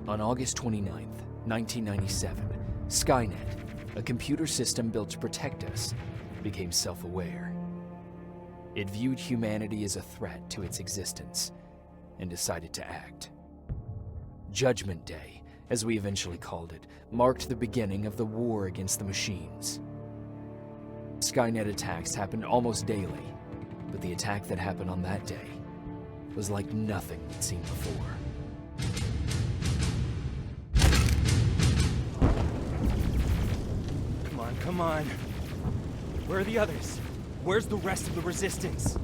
On August 29th, 1997, Skynet, a computer system built to protect us, became self-aware. It viewed humanity as a threat to its existence and decided to act. Judgment Day, as we eventually called it, marked the beginning of the war against the machines. Skynet attacks happened almost daily, but the attack that happened on that day was like nothing we'd seen before. Come on. Where are the others? Where's the rest of the resistance?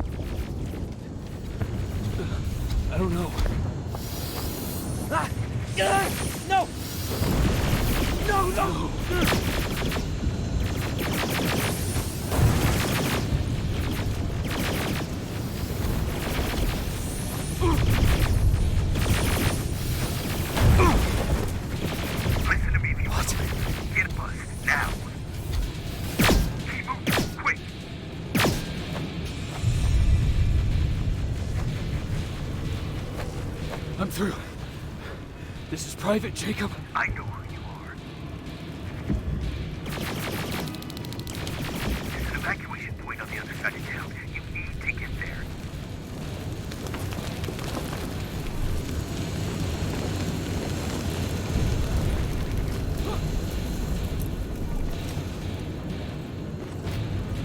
I don't know. Ah! No! No! Listen to me if you want to. Get us now. Keep moving, quick. I'm through. This is private, Jacob. I know who you are. There's an evacuation point on the other side of town. You need to get there.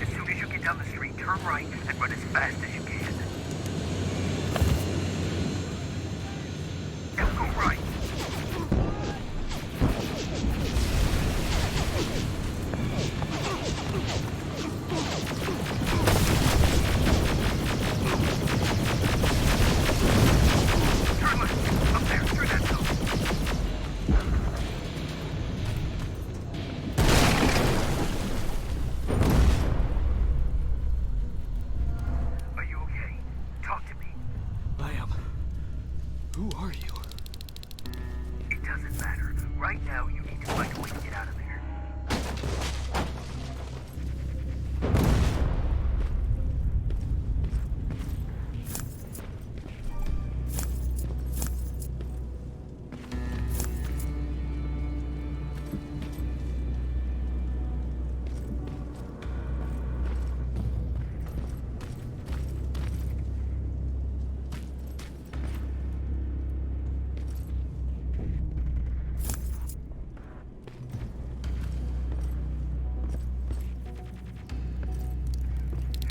As soon as you get down the street, turn right and run as fast as you can. Now go right. Turn left. Up there, through that zone. Are you okay? Talk to me. I am. Who are you? It doesn't matter. Right now, you need to find a way to get out of there.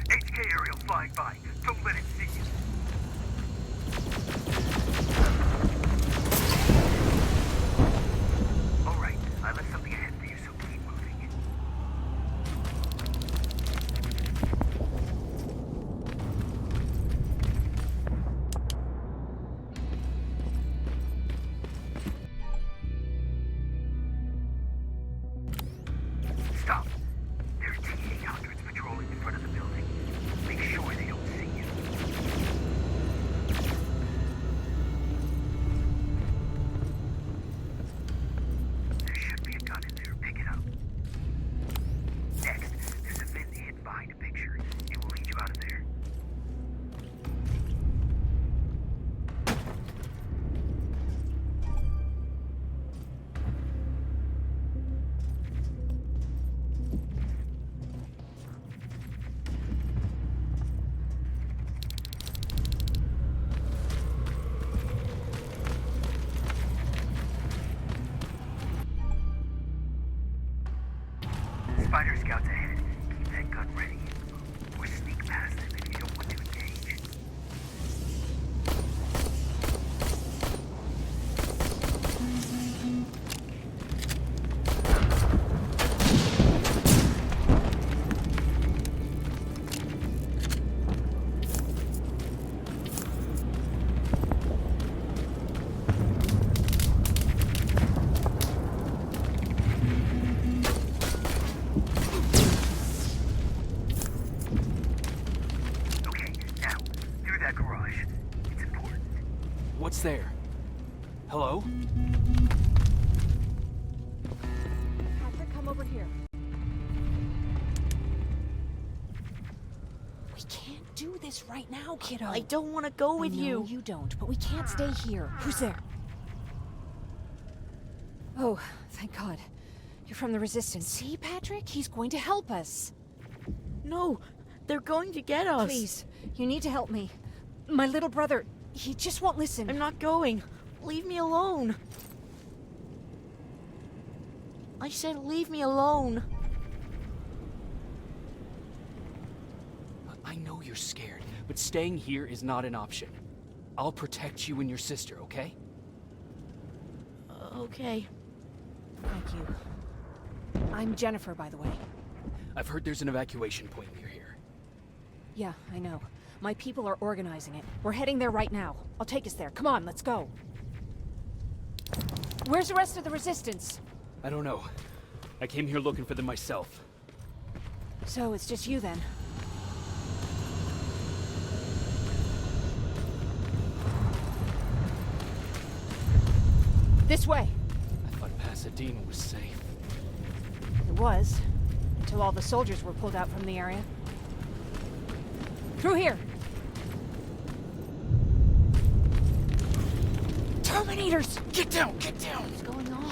HK aerial flying by. Don't let it see you. All right, I left something ahead for you, so keep moving. Stop. There's T-800s patrolling in front of the building. Make sure they don't see you. There should be a gun in there. Pick it up. Next, there's a vent hidden behind a picture. It will lead you out of there. Spider scouts ahead. Keep that gun ready. Or sneak past them if you don't want to engage. Okay, now, through that garage. It's important. What's there? Hello? Patrick, come over here. We can't do this right now, kiddo. I don't want to go with I know you. you don't, but we can't stay here. Who's there? Oh, thank God. You're from the Resistance. See, Patrick? He's going to help us. No, they're going to get us. Please, you need to help me. My little brother, he just won't listen. I'm not going. Leave me alone. I said leave me alone. I know you're scared, but staying here is not an option. I'll protect you and your sister, okay? Okay. Thank you. I'm Jennifer, by the way. I've heard there's an evacuation point near here. Yeah, I know. My people are organizing it. We're heading there right now. I'll take us there. Come on, let's go. Where's the rest of the Resistance? I don't know. I came here looking for them myself. So it's just you then? This way. I thought Pasadena was safe. It was, until all the soldiers were pulled out from the area. Through here. Terminators! Get down! Get down! What's going on?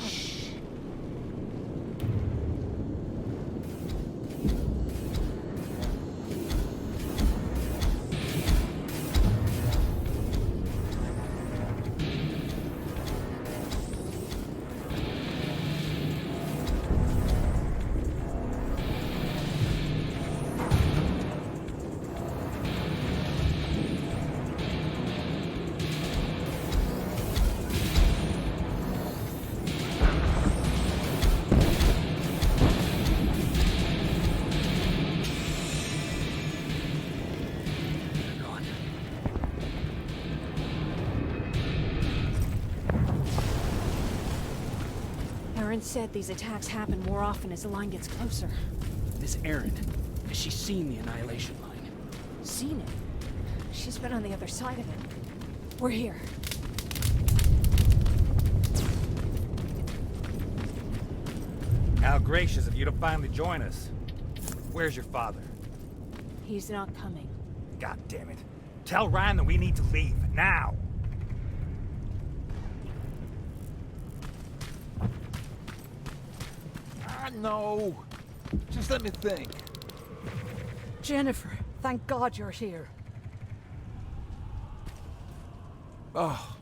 Aaron said these attacks happen more often as the line gets closer. This Erin, has she seen the Annihilation line? Seen it? She's been on the other side of it. We're here. How gracious of you to finally join us. Where's your father? He's not coming. God damn it. Tell Ryan that we need to leave, now! No. Just let me think. Jennifer, thank God you're here. Oh,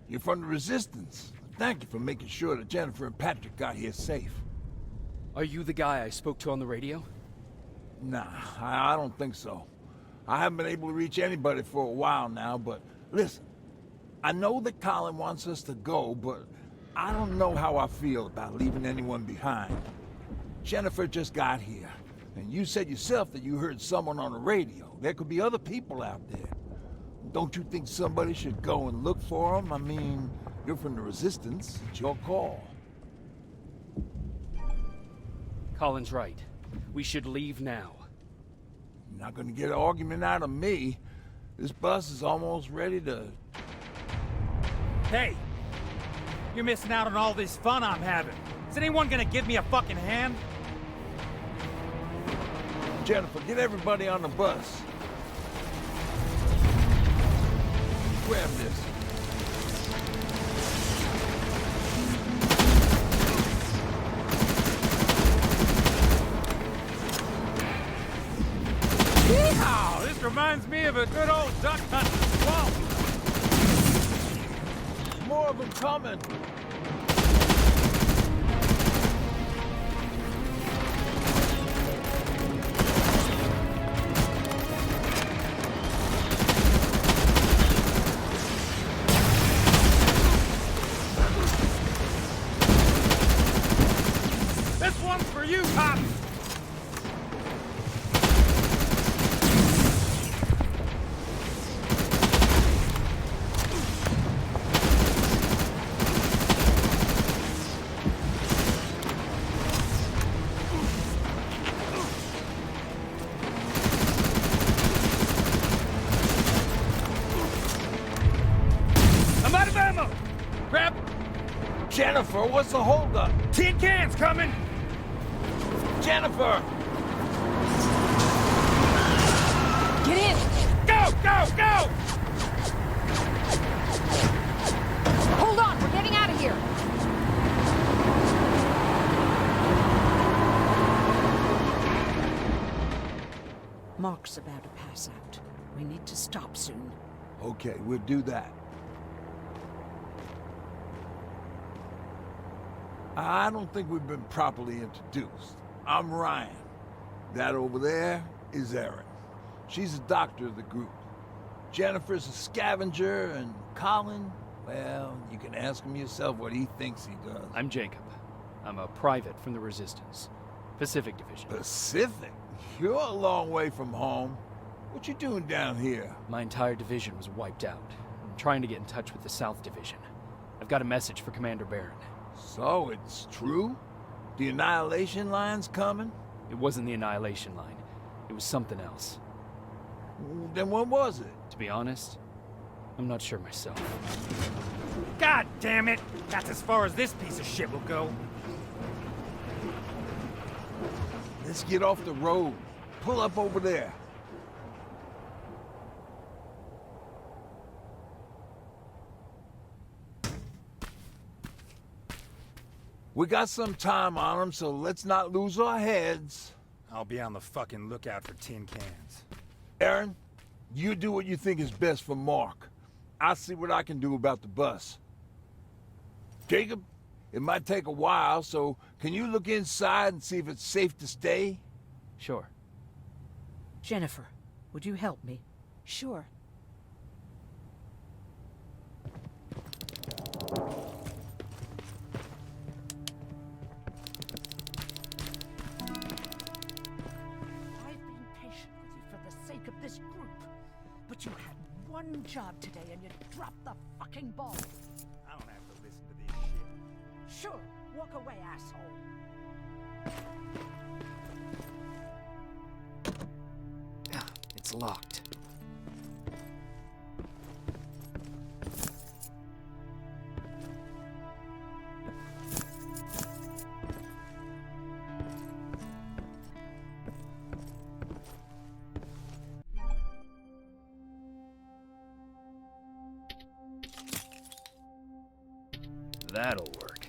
you're from the Resistance. Thank you for making sure that Jennifer and Patrick got here safe. Are you the guy I spoke to on the radio? Nah, I don't think so. I haven't been able to reach anybody for a while now, but listen. I know that Colin wants us to go, but I don't know how I feel about leaving anyone behind. Jennifer just got here, and you said yourself that you heard someone on the radio. There could be other people out there. Don't you think somebody should go and look for them? I mean, you're from the Resistance. It's your call. Colin's right. We should leave now. You're not gonna get an argument out of me. This bus is almost ready to... Hey! You're missing out on all this fun I'm having. Is anyone gonna give me a fucking hand? Jennifer, get everybody on the bus. Grab this. Yeehaw! This reminds me of a good old duck hunting swamp. More of them coming. This one's for you, Pop! I'm out of ammo! Grab Jennifer, what's the holdup? tin cans coming! Jennifer! Get in! Go, go, go! Hold on, we're getting out of here! Mark's about to pass out. We need to stop soon. Okay, we'll do that. I don't think we've been properly introduced. I'm Ryan. That over there is Erin. She's the doctor of the group. Jennifer's a scavenger, and Colin, well, you can ask him yourself what he thinks he does. I'm Jacob. I'm a private from the Resistance. Pacific Division. Pacific? You're a long way from home. What you doing down here? My entire division was wiped out. I'm trying to get in touch with the South Division. I've got a message for Commander Barron. So, it's true? The Annihilation line's coming? It wasn't the Annihilation line. It was something else. Then what was it? To be honest, I'm not sure myself. God damn it! That's as far as this piece of shit will go. Let's get off the road. Pull up over there. We got some time on them, so let's not lose our heads. I'll be on the fucking lookout for tin cans. Erin, you do what you think is best for Mark. I'll see what I can do about the bus. Jacob, it might take a while, so can you look inside and see if it's safe to stay? Sure. Jennifer, would you help me? Sure. I've been patient with you for the sake of this group. But you had one job today and you dropped the fucking ball. I don't have to listen to this shit. Sure, walk away, asshole. It's locked. That'll work.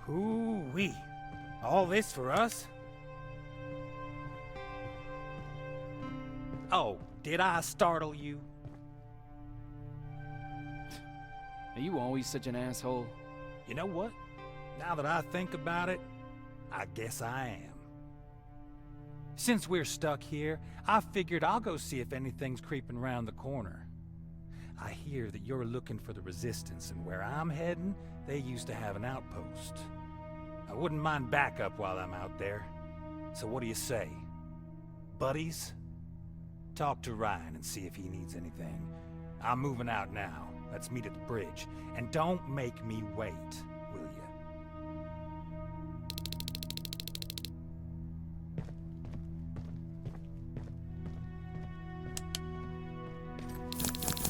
Hoo-wee. All this for us? Oh, did I startle you? Are you always such an asshole? You know what? Now that I think about it, I guess I am. Since we're stuck here, I figured I'll go see if anything's creeping around the corner. I hear that you're looking for the Resistance, and where I'm heading, they used to have an outpost. I wouldn't mind backup while I'm out there. So what do you say? Buddies? Talk to Ryan and see if he needs anything. I'm moving out now. Let's meet at the bridge. And don't make me wait, will you?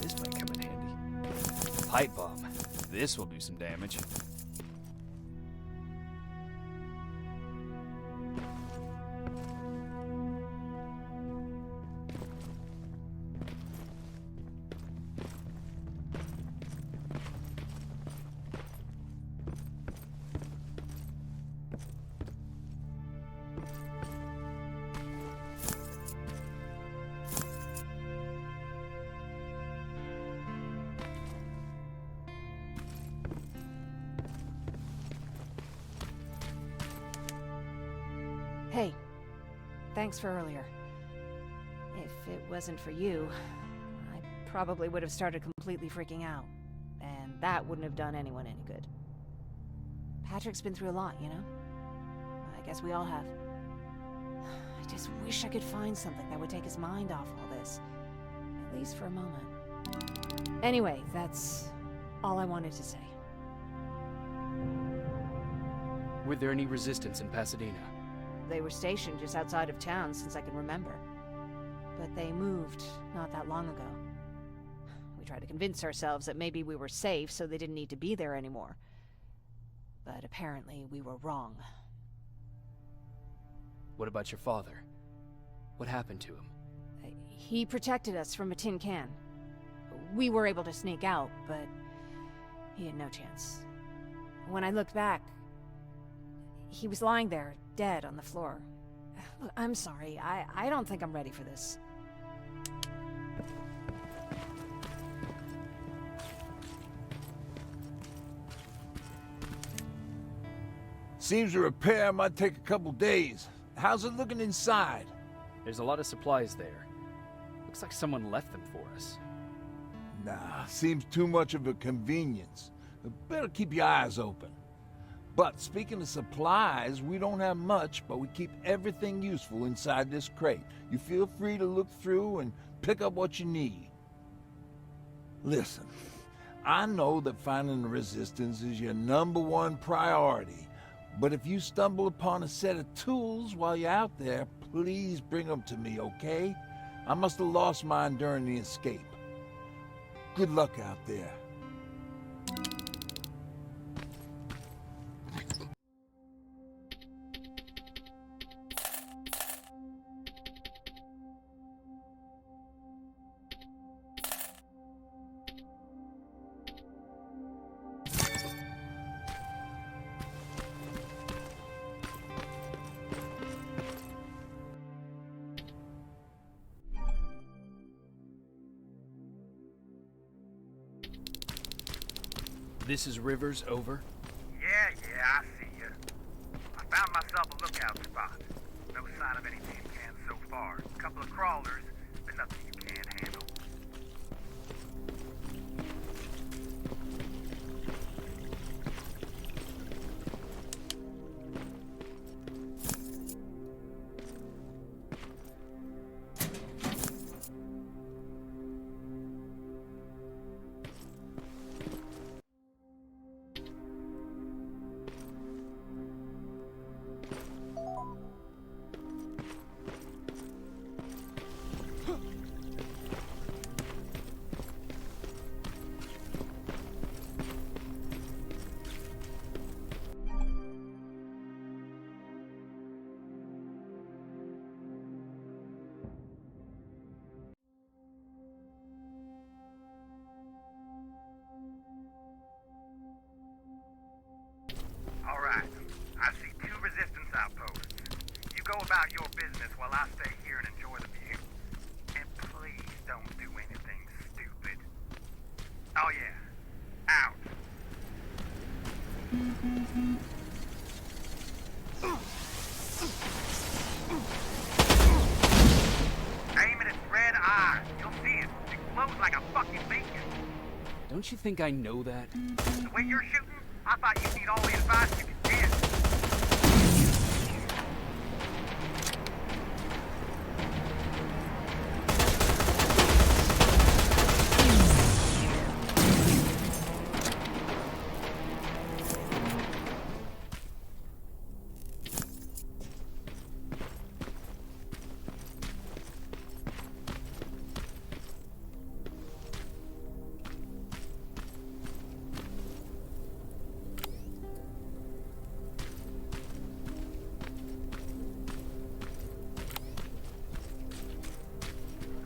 This might come in handy. Pipe bomb. This will do some damage. Hey, thanks for earlier. If it wasn't for you, I probably would have started completely freaking out. And that wouldn't have done anyone any good. Patrick's been through a lot, you know? I guess we all have. I just wish I could find something that would take his mind off all this. At least for a moment. Anyway, that's all I wanted to say. Were there any resistance in Pasadena? They were stationed just outside of town since I can remember. But they moved not that long ago. We tried to convince ourselves that maybe we were safe, so they didn't need to be there anymore. But apparently we were wrong. What about your father? What happened to him? He protected us from a tin can. We were able to sneak out, but he had no chance. When I looked back, he was lying there, dead on the floor. Look, I'm sorry. I don't think I'm ready for this. Seems the repair might take a couple days. How's it looking inside? There's a lot of supplies there. Looks like someone left them for us. Nah, seems too much of a convenience. Better keep your eyes open. But speaking of supplies, we don't have much, but we keep everything useful inside this crate. You feel free to look through and pick up what you need. Listen, I know that finding the Resistance is your #1 priority, but if you stumble upon a set of tools while you're out there, please bring them to me, okay? I must have lost mine during the escape. Good luck out there. This is Rivers, over. Yeah, I see ya. I found myself a lookout spot. No sign of any tin cans so far. A couple of crawlers, but nothing you can't handle. Alright, I see 2 resistance outposts. You go about your business while I stay here and enjoy the view. And please don't do anything stupid. Oh yeah, out. Aim at its red eye. You'll see it. It glows like a fucking beacon. Don't you think I know that? The way you're shooting, I thought you'd need all the advice you could get.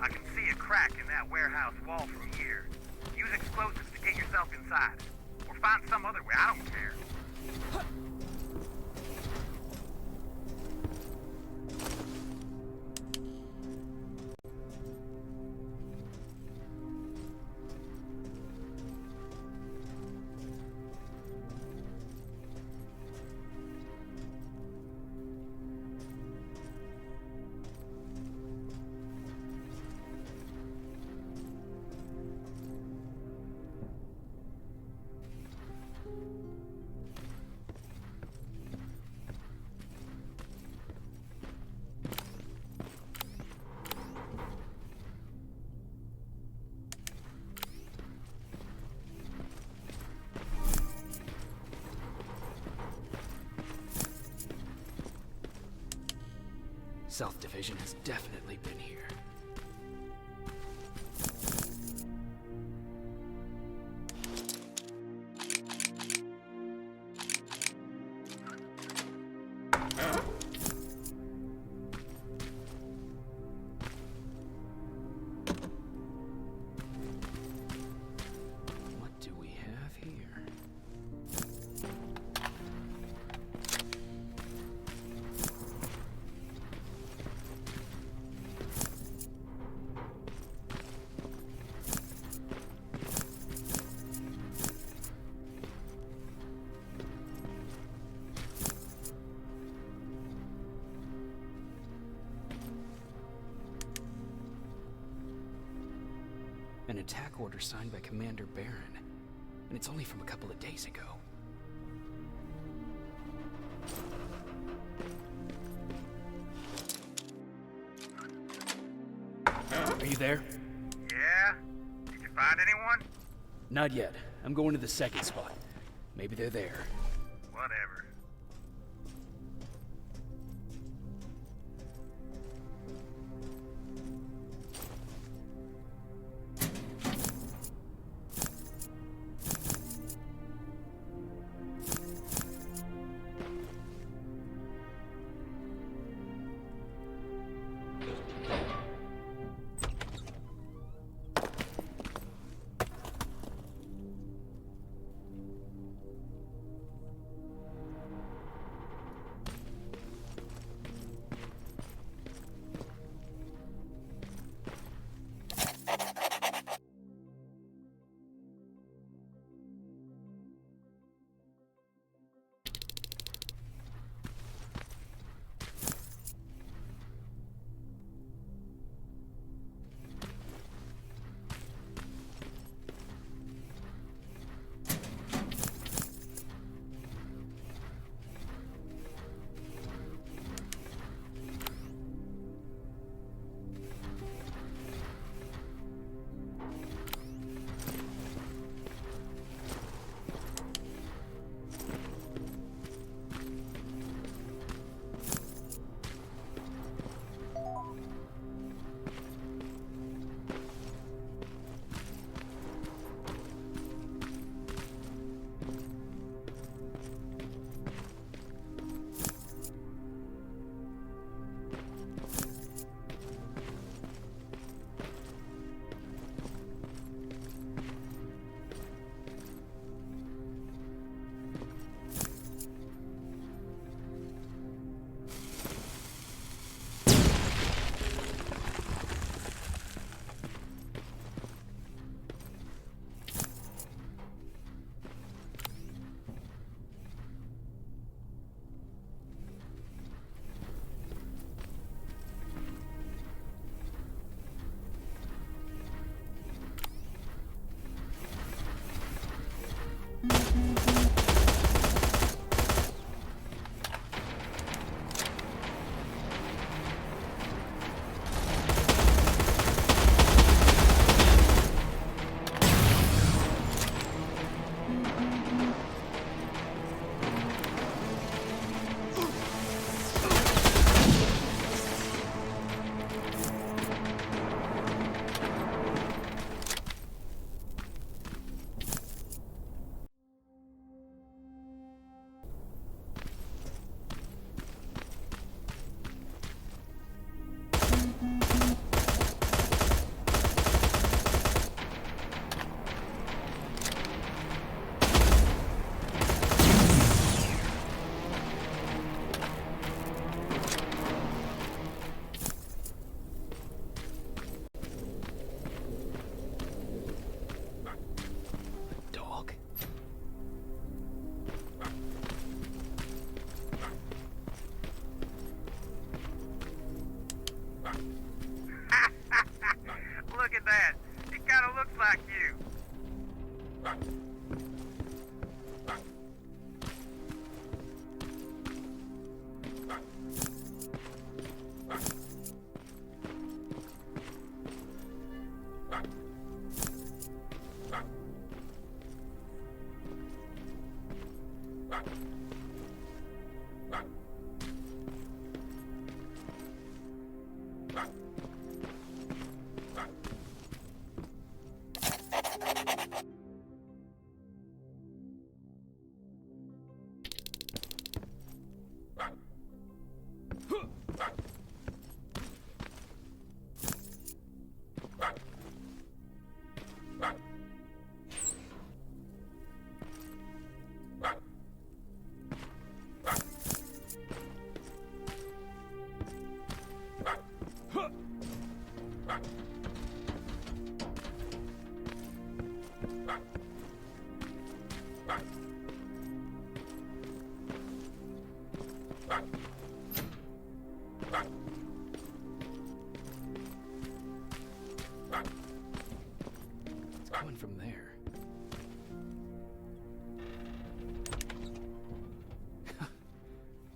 I can see a crack in that warehouse wall from here. Use explosives to get yourself inside. Or find some other way, I don't care. South Division has definitely been here. attack order signed by Commander Barron, and it's only from a couple of days ago. Are you there? Yeah? Did you find anyone? Not yet. I'm going to the second spot. Maybe they're there. Whatever.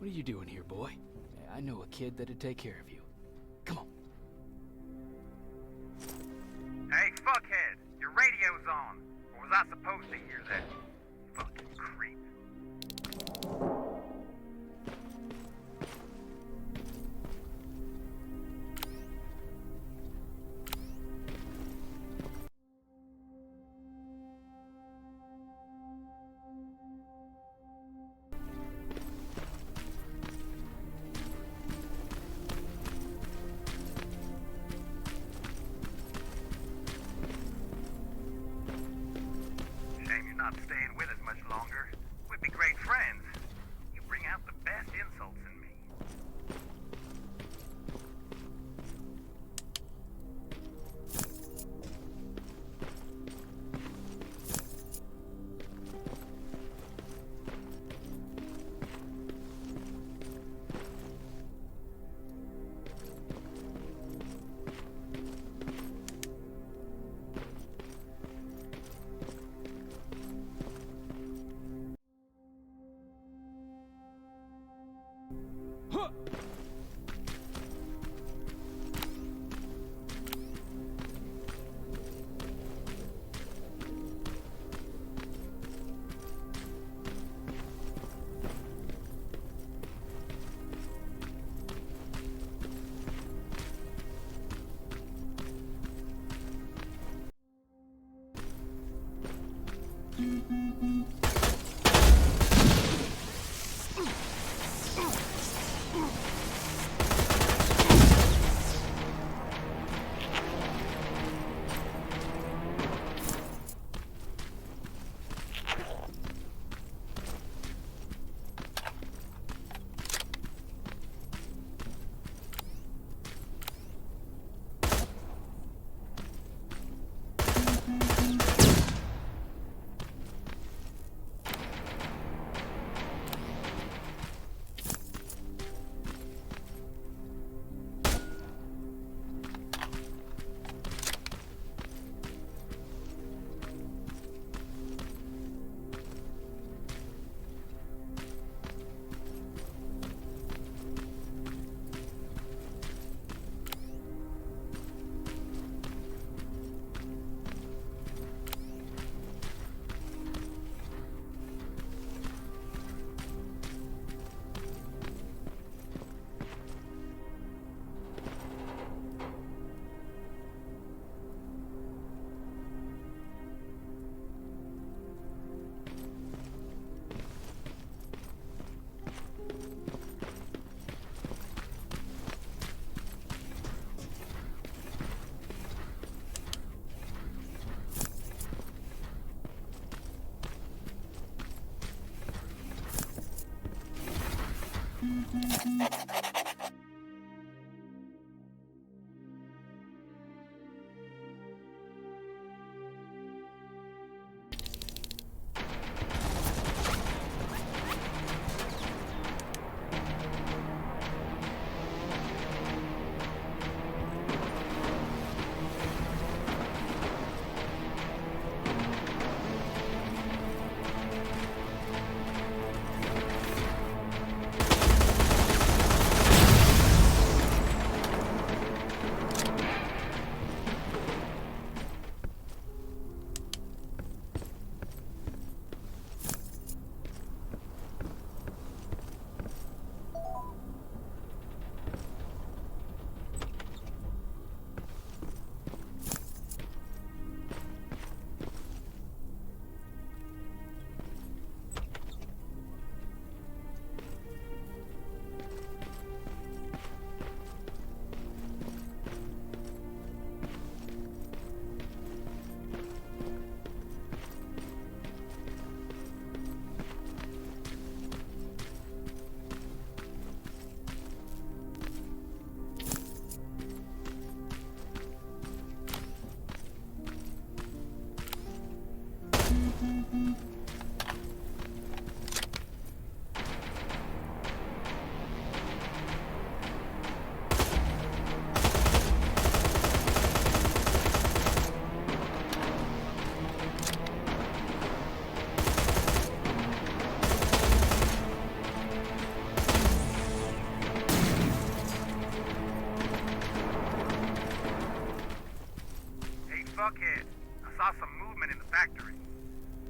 What are you doing here, boy? I know a kid that'd take care of you. Come on. Hey, fuckhead! Your radio's on! Or was I supposed to hear that? Fucking creep. Shame you're not staying with us much longer. We'd be great friends. You bring out the best insults in me.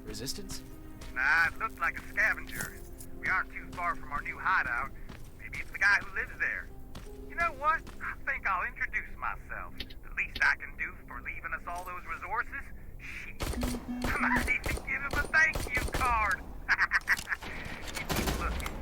Resistance? Nah, it looked like a scavenger. We aren't too far from our new hideout. Maybe it's the guy who lives there. You know what? I think I'll introduce myself. The least I can do for leaving us all those resources? Shit. I might even give him a thank you card. You keep looking.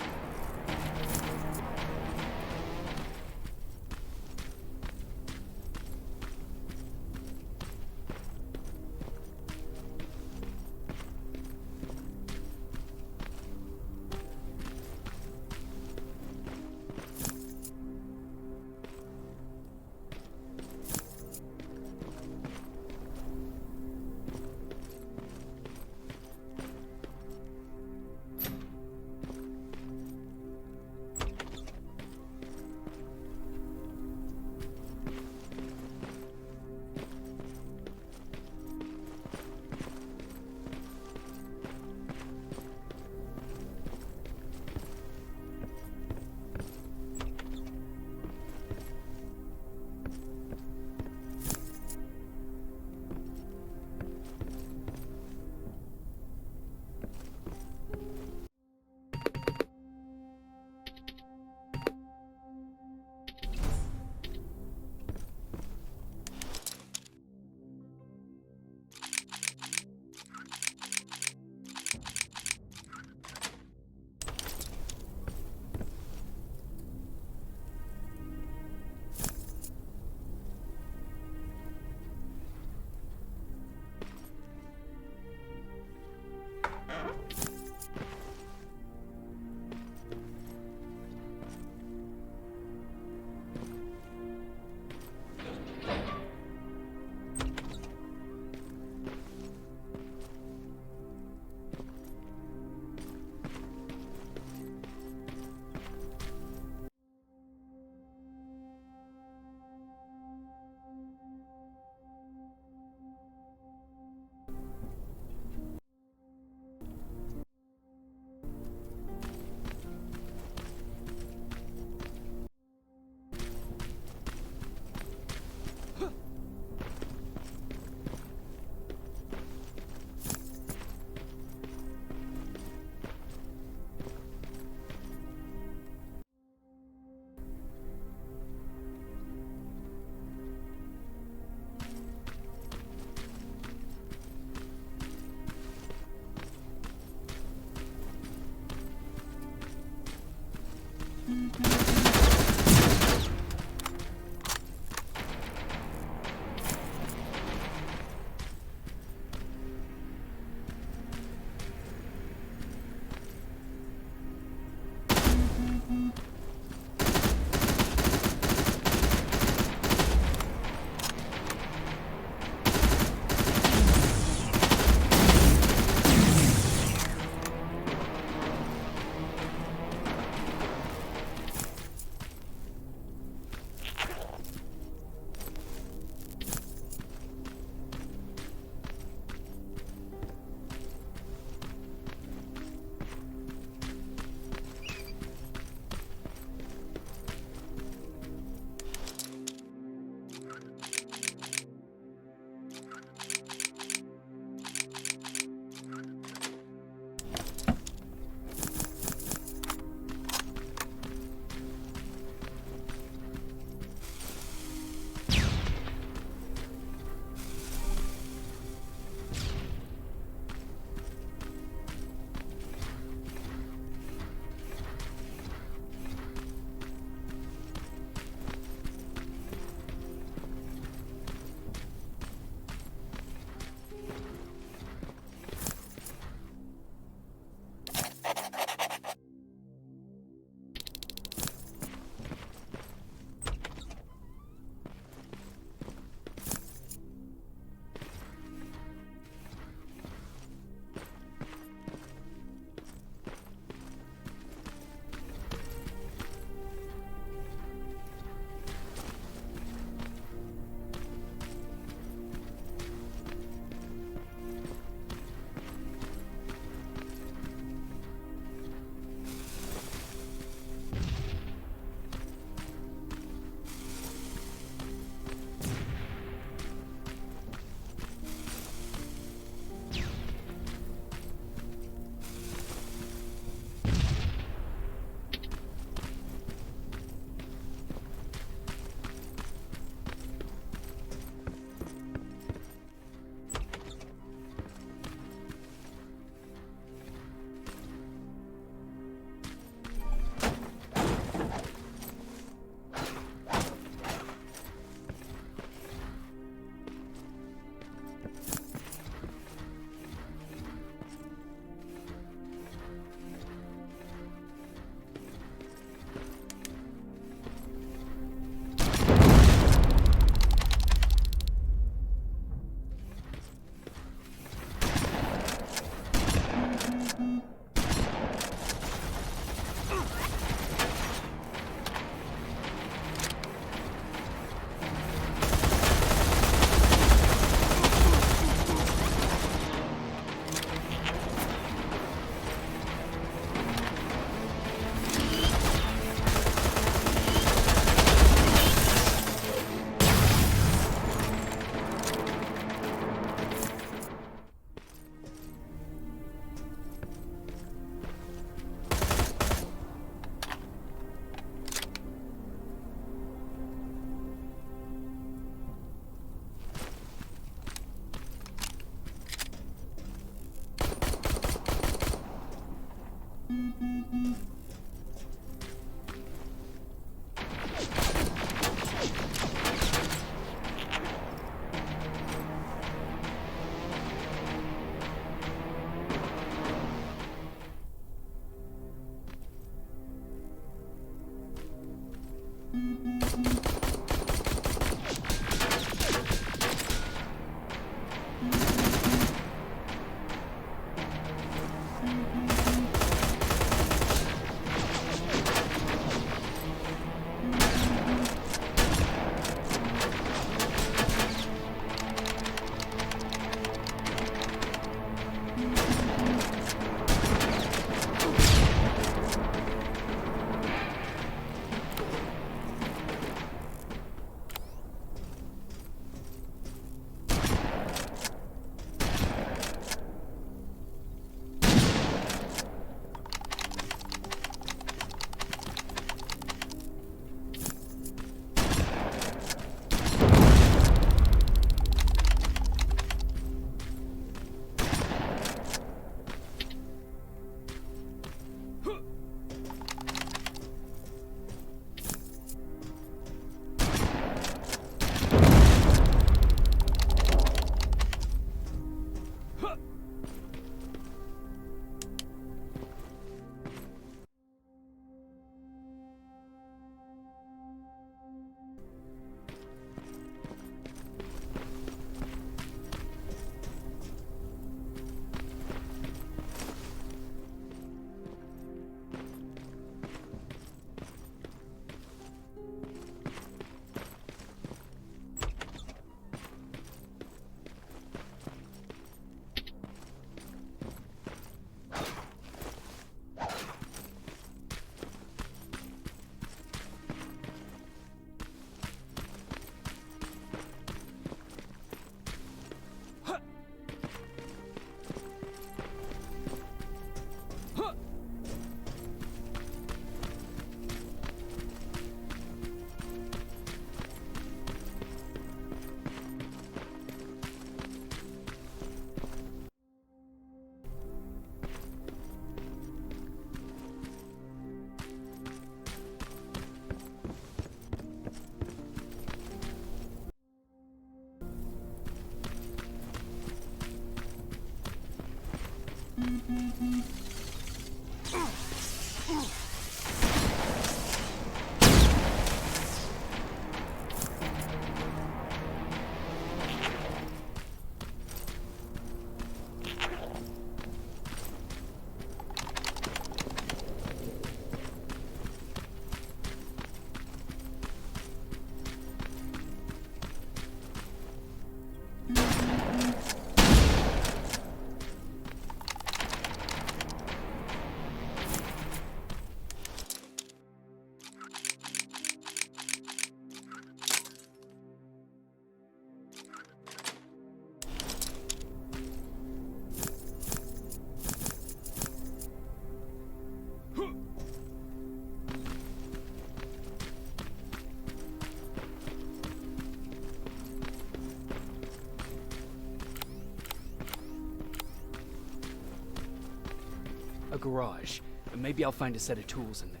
A garage. Maybe I'll find a set of tools in there.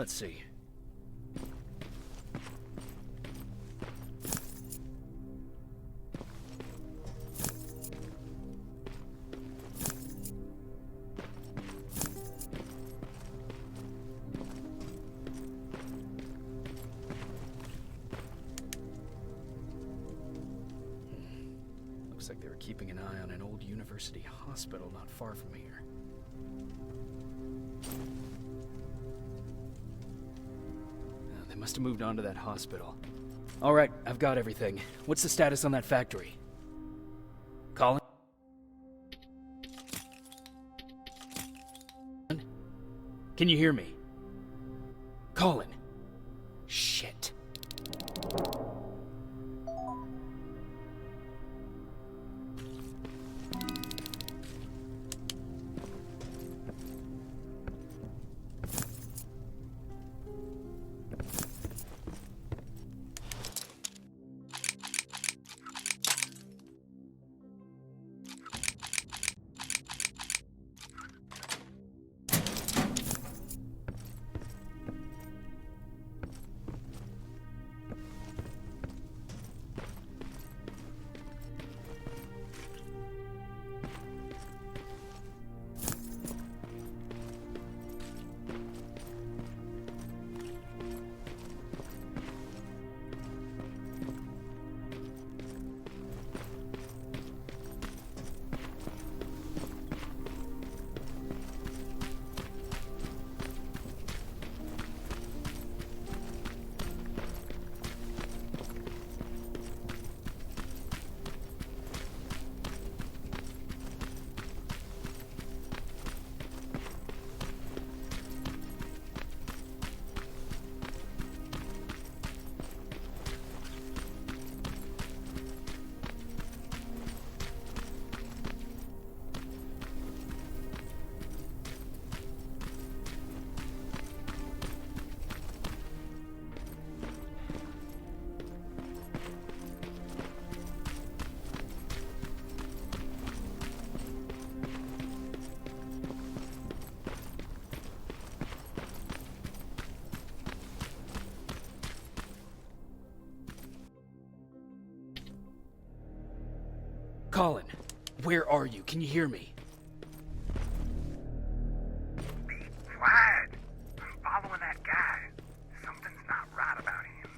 Let's see. Looks like they were keeping an eye on an old university hospital not far from here. They must have moved on to that hospital. All right, I've got everything. What's the status on that factory? Colin? Can you hear me? Colin? Shit. Colin, where are you? Can you hear me? Be quiet. I'm following that guy. Something's not right about him.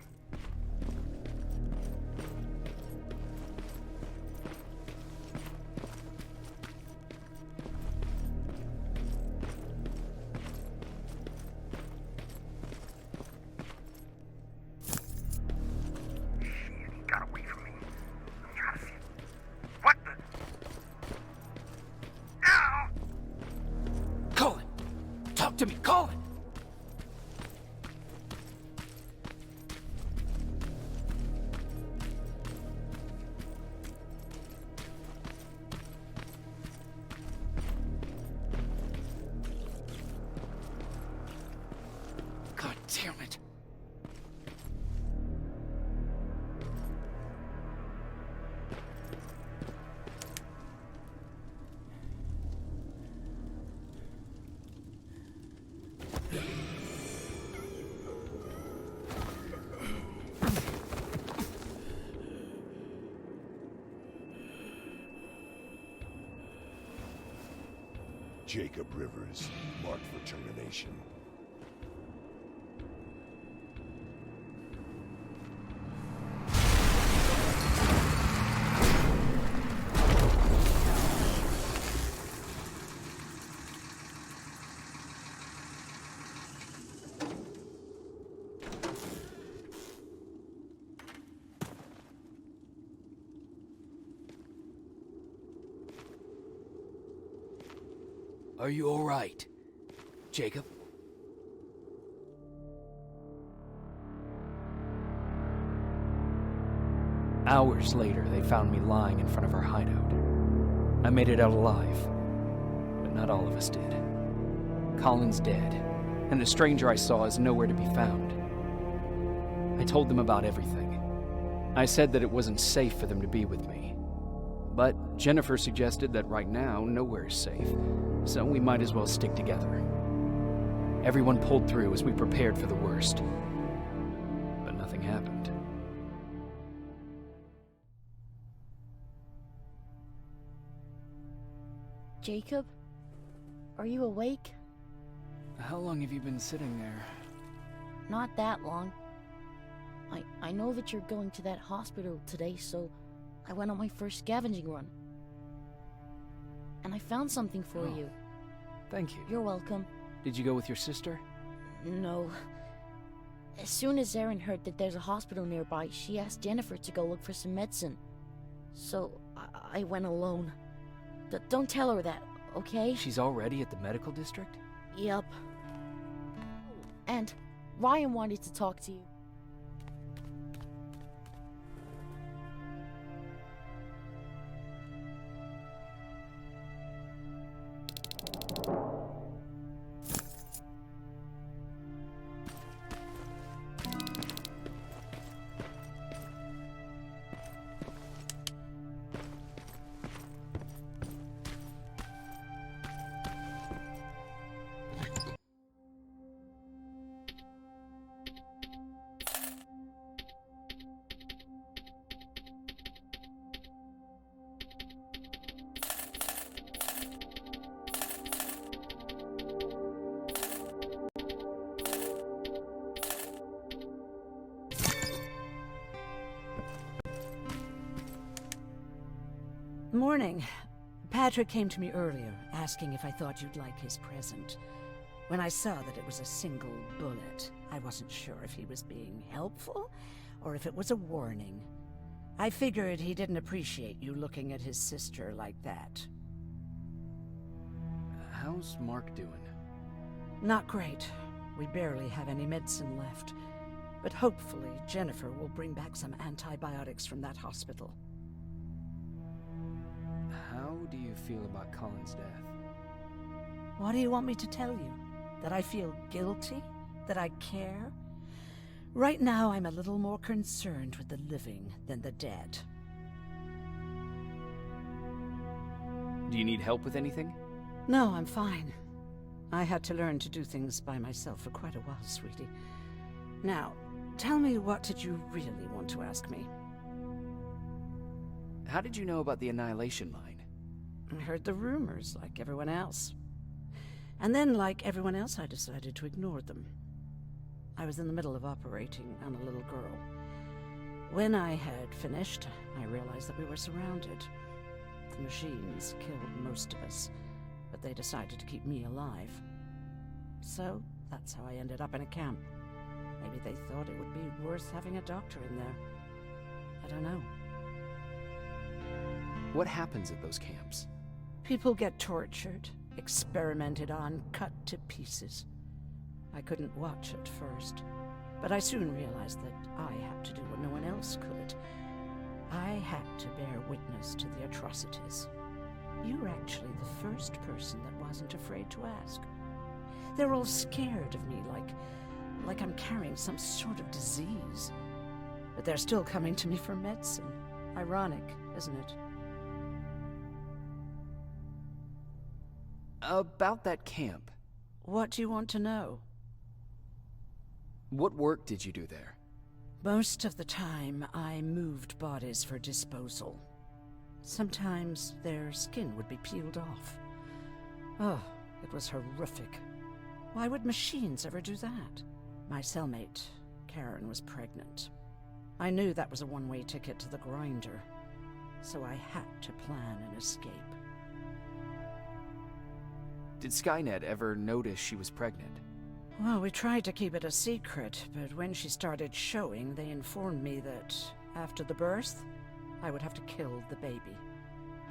Shit, he got away from me. I'm trying to see. What the? Ow! Colin! Talk to me, Colin! God damn it. Jacob Rivers, marked for termination. Are you all right, Jacob? Hours later, they found me lying in front of our hideout. I made it out alive, but not all of us did. Colin's dead, and the stranger I saw is nowhere to be found. I told them about everything. I said that it wasn't safe for them to be with me. But Jennifer suggested that right now, nowhere is safe, so we might as well stick together. Everyone pulled through as we prepared for the worst. But nothing happened. Jacob? Are you awake? How long have you been sitting there? Not that long. I know that you're going to that hospital today, so I went on my first scavenging run. And I found something for you. Thank you. You're welcome. Did you go with your sister? No. As soon as Erin heard that there's a hospital nearby, she asked Jennifer to go look for some medicine. So I went alone. Don't tell her that, okay? She's already at the medical district? Yup. And Ryan wanted to talk to you. Morning. Patrick came to me earlier, asking if I thought you'd like his present. When I saw that it was a single bullet, I wasn't sure if he was being helpful, or if it was a warning. I figured he didn't appreciate you looking at his sister like that. How's Mark doing? Not great. We barely have any medicine left. But hopefully Jennifer will bring back some antibiotics from that hospital. How do you feel about Colin's death? What do you want me to tell you? That I feel guilty? That I care? Right now, I'm a little more concerned with the living than the dead. Do you need help with anything? No, I'm fine. I had to learn to do things by myself for quite a while, sweetie. Now, tell me, what did you really want to ask me? How did you know about the Annihilation line? I heard the rumors, like everyone else. And then, like everyone else, I decided to ignore them. I was in the middle of operating on a little girl. When I had finished, I realized that we were surrounded. The machines killed most of us, but they decided to keep me alive. So, that's how I ended up in a camp. Maybe they thought it would be worth having a doctor in there. I don't know. What happens at those camps? People get tortured, experimented on, cut to pieces. I couldn't watch at first, but I soon realized that I had to do what no one else could. I had to bear witness to the atrocities. You were actually the first person that wasn't afraid to ask. They're all scared of me, like I'm carrying some sort of disease. But they're still coming to me for medicine. Ironic, isn't it? About that camp. What do you want to know? What work did you do there? Most of the time, I moved bodies for disposal. Sometimes their skin would be peeled off. Oh, it was horrific. Why would machines ever do that? My cellmate, Karen, was pregnant. I knew that was a one-way ticket to the grinder, so I had to plan an escape. Did Skynet ever notice she was pregnant? Well, we tried to keep it a secret, but when she started showing, they informed me that after the birth, I would have to kill the baby.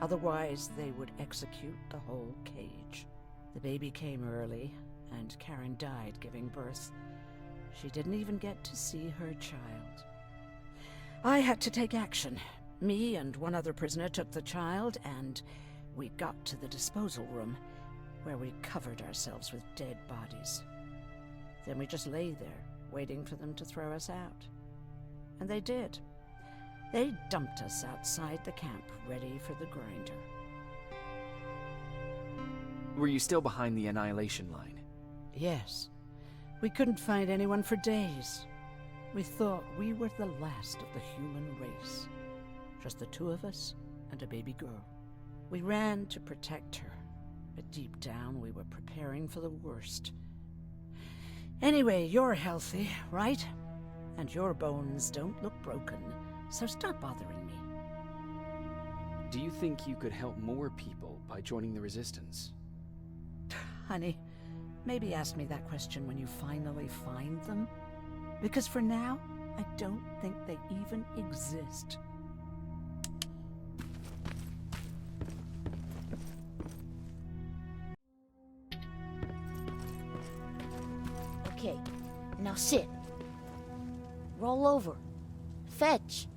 Otherwise, they would execute the whole cage. The baby came early, and Karen died giving birth. She didn't even get to see her child. I had to take action. Me and one other prisoner took the child, and we got to the disposal room, where we covered ourselves with dead bodies. Then we just lay there, waiting for them to throw us out. And they did. They dumped us outside the camp, ready for the grinder. Were you still behind the Annihilation line? Yes, We couldn't find anyone for days. We thought we were the last of the human race. Just the two of us and a baby girl. We ran to protect her, but deep down we were preparing for the worst. Anyway, you're healthy, right? And your bones don't look broken, so stop bothering me. Do you think you could help more people by joining the Resistance? Honey, maybe ask me that question when you finally find them. Because for now, I don't think they even exist. Okay, now sit. Roll over. Fetch.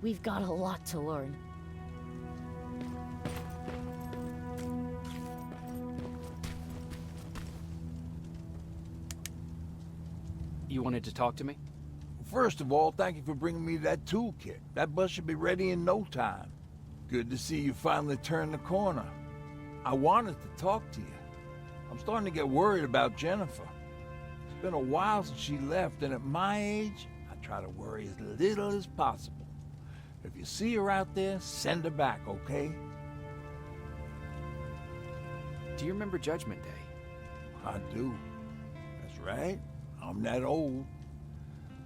We've got a lot to learn. You wanted to talk to me? First of all, thank you for bringing me that toolkit. That bus should be ready in no time. Good to see you finally turned the corner. I wanted to talk to you. I'm starting to get worried about Jennifer. It's been a while since she left, and at my age, I try to worry as little as possible. If you see her out there, send her back, okay? Do you remember Judgment Day? I do. That's right. I'm that old.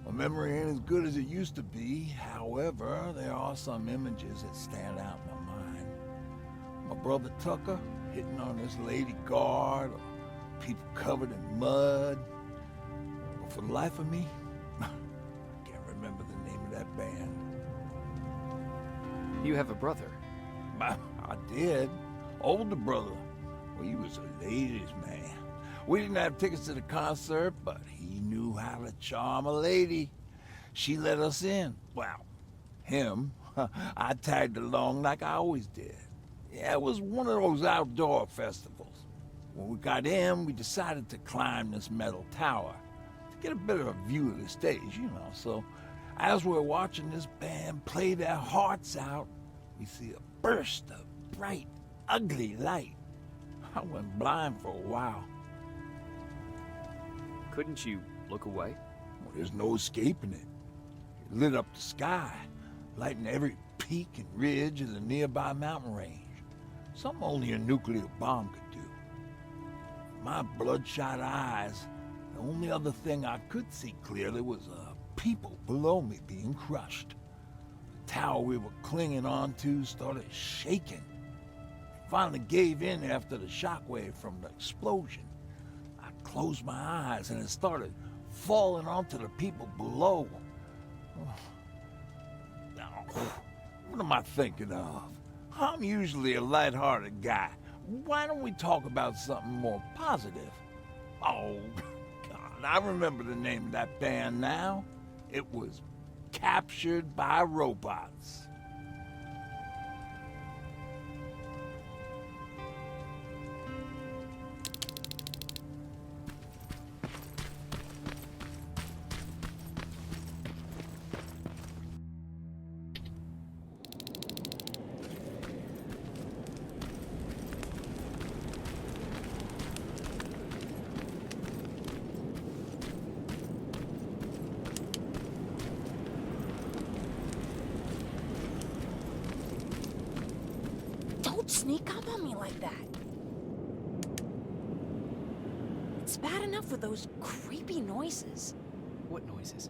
My memory ain't as good as it used to be. However, there are some images that stand out in my mind. My brother Tucker hitting on this lady guard, or people covered in mud. But for the life of me, I can't remember the name of that band. You have a brother. I did. Older brother. Well, he was a ladies' man. We didn't have tickets to the concert, but he knew how to charm a lady. She let us in. Well, him. I tagged along like I always did. Yeah, it was one of those outdoor festivals. When we got in, we decided to climb this metal tower to get a better view of the stage, you know. So, as we're watching this band play their hearts out, we see a burst of bright, ugly light. I went blind for a while. Couldn't you look away? Well, there's no escaping it. It lit up the sky, lighting every peak and ridge of the nearby mountain range. Something only a nuclear bomb could do. My bloodshot eyes, the only other thing I could see clearly was people below me being crushed. The tower we were clinging onto started shaking. It finally gave in after the shockwave from the explosion. I closed my eyes and it started falling onto the people below. Now, what am I thinking of? I'm usually a lighthearted guy. Why don't we talk about something more positive? Oh, God, I remember the name of that band now. It was Captured by Robots. Don't sneak up on me like that. It's bad enough with those creepy noises. What noises?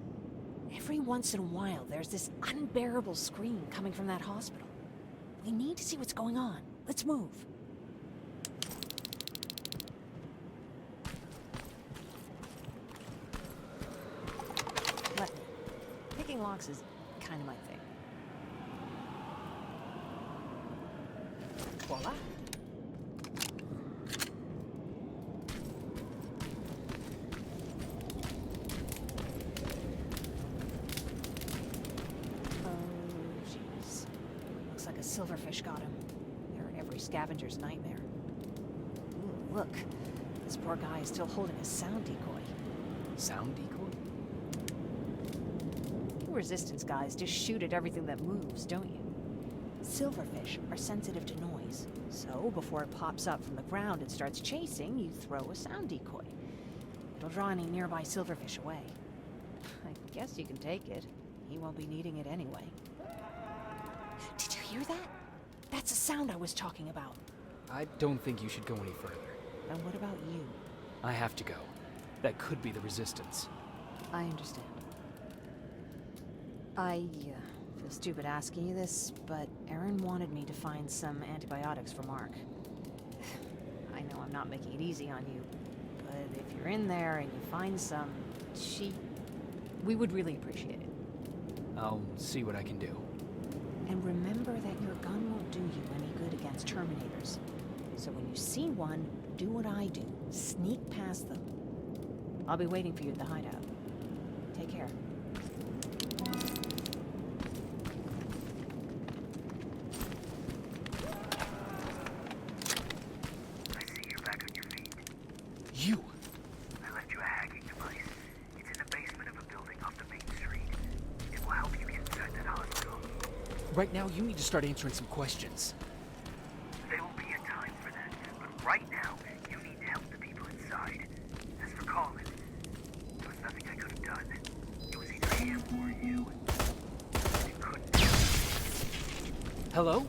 Every once in a while, there's this unbearable scream coming from that hospital. We need to see what's going on. Let's move. Let me. Picking locks is kind of my thing. Voila. Jeez. Looks like a silverfish got him. They're every scavenger's nightmare. Ooh, look. This poor guy is still holding a sound decoy. Sound decoy? You resistance guys just shoot at everything that moves, don't you? Silverfish are sensitive to noise, so before it pops up from the ground and starts chasing, you throw a sound decoy. It it'll draw any nearby silverfish away. I guess you can take it. He won't be needing it anyway. Did you hear that? That's the sound I was talking about. I don't think you should go any further. And what about you? I have to go. That could be the Resistance. I understand. I feel stupid asking you this, but Erin wanted me to find some antibiotics for Mark. I know I'm not making it easy on you, but if you're in there and you find some, we would really appreciate it. I'll see what I can do. And remember that your gun won't do you any good against Terminators. So when you see one, do what I do. Sneak past them. I'll be waiting for you at the hideout. Take care. I see you're back on your feet. You! I left you a hacking device. It's in the basement of a building off the main street. It will help you get inside that hospital. Right now, you need to start answering some questions. There will be a time for that, but right now, you need to help the people inside. As for Colin, there was nothing I could have done. It was either him or you. It couldn't be. Hello?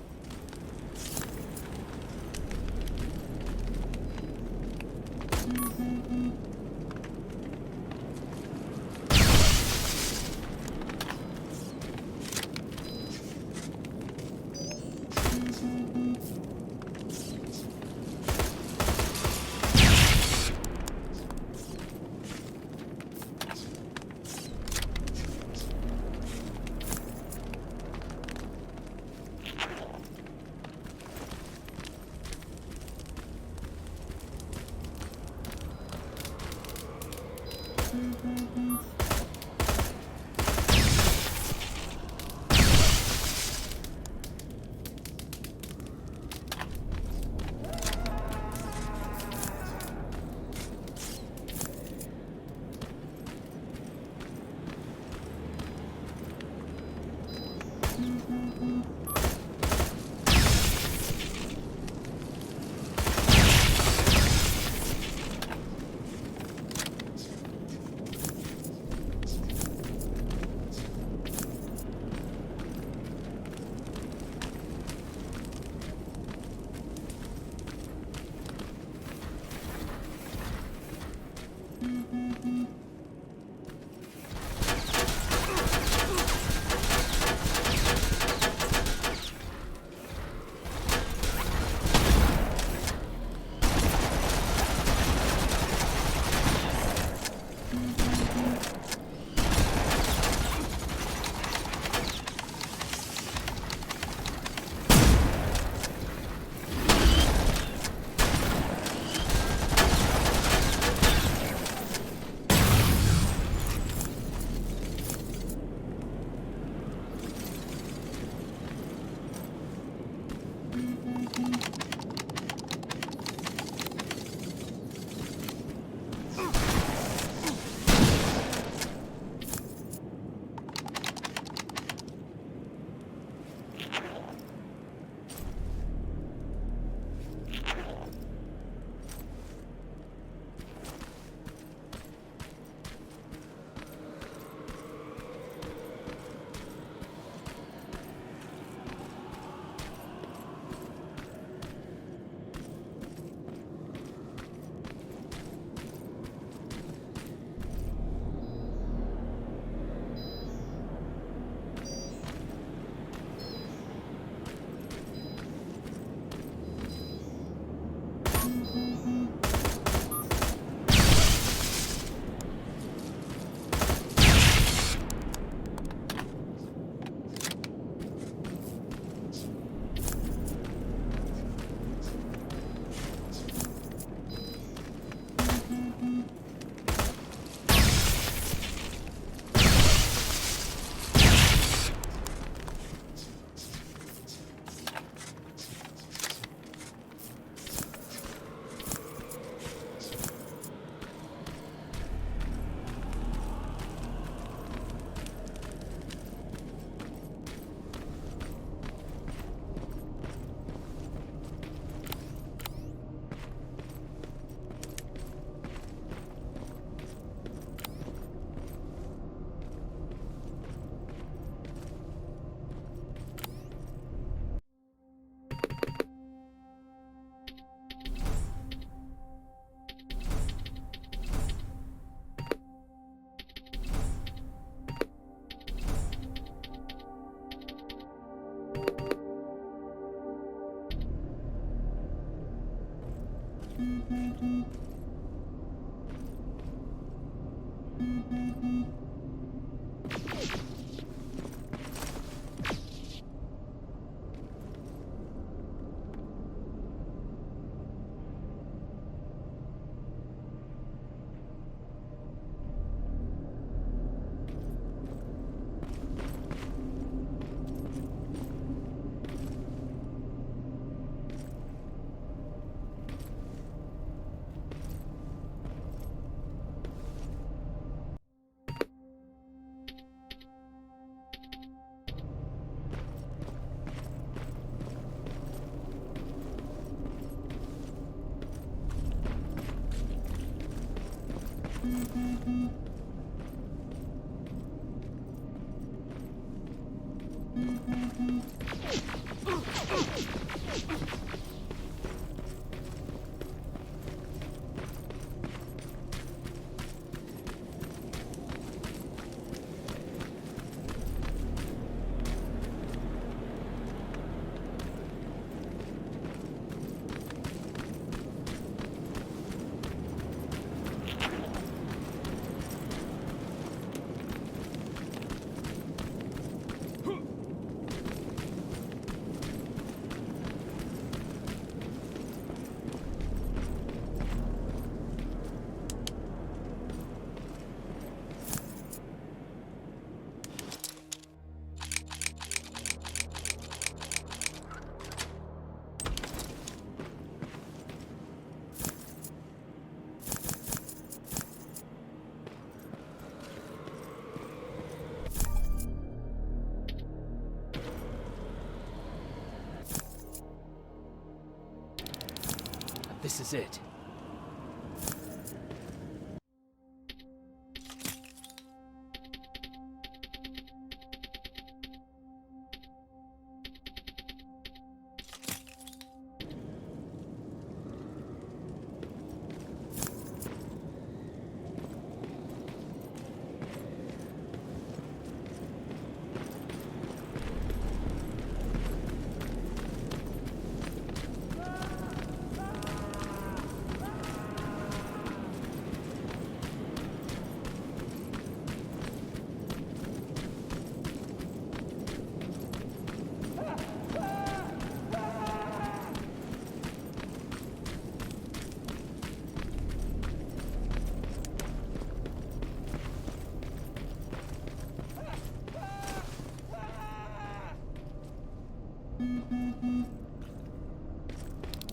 This is it.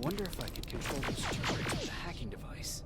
Wonder if I could control those turrets with a hacking device.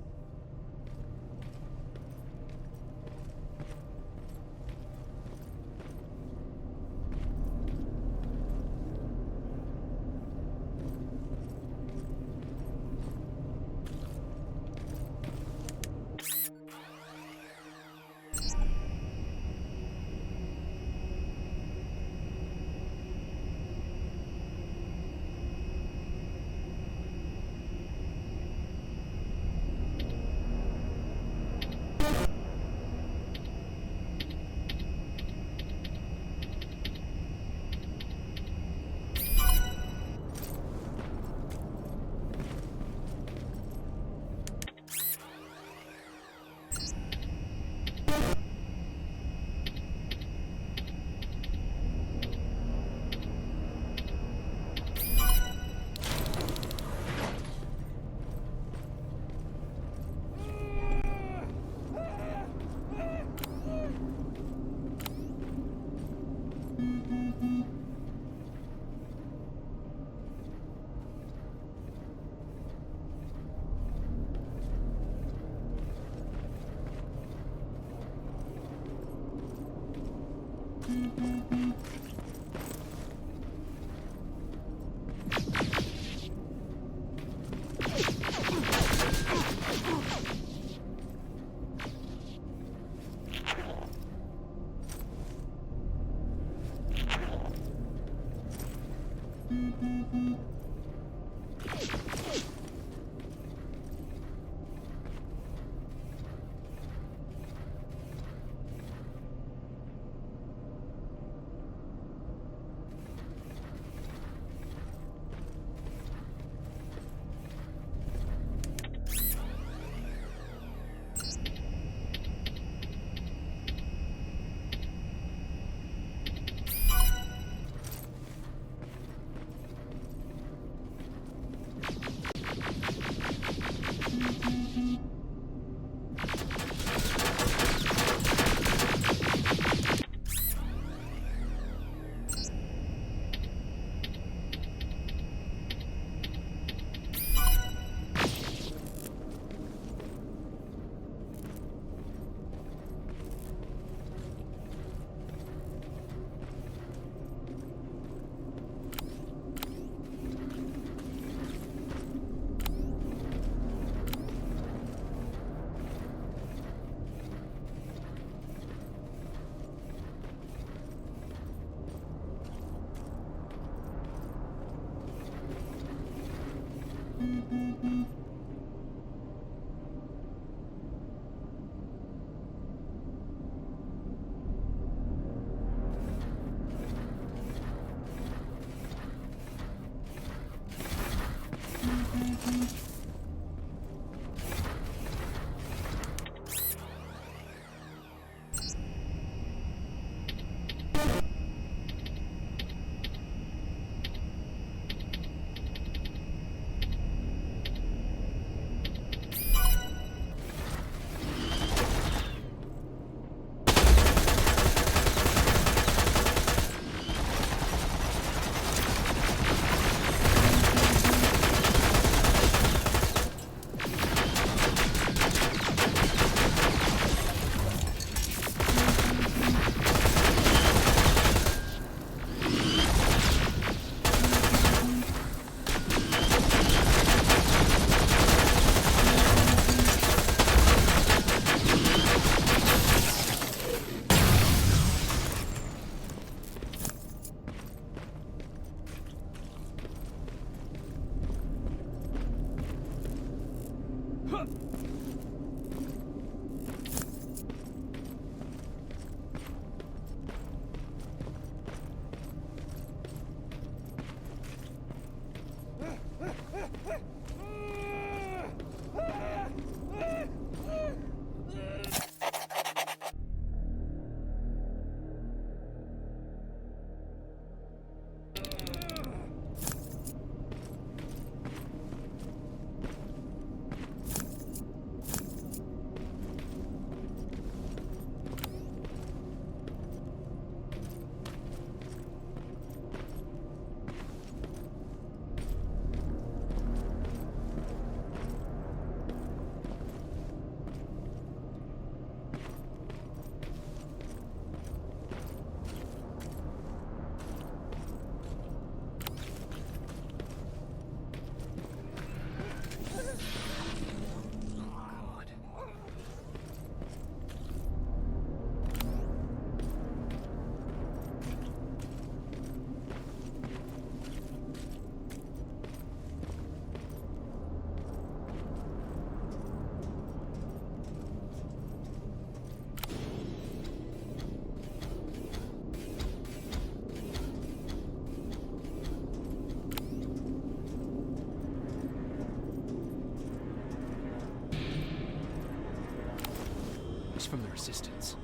From the Resistance.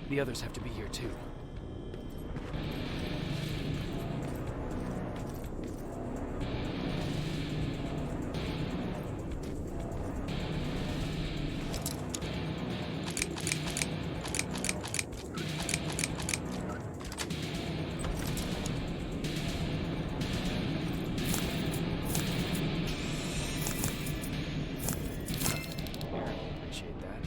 The others have to be here too. Appreciate that.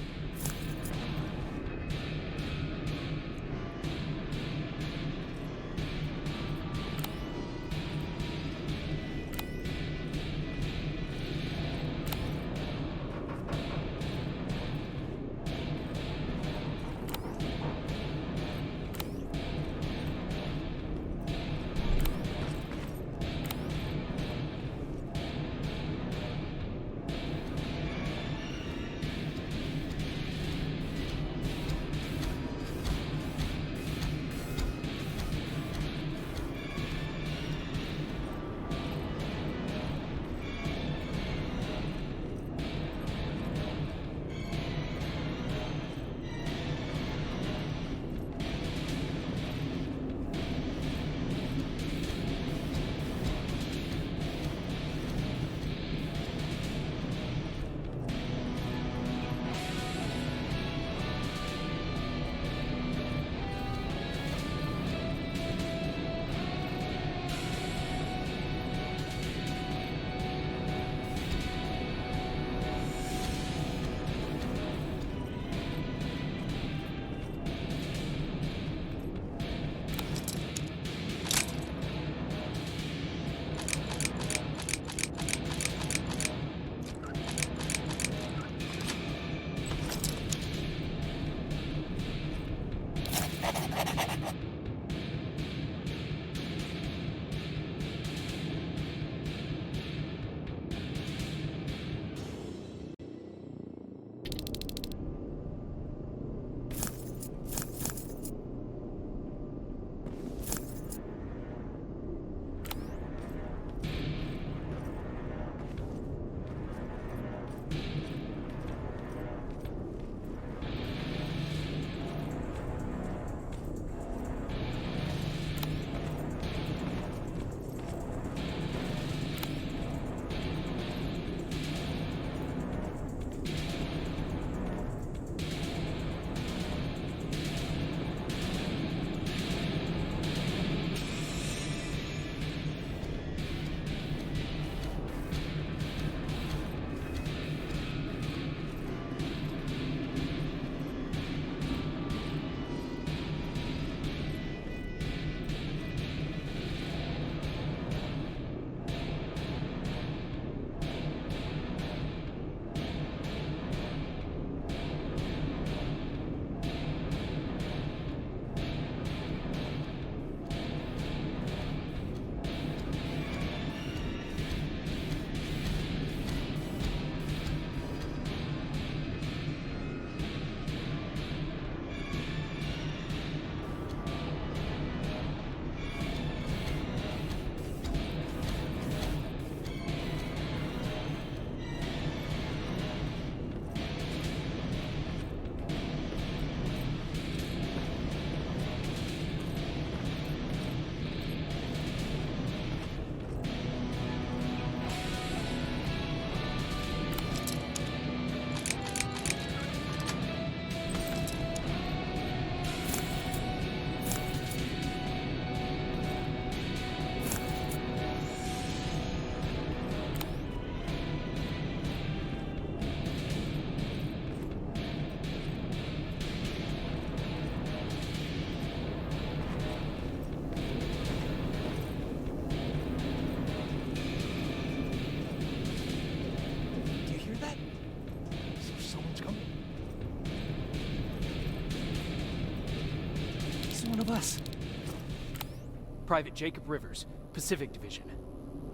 Private Jacob Rivers, Pacific Division.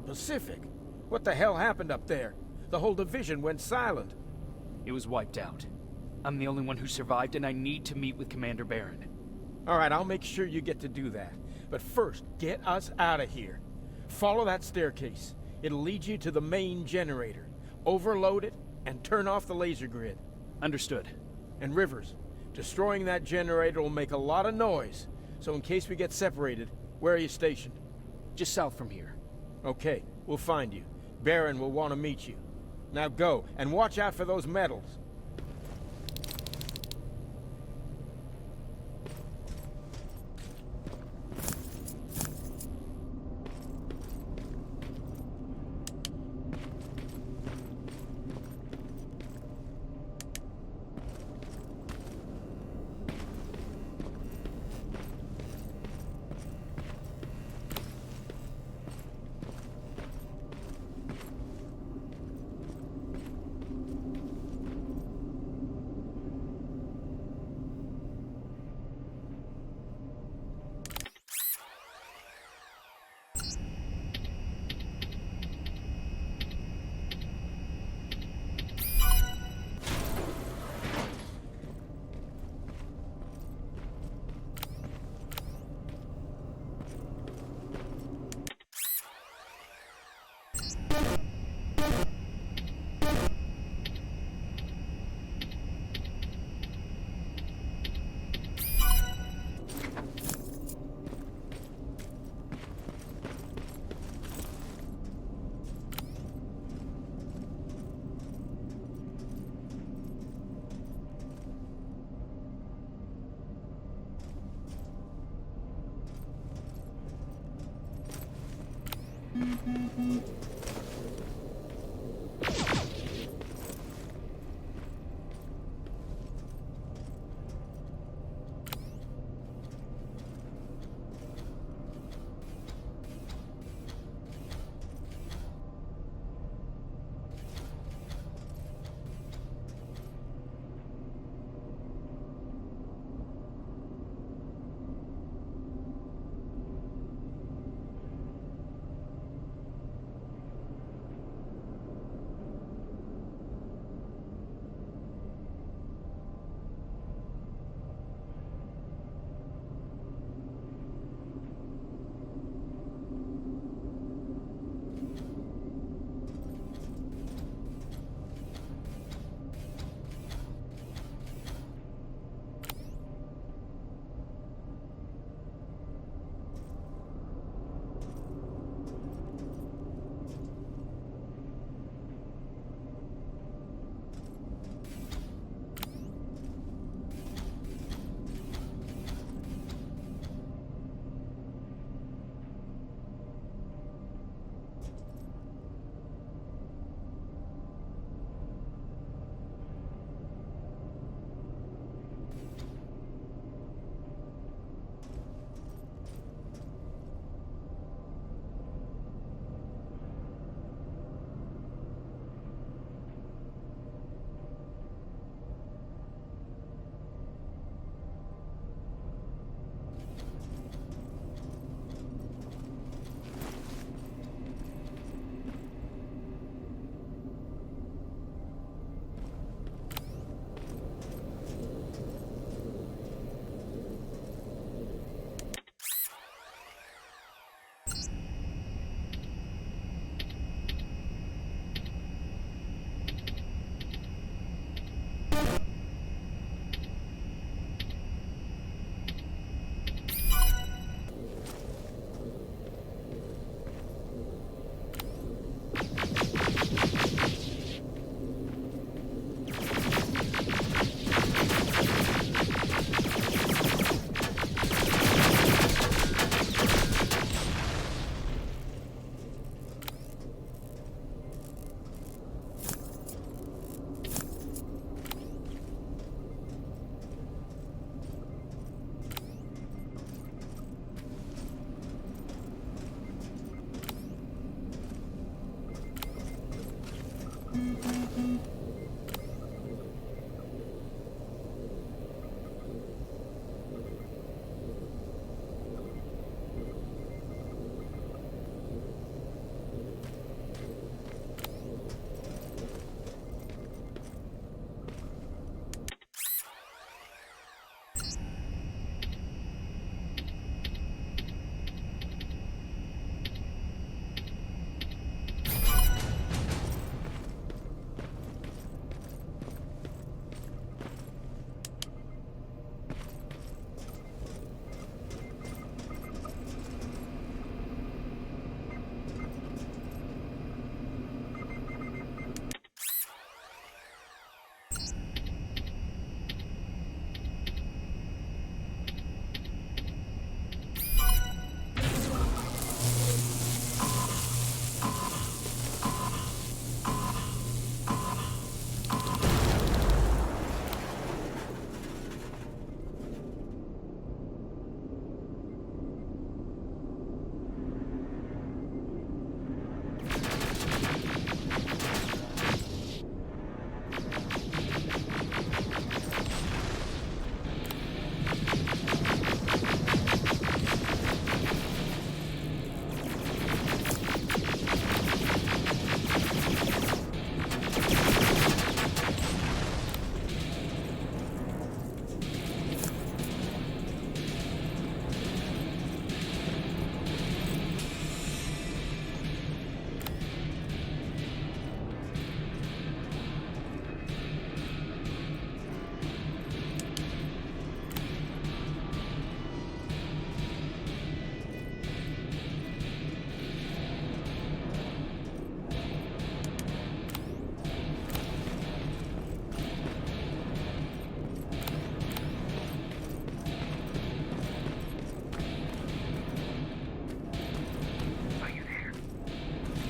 Pacific? What the hell happened up there? The whole division went silent. It was wiped out. I'm the only one who survived, and I need to meet with Commander Barron. All right, I'll make sure you get to do that. But first, get us out of here. Follow that staircase. It'll lead you to the main generator. Overload it, and turn off the laser grid. Understood. And Rivers, destroying that generator will make a lot of noise. So in case we get separated, where are you stationed? Just south from here. Okay, we'll find you. Barron will want to meet you. Now go, and watch out for those medals.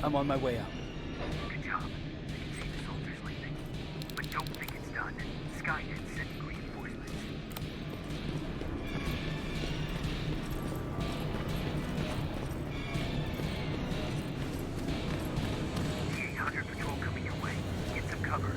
I'm on my way out. Good job. You can see the soldiers leaving. But don't think it's done. Skynet sending reinforcements. The 800 patrol coming your way. Get some cover.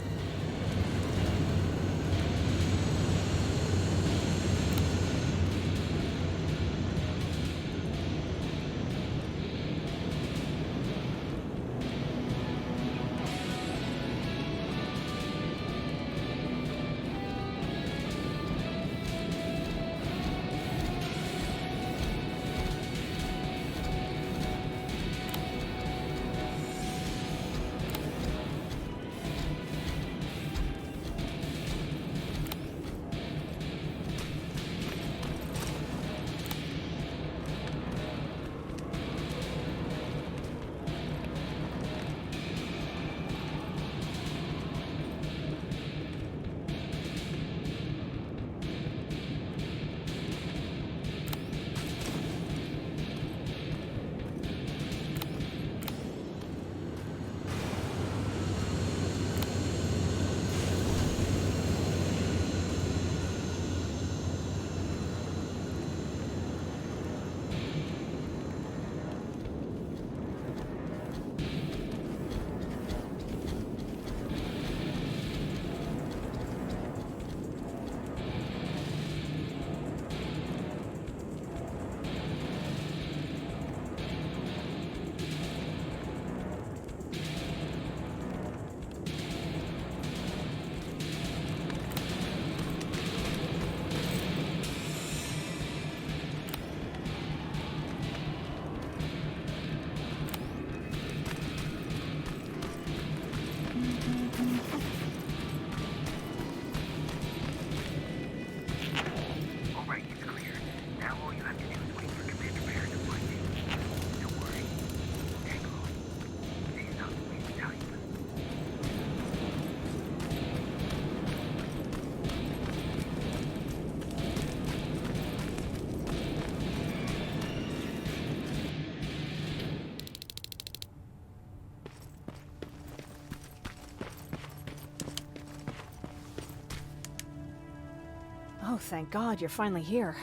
Oh, thank God, you're finally here.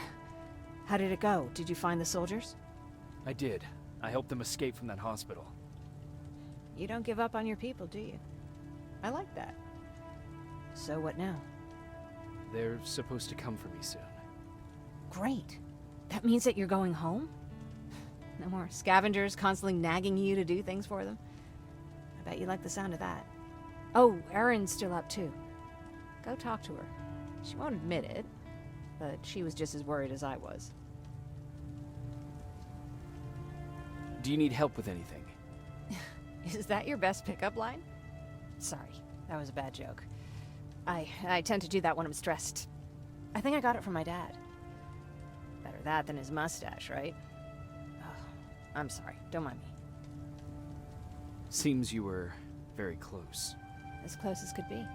How did it go? Did you find the soldiers? I did. I helped them escape from that hospital. You don't give up on your people, do you? I like that. So what now? They're supposed to come for me soon. Great. That means that you're going home? No more scavengers constantly nagging you to do things for them? I bet you like the sound of that. Oh, Erin's still up too. Go talk to her. She won't admit it, but she was just as worried as I was. Do you need help with anything? Is that your best pickup line? Sorry, that was a bad joke. I tend to do that when I'm stressed. I think I got it from my dad. Better that than his mustache, right? Oh, I'm sorry, don't mind me. Seems you were very close. As close as could be.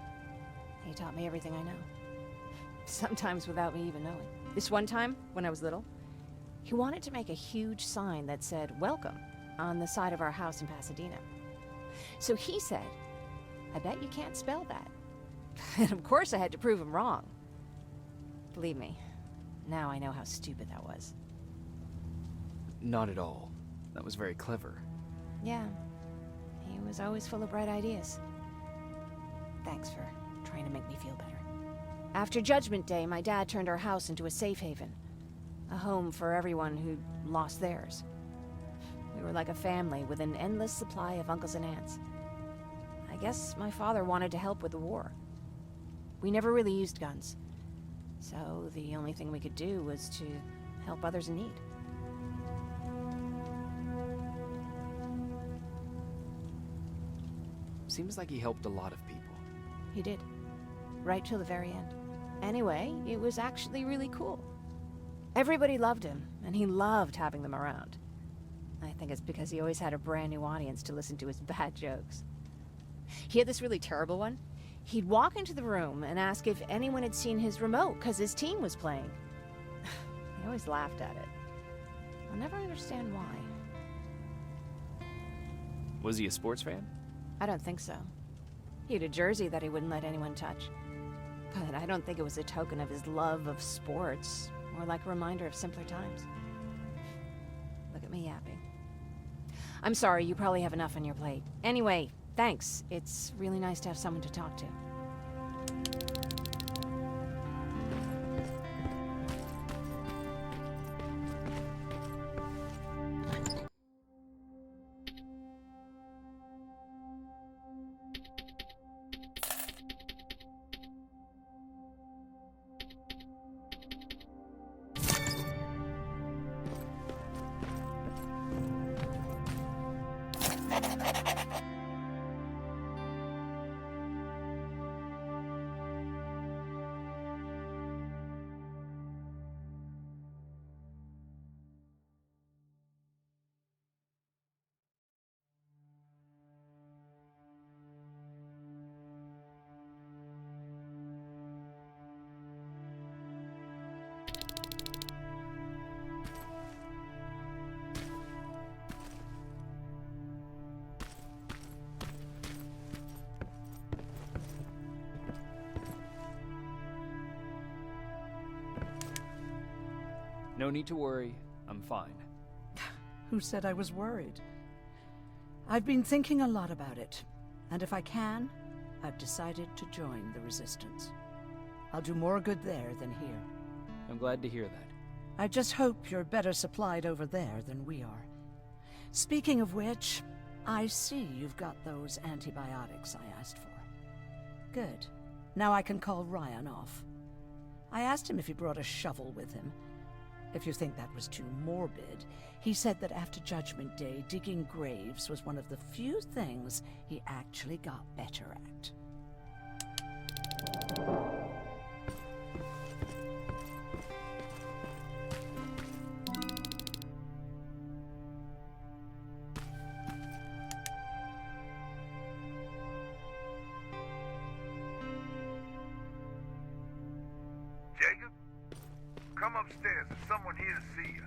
He taught me everything I know. Sometimes without me even knowing. This one time, when I was little, he wanted to make a huge sign that said, "Welcome," on the side of our house in Pasadena. So he said, "I bet you can't spell that." And of course I had to prove him wrong. Believe me, now I know how stupid that was. Not at all. That was very clever. Yeah, he was always full of bright ideas. Thanks for trying to make me feel better. After Judgment Day, my dad turned our house into a safe haven. A home for everyone who'd lost theirs. We were like a family with an endless supply of uncles and aunts. I guess my father wanted to help with the war. We never really used guns, so the only thing we could do was to help others in need. Seems like he helped a lot of people. He did. Right till the very end. Anyway, it was actually really cool. Everybody loved him, and he loved having them around. I think it's because he always had a brand new audience to listen to his bad jokes. He had this really terrible one. He'd walk into the room and ask if anyone had seen his remote because his team was playing. I always laughed at it. I'll never understand why. Was he a sports fan? I don't think so. He had a jersey that he wouldn't let anyone touch. But I don't think it was a token of his love of sports, more like a reminder of simpler times. Look at me yapping. I'm sorry, you probably have enough on your plate. Anyway, thanks. It's really nice to have someone to talk to. No need to worry. I'm fine. Who said I was worried? I've been thinking a lot about it, and if I can, I've decided to join the Resistance. I'll do more good there than here. I'm glad to hear that. I just hope you're better supplied over there than we are. Speaking of which, I see you've got those antibiotics I asked for. Good. Now I can call Ryan off. I asked him if he brought a shovel with him. If you think that was too morbid, he said that after Judgment Day, digging graves was one of the few things he actually got better at. Jacob? Come upstairs. There's someone here to see you.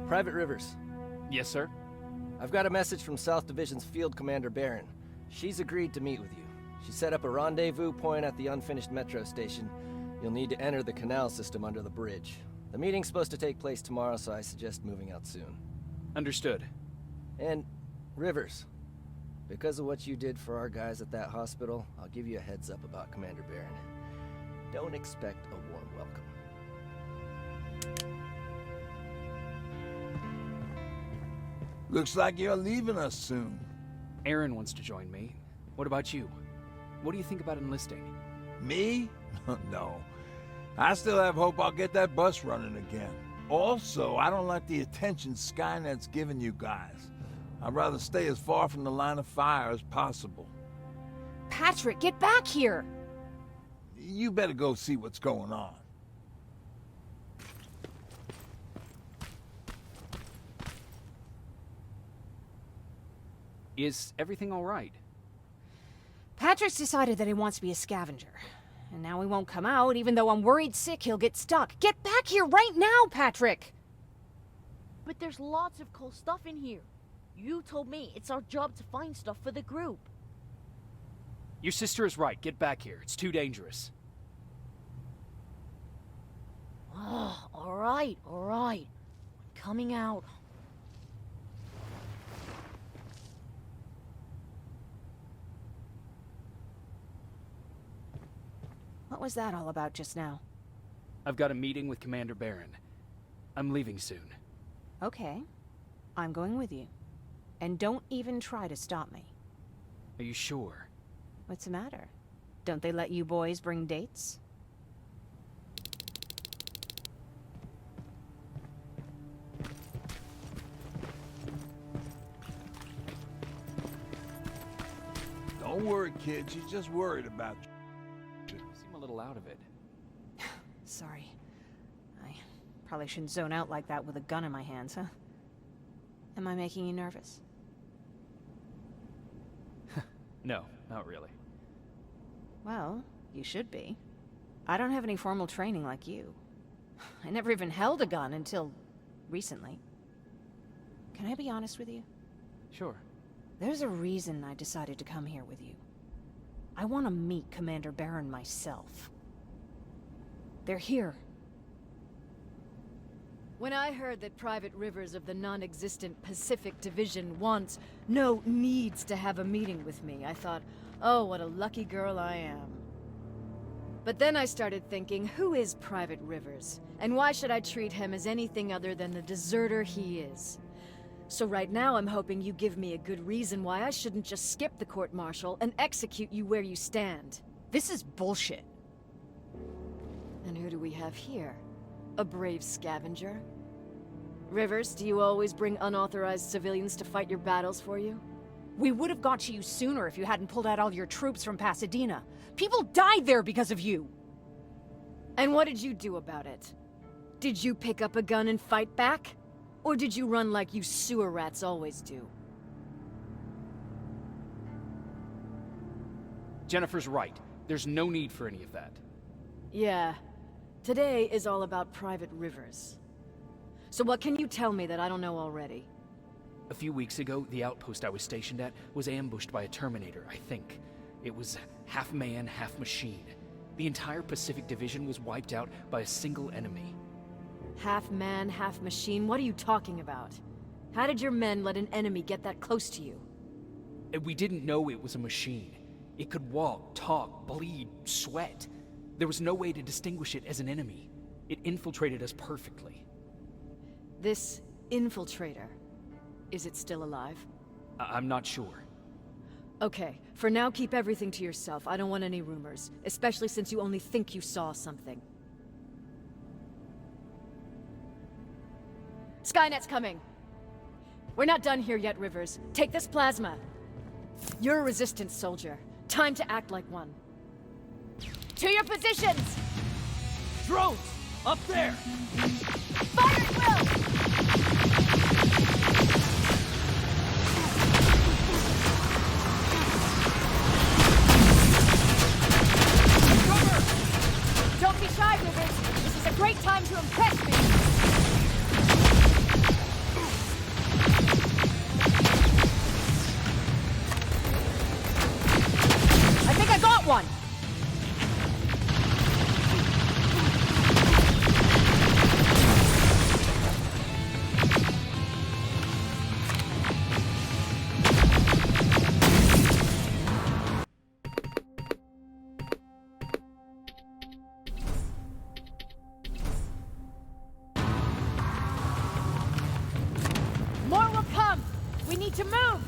Private Rivers, Yes, sir? I've got a message from South Division's Field Commander Barron. She's agreed to meet with you. She set up a rendezvous point at the unfinished metro station. You'll need to enter the canal system under the bridge. The meeting's supposed to take place tomorrow, so I suggest moving out soon. Understood. And, Rivers, because of what you did for our guys at that hospital, I'll give you a heads up about Commander Barron. Don't expect a warm welcome. Looks like you're leaving us soon. Aaron wants to join me. What about you? What do you think about enlisting? Me? No. I still have hope I'll get that bus running again. Also, I don't like the attention Skynet's giving you guys. I'd rather stay as far from the line of fire as possible. Patrick, get back here! You better go see what's going on. Is everything all right? Patrick's decided that he wants to be a scavenger. And now he won't come out, even though I'm worried sick he'll get stuck. Get back here right now, Patrick! But there's lots of cool stuff in here. You told me it's our job to find stuff for the group. Your sister is right. Get back here. It's too dangerous. Alright. I'm coming out. What was that all about just now? I've got a meeting with Commander Barron. I'm leaving soon. Okay. I'm going with you. And don't even try to stop me. Are you sure? What's the matter? Don't they let you boys bring dates? Don't worry, kid. She's just worried about you. You seem a little out of it. Sorry. I probably shouldn't zone out like that with a gun in my hands, huh? Am I making you nervous? No, not really. Well, you should be. I don't have any formal training like you. I never even held a gun until recently. Can I be honest with you? Sure. There's a reason I decided to come here with you. I want to meet Commander Barron myself. They're here. When I heard that Private Rivers of the non-existent Pacific Division needs to have a meeting with me, I thought, oh, what a lucky girl I am. But then I started thinking, who is Private Rivers? And why should I treat him as anything other than the deserter he is? So right now I'm hoping you give me a good reason why I shouldn't just skip the court-martial and execute you where you stand. This is bullshit. And who do we have here? A brave scavenger? Rivers, do you always bring unauthorized civilians to fight your battles for you? We would have got to you sooner if you hadn't pulled out all your troops from Pasadena. People died there because of you! And what did you do about it? Did you pick up a gun and fight back? Or did you run like you sewer rats always do? Jennifer's right. There's no need for any of that. Yeah. Today is all about Private Rivers. So what can you tell me that I don't know already? A few weeks ago, the outpost I was stationed at was ambushed by a Terminator, I think. It was half man, half machine. The entire Pacific Division was wiped out by a single enemy. Half man, half machine? What are you talking about? How did your men let an enemy get that close to you? And we didn't know it was a machine. It could walk, talk, bleed, sweat. There was no way to distinguish it as an enemy. It infiltrated us perfectly. This Infiltrator, is it still alive? I'm not sure. Okay, for now keep everything to yourself. I don't want any rumors, especially since you only think you saw something. Skynet's coming! We're not done here yet, Rivers. Take this plasma. You're a resistance soldier. Time to act like one. To your positions! Drones! Up there! Fire at will! Don't be shy, Rivers. This is a great time to impress me. I think I got one. To move!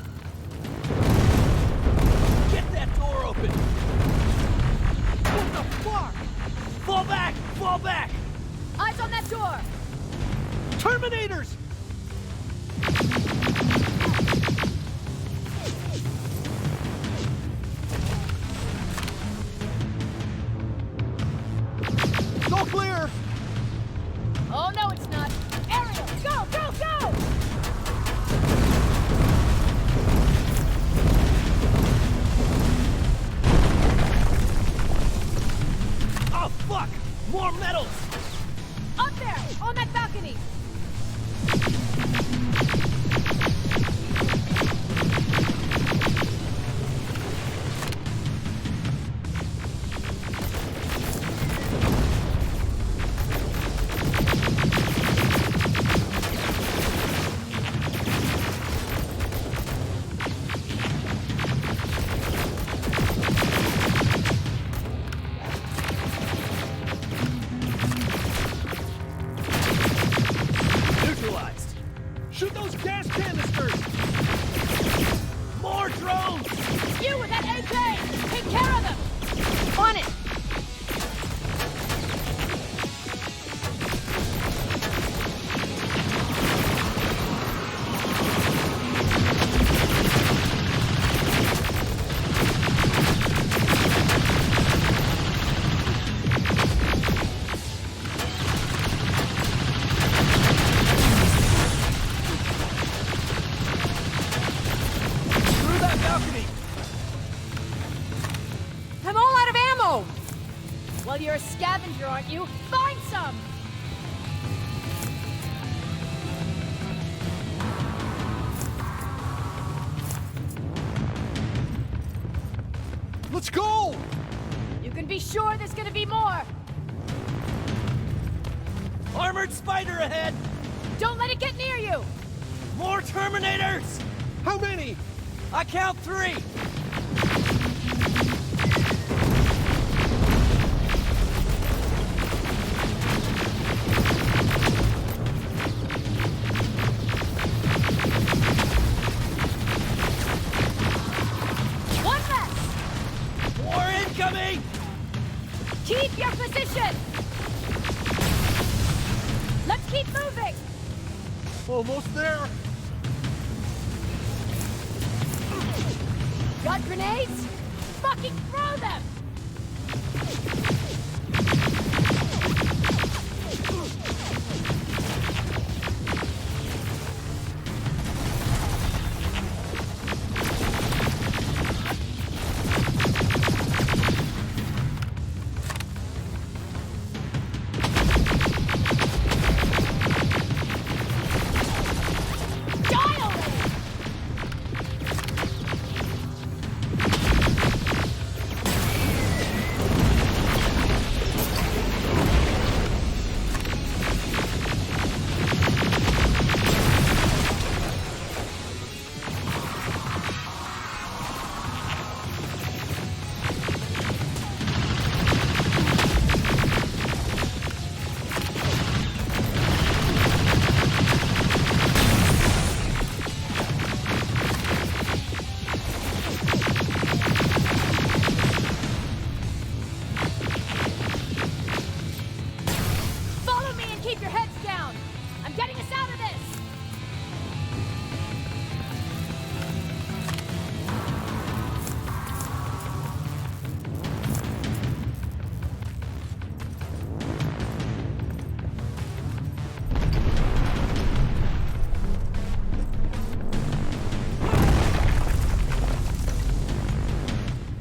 Get that door open! What the fuck? Fall back! Fall back! Eyes on that door! Terminators! Go clear! Oh no, it's not! Ariel, go, go, go! Oh, fuck! More metals! Up there! On that balcony! Shoot those gas canisters! More drones! You with that AK! Take care of them! On it! you're a scavenger, aren't you? Find some! Let's go! You can be sure there's gonna be more! Armored spider ahead! Don't let it get near you! More Terminators! How many? I count 3! One less! More incoming! Keep your position! Let's keep moving! Almost there. Got grenades? Fucking throw them!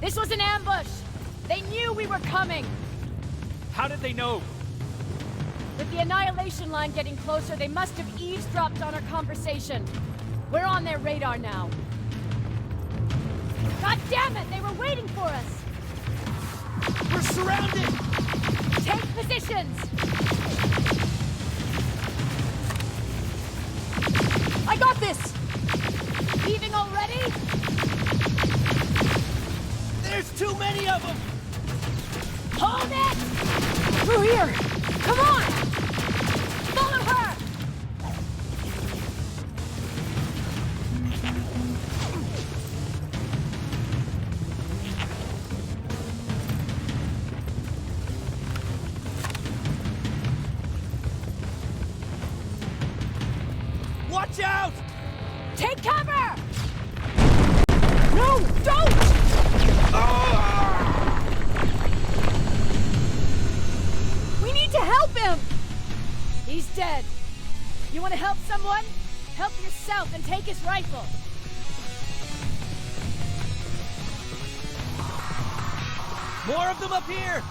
This was an ambush! They knew we were coming! How did they know? With the Annihilation line getting closer, they must have eavesdropped on our conversation. We're on their radar now. God damn it! They were waiting for us! We're surrounded! Take positions! I got this! Leaving already? There's too many of them! Hold it! Through here! Come on! Follow her! Watch out! Take cover! No, don't! We need to help him! He's dead. You want to help someone? Help yourself and take his rifle. More of them up here!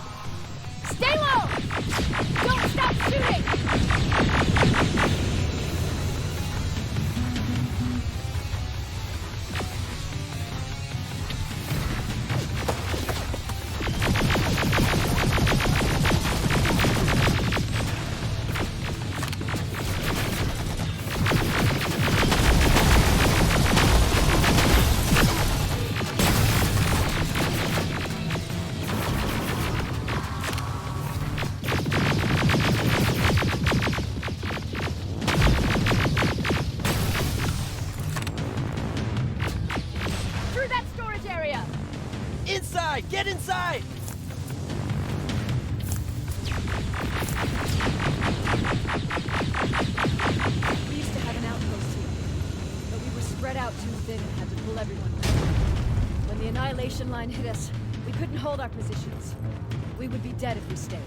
Stay low! Don't stop shooting! Inside! Get inside! We used to have an outpost here, but we were spread out too thin and had to pull everyone back. When the Annihilation line hit us, we couldn't hold our positions. We would be dead if we stayed.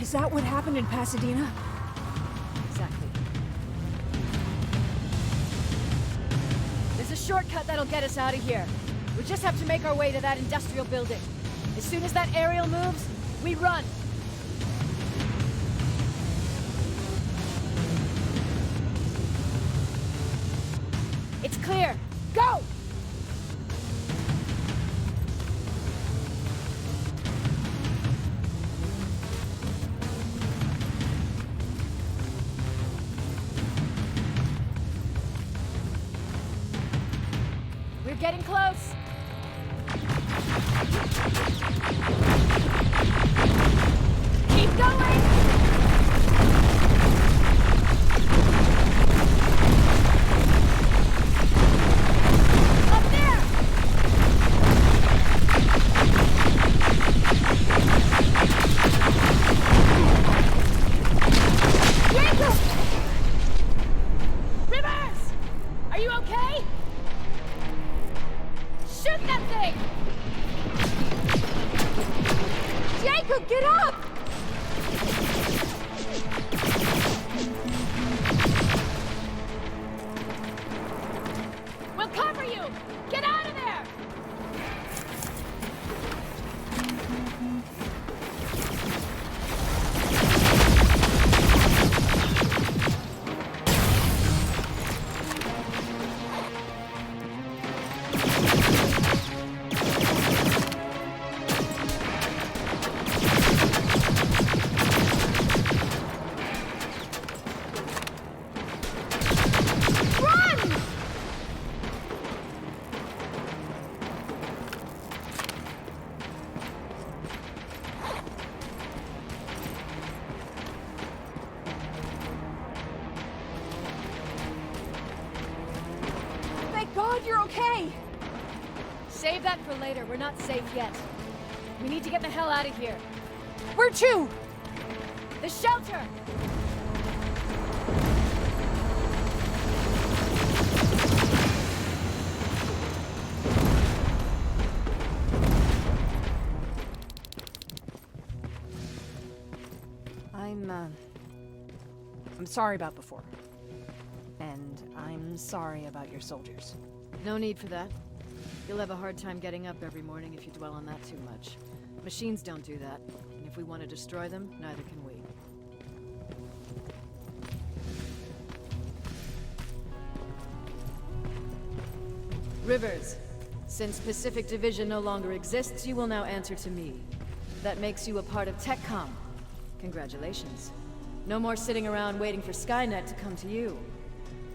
Is that what happened in Pasadena? Exactly. There's a shortcut that'll get us out of here. We just have to make our way to that industrial building. As soon as that aerial moves, we run. It's clear. Go! We're getting close. Keep going! Up there! Jacob! Rivers! Are you okay? Shoot that thing! Jacob, get up! We'll cover you! Get out of there! God, you're okay! Save that for later. We're not safe yet. We need to get the hell out of here. Where to? The shelter! I'm sorry about before. And I'm sorry about your soldiers. No need for that. You'll have a hard time getting up every morning if you dwell on that too much. Machines don't do that, and if we want to destroy them, neither can we. Rivers, since Pacific Division no longer exists, you will now answer to me. That makes you a part of TechCom. Congratulations. No more sitting around waiting for Skynet to come to you.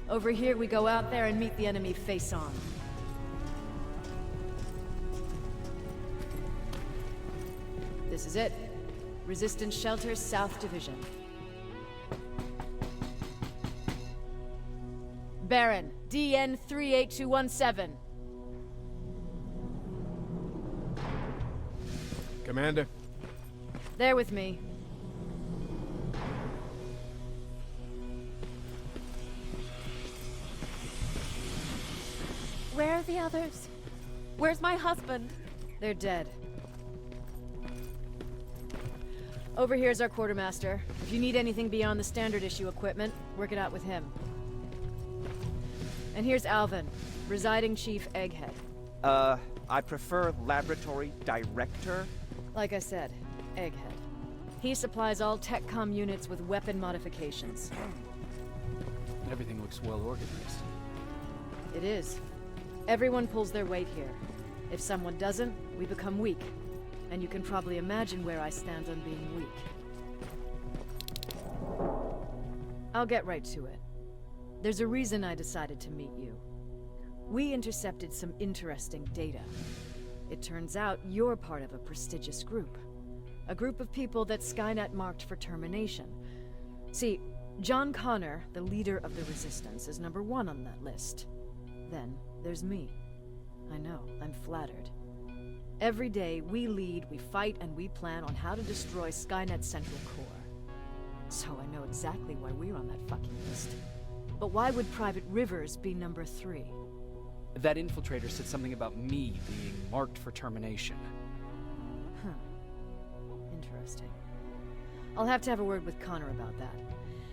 Over here, we go out there and meet the enemy face on. This is it. Resistance Shelter, South Division. Baron, DN 38217. Commander. There with me. Where are the others? Where's my husband? They're dead. Over here's our quartermaster. If you need anything beyond the standard issue equipment, work it out with him. And here's Alvin, Residing Chief Egghead. I prefer Laboratory Director. Like I said, Egghead. He supplies all TechCom units with weapon modifications. Everything looks well organized. It is. Everyone pulls their weight here. If someone doesn't, we become weak. And you can probably imagine where I stand on being weak. I'll get right to it. There's a reason I decided to meet you. We intercepted some interesting data. It turns out you're part of a prestigious group. A group of people that Skynet marked for termination. See, John Connor, the leader of the Resistance, is #1 on that list. Then there's me. I know, I'm flattered. Every day, we lead, we fight, and we plan on how to destroy Skynet's central core. So I know exactly why we're on that fucking list. But why would Private Rivers be #3? That infiltrator said something about me being marked for termination. Huh. Interesting. I'll have to have a word with Connor about that.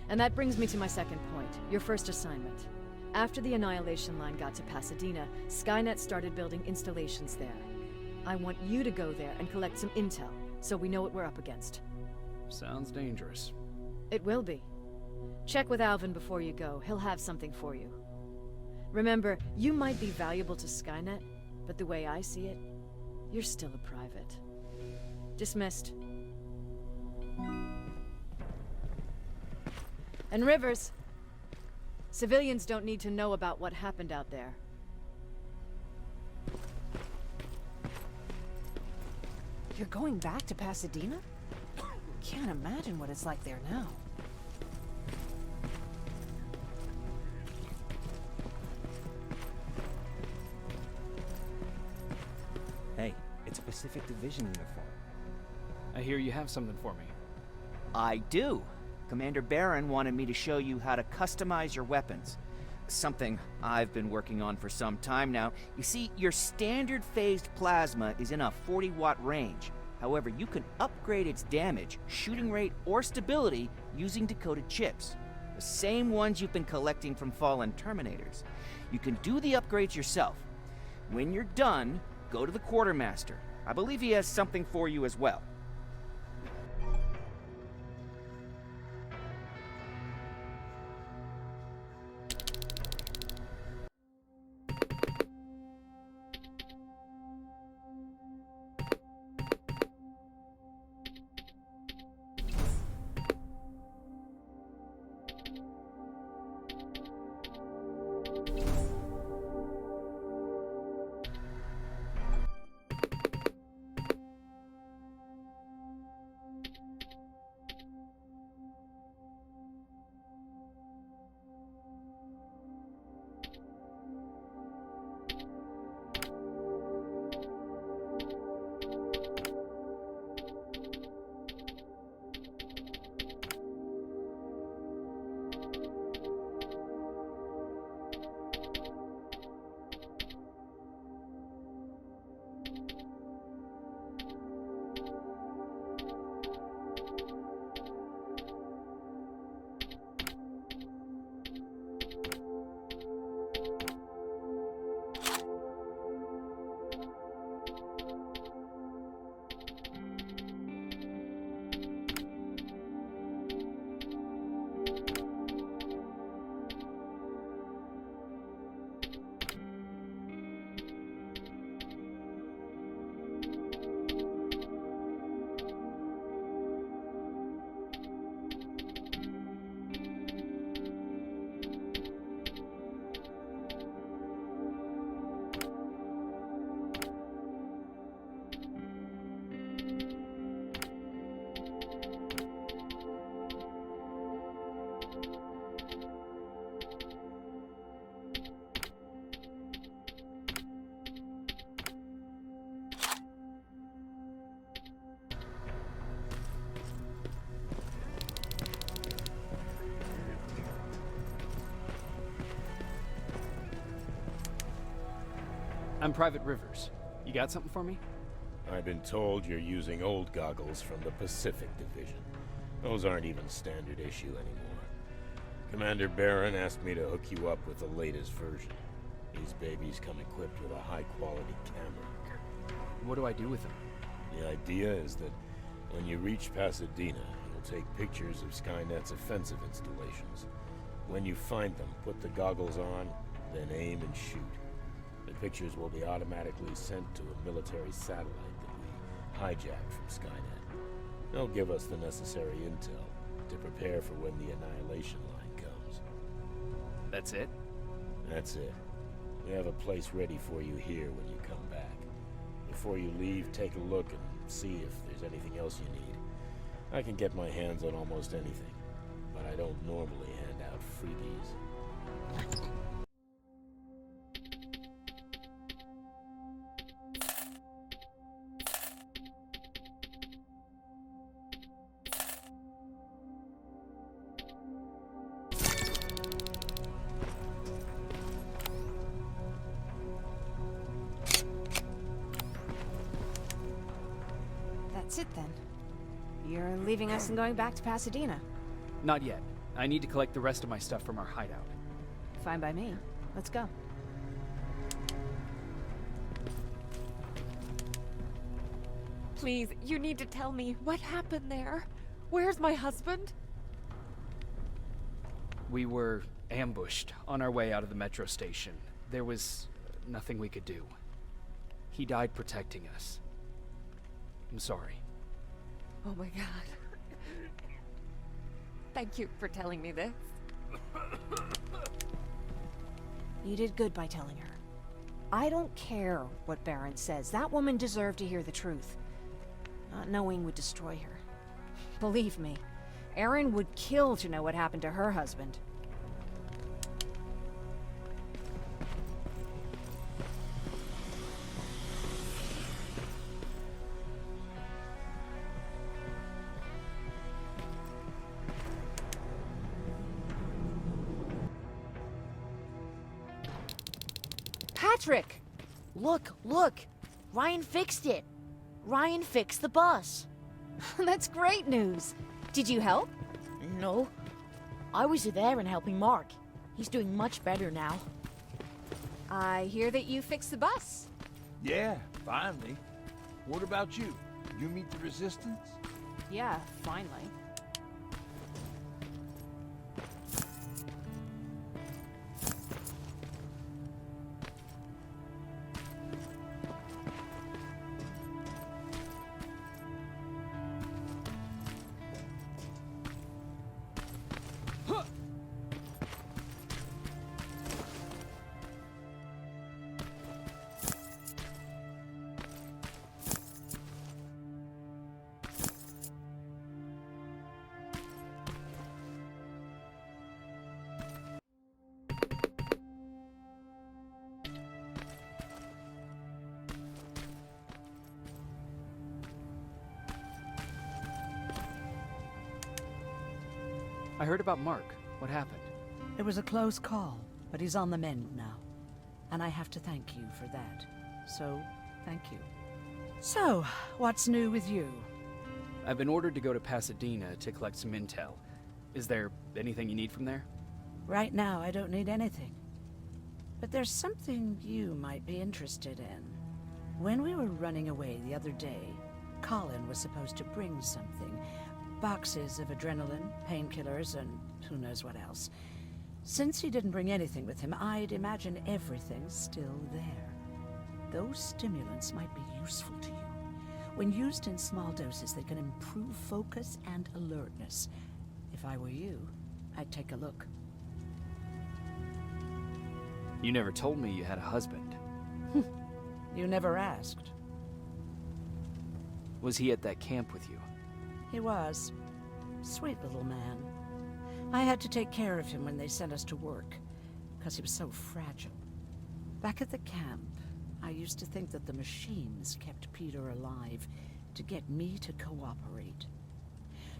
And that brings me to my second point, your first assignment. After the Annihilation line got to Pasadena, Skynet started building installations there. I want you to go there and collect some intel, so we know what we're up against. Sounds dangerous. It will be. Check with Alvin before you go. He'll have something for you. Remember, you might be valuable to Skynet, but the way I see it, you're still a private. Dismissed. And Rivers, civilians don't need to know about what happened out there. You're going back to Pasadena? Can't imagine what it's like there now. Hey, it's a Pacific Division uniform. I hear you have something for me. I do. Commander Barron wanted me to show you how to customize your weapons. Something I've been working on for some time now. You see, your standard phased plasma is in a 40-watt range. However, you can upgrade its damage, shooting rate, or stability using decoded chips. The same ones you've been collecting from fallen Terminators. You can do the upgrades yourself. When you're done, go to the Quartermaster. I believe he has something for you as well. I'm Private Rivers. You got something for me? I've been told you're using old goggles from the Pacific Division. Those aren't even standard issue anymore. Commander Barron asked me to hook you up with the latest version. These babies come equipped with a high-quality camera. What do I do with them? The idea is that when you reach Pasadena, you'll take pictures of Skynet's offensive installations. When you find them, put the goggles on, then aim and shoot. The pictures will be automatically sent to a military satellite that we hijacked from Skynet. They'll give us the necessary intel to prepare for when the Annihilation line comes. That's it? That's it. We have a place ready for you here when you come back. Before you leave, take a look and see if there's anything else you need. I can get my hands on almost anything, but I don't normally hand out freebies. That's it then. You're leaving us and going back to Pasadena. Not yet. I need to collect the rest of my stuff from our hideout. Fine by me. Let's go. Please, you need to tell me what happened there. Where's my husband? We were ambushed on our way out of the metro station. There was nothing we could do. He died protecting us. I'm sorry. Oh my god. Thank you for telling me this. You did good by telling her. I don't care what Baron says. That woman deserved to hear the truth. Not knowing would destroy her. Believe me, Erin would kill to know what happened to her husband. Patrick! Look, look! Ryan fixed it! Ryan fixed the bus! That's great news! Did you help? No. I was there and helping Mark. He's doing much better now. I hear that you fixed the bus. Yeah, finally. What about you? You meet the resistance? Yeah, finally. I heard about Mark. What happened? It was a close call, but he's on the mend now. And I have to thank you for that. So, thank you. So, what's new with you? I've been ordered to go to Pasadena to collect some intel. Is there anything you need from there? Right now, I don't need anything. But there's something you might be interested in. When we were running away the other day, Colin was supposed to bring something. Boxes of adrenaline, painkillers, and who knows what else. Since he didn't bring anything with him, I'd imagine everything's still there. Those stimulants might be useful to you. When used in small doses, they can improve focus and alertness. If I were you, I'd take a look. You never told me you had a husband. You never asked. Was he at that camp with you? He was. Sweet little man. I had to take care of him when they sent us to work, because he was so fragile. Back at the camp, I used to think that the machines kept Peter alive to get me to cooperate.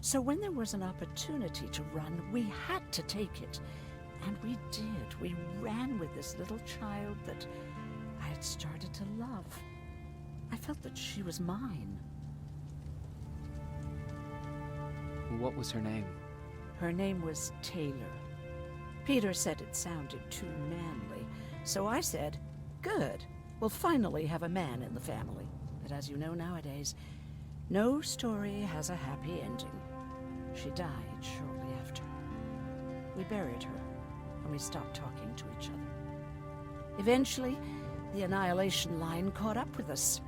So when there was an opportunity to run, we had to take it. And we did. We ran with this little child that I had started to love. I felt that she was mine. What was her name? Her name was Taylor. Peter said it sounded too manly, so I said, good, we'll finally have a man in the family. But as you know nowadays, no story has a happy ending. She died shortly after. We buried her, and we stopped talking to each other. Eventually, the Annihilation line caught up with us.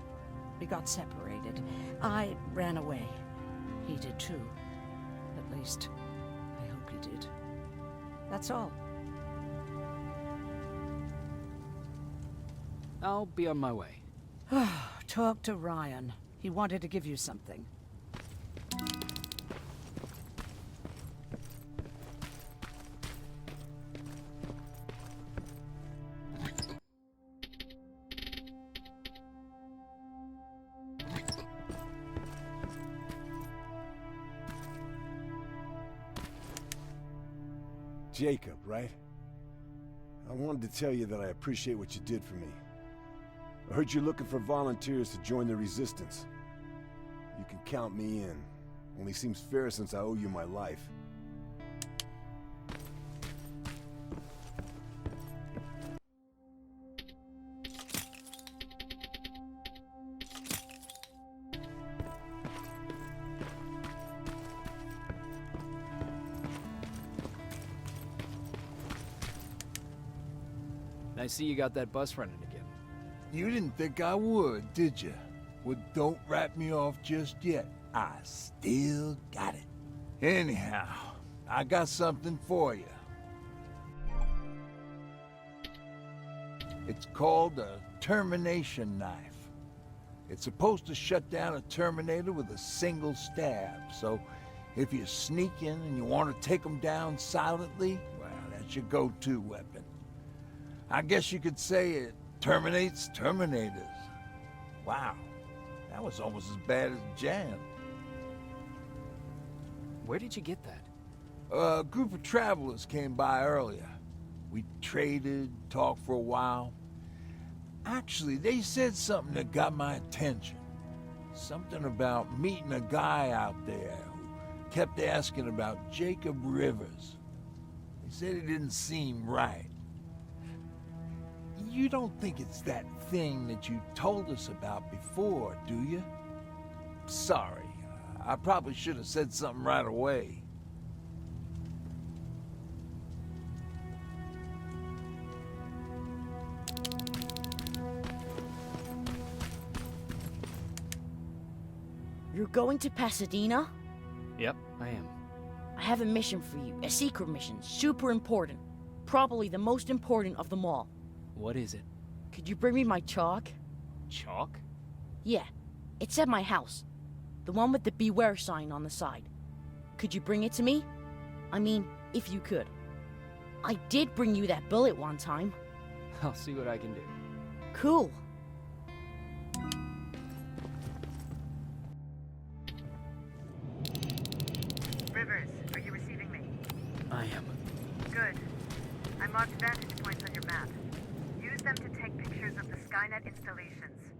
We got separated. I ran away. He did too. At least, I hope he did. That's all. I'll be on my way. Talk to Ryan. He wanted to give you something. Jacob, right? I wanted to tell you that I appreciate what you did for me. I heard you're looking for volunteers to join the Resistance. You can count me in. Only seems fair since I owe you my life. I see you got that bus running again. You didn't think I would, did you? Well, don't wrap me off just yet. I still got it. Anyhow, I got something for you. It's called a termination knife. It's supposed to shut down a Terminator with a single stab, so if you're sneaking and you want to take them down silently, well, that's your go-to weapon. I guess you could say it terminates Terminators. Wow, that was almost as bad as Jan. Where did you get that? A group of travelers came by earlier. We traded, talked for a while. Actually, they said something that got my attention. Something about meeting a guy out there who kept asking about Jacob Rivers. They said it didn't seem right. You don't think it's that thing that you told us about before, do you? Sorry, I probably should have said something right away. You're going to Pasadena? Yep, I am. I have a mission for you. A secret mission. Super important. Probably the most important of them all. What is it? Could you bring me my chalk? Chalk? Yeah. It's at my house. The one with the beware sign on the side. Could you bring it to me? I mean, if you could. I did bring you that bullet one time. I'll see what I can do. Cool. Rivers, are you receiving me? I am. Good. I marked vantage points on your map. Use them to take pictures of the Skynet installations.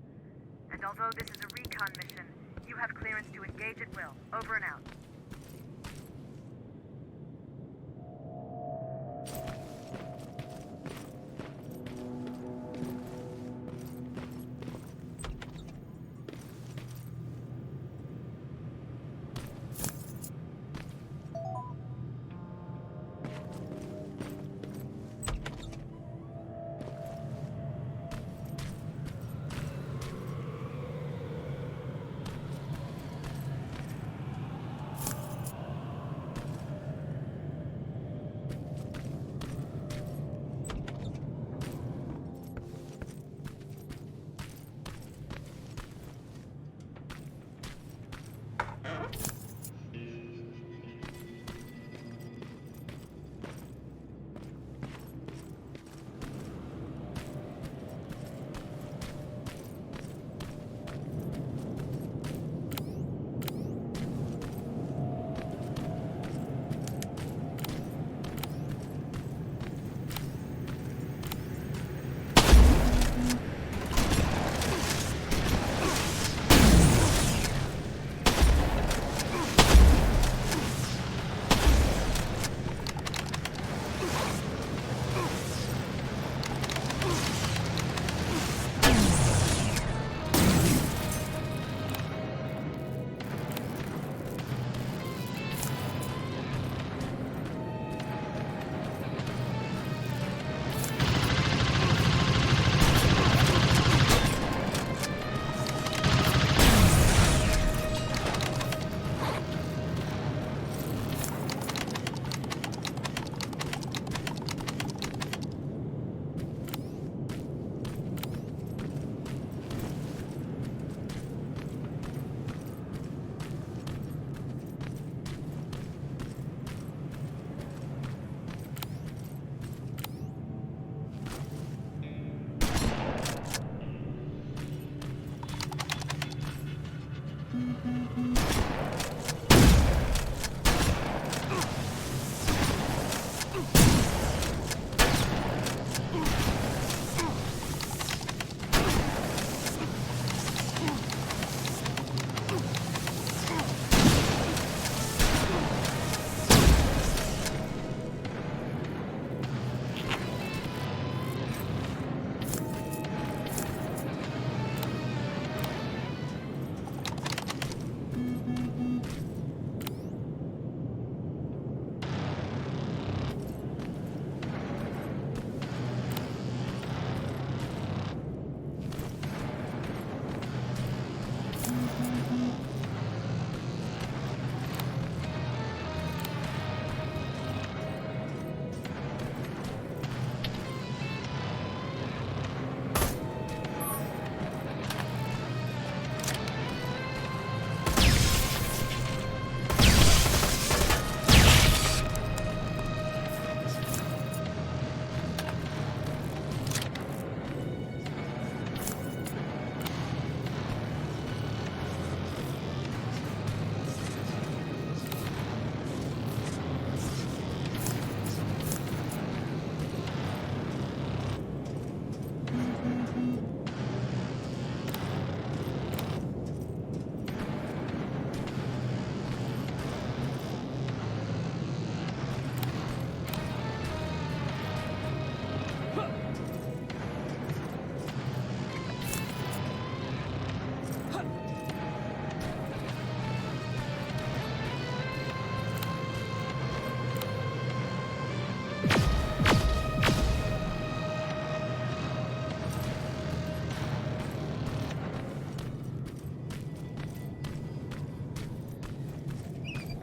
And although this is a recon mission, you have clearance to engage at will. Over and out.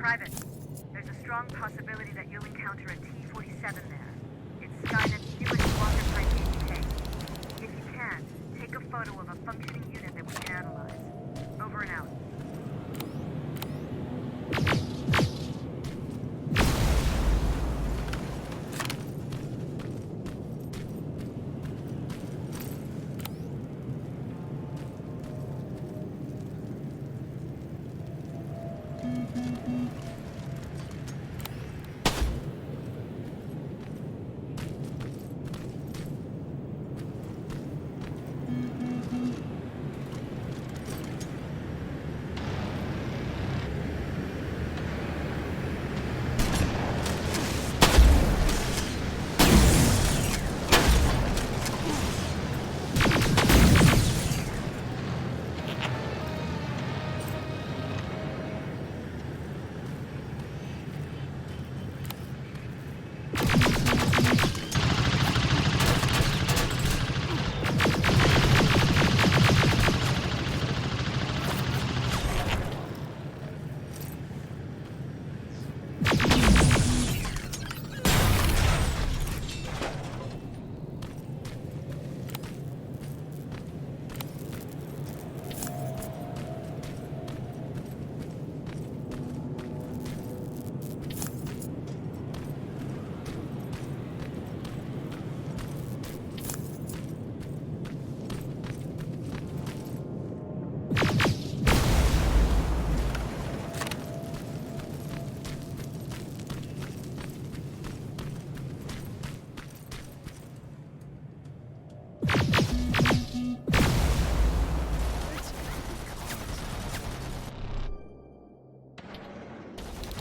Private, there's a strong possibility that you'll encounter a T-47 there. It's Skynet's newest walker-type APK. If you can, take a photo of a functioning unit that we can analyze. Over and out.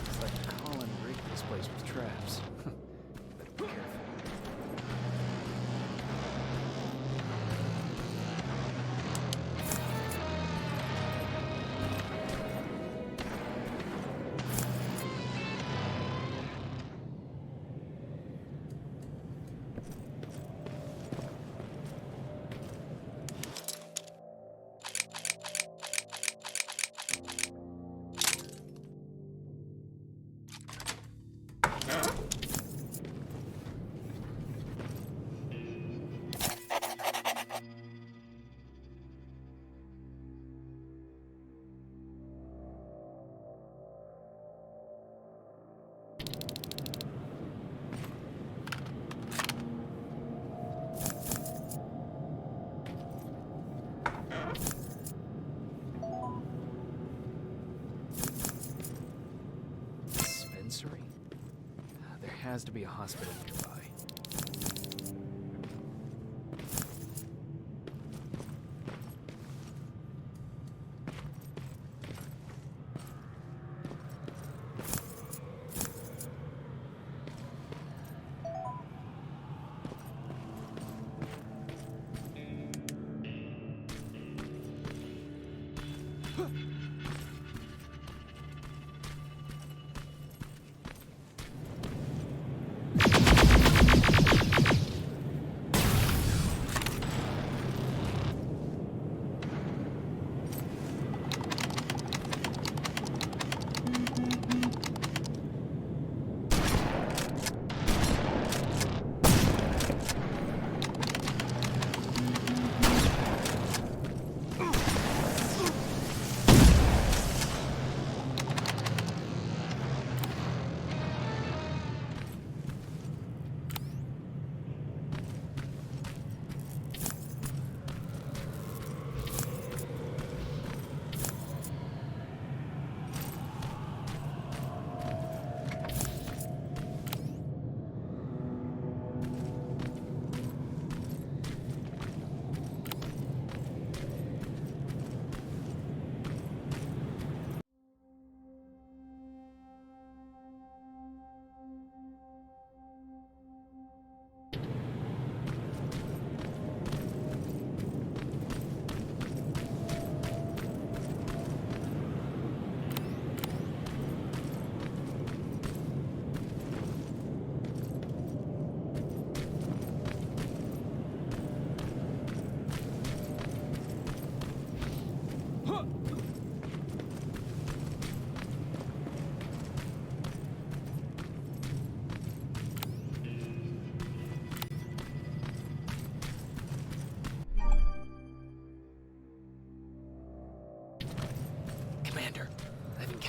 It's like Colin rigged this place with traps. Better be careful. Dispensary? There has to be a hospital nearby.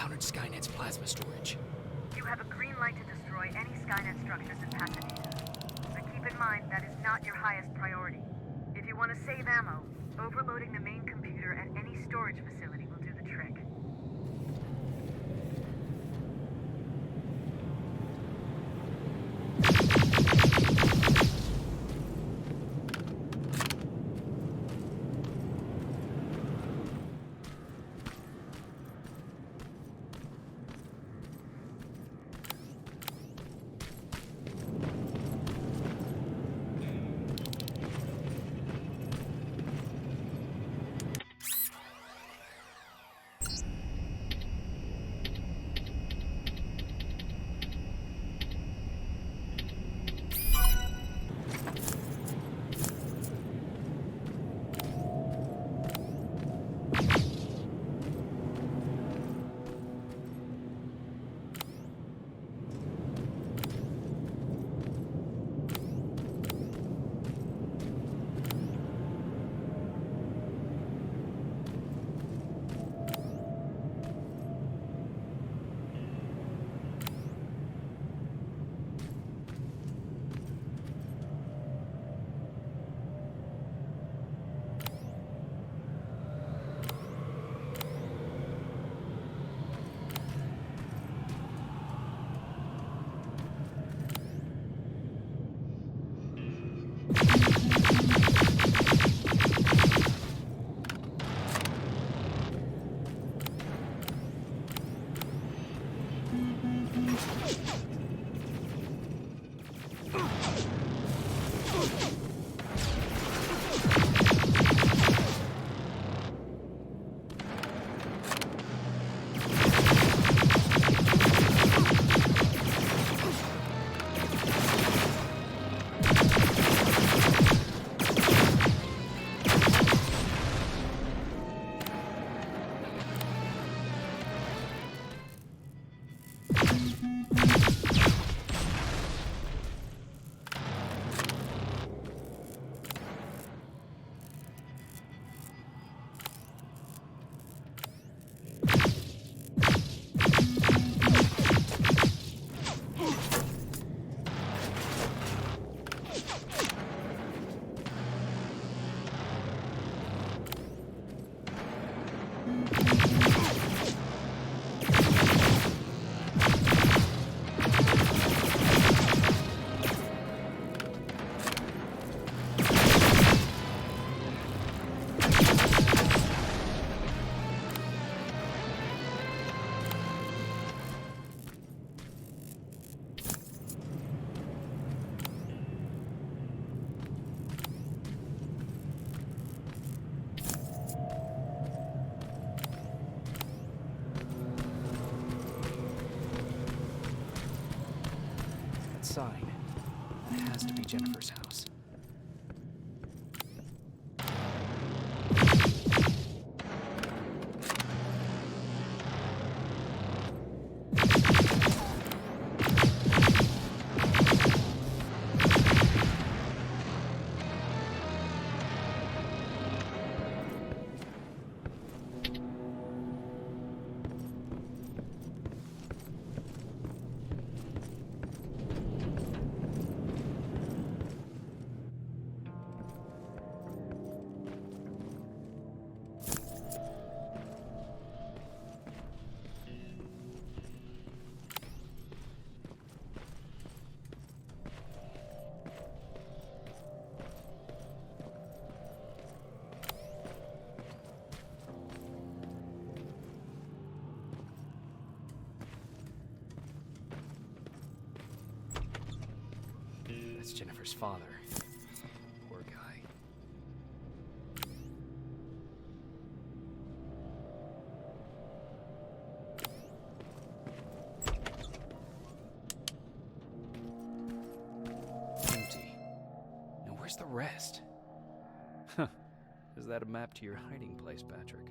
encountered Skynet's plasma storage. You have a green light to destroy any Skynet structures in Pasadena. But keep in mind, that is not your highest priority. If you want to save ammo, overloading the main computer at any storage facility will do the trick. Sign. It has to be Jennifer's house. That's Jennifer's father. Poor guy. Empty. Now where's the rest? Huh. Is that a map to your hiding place, Patrick?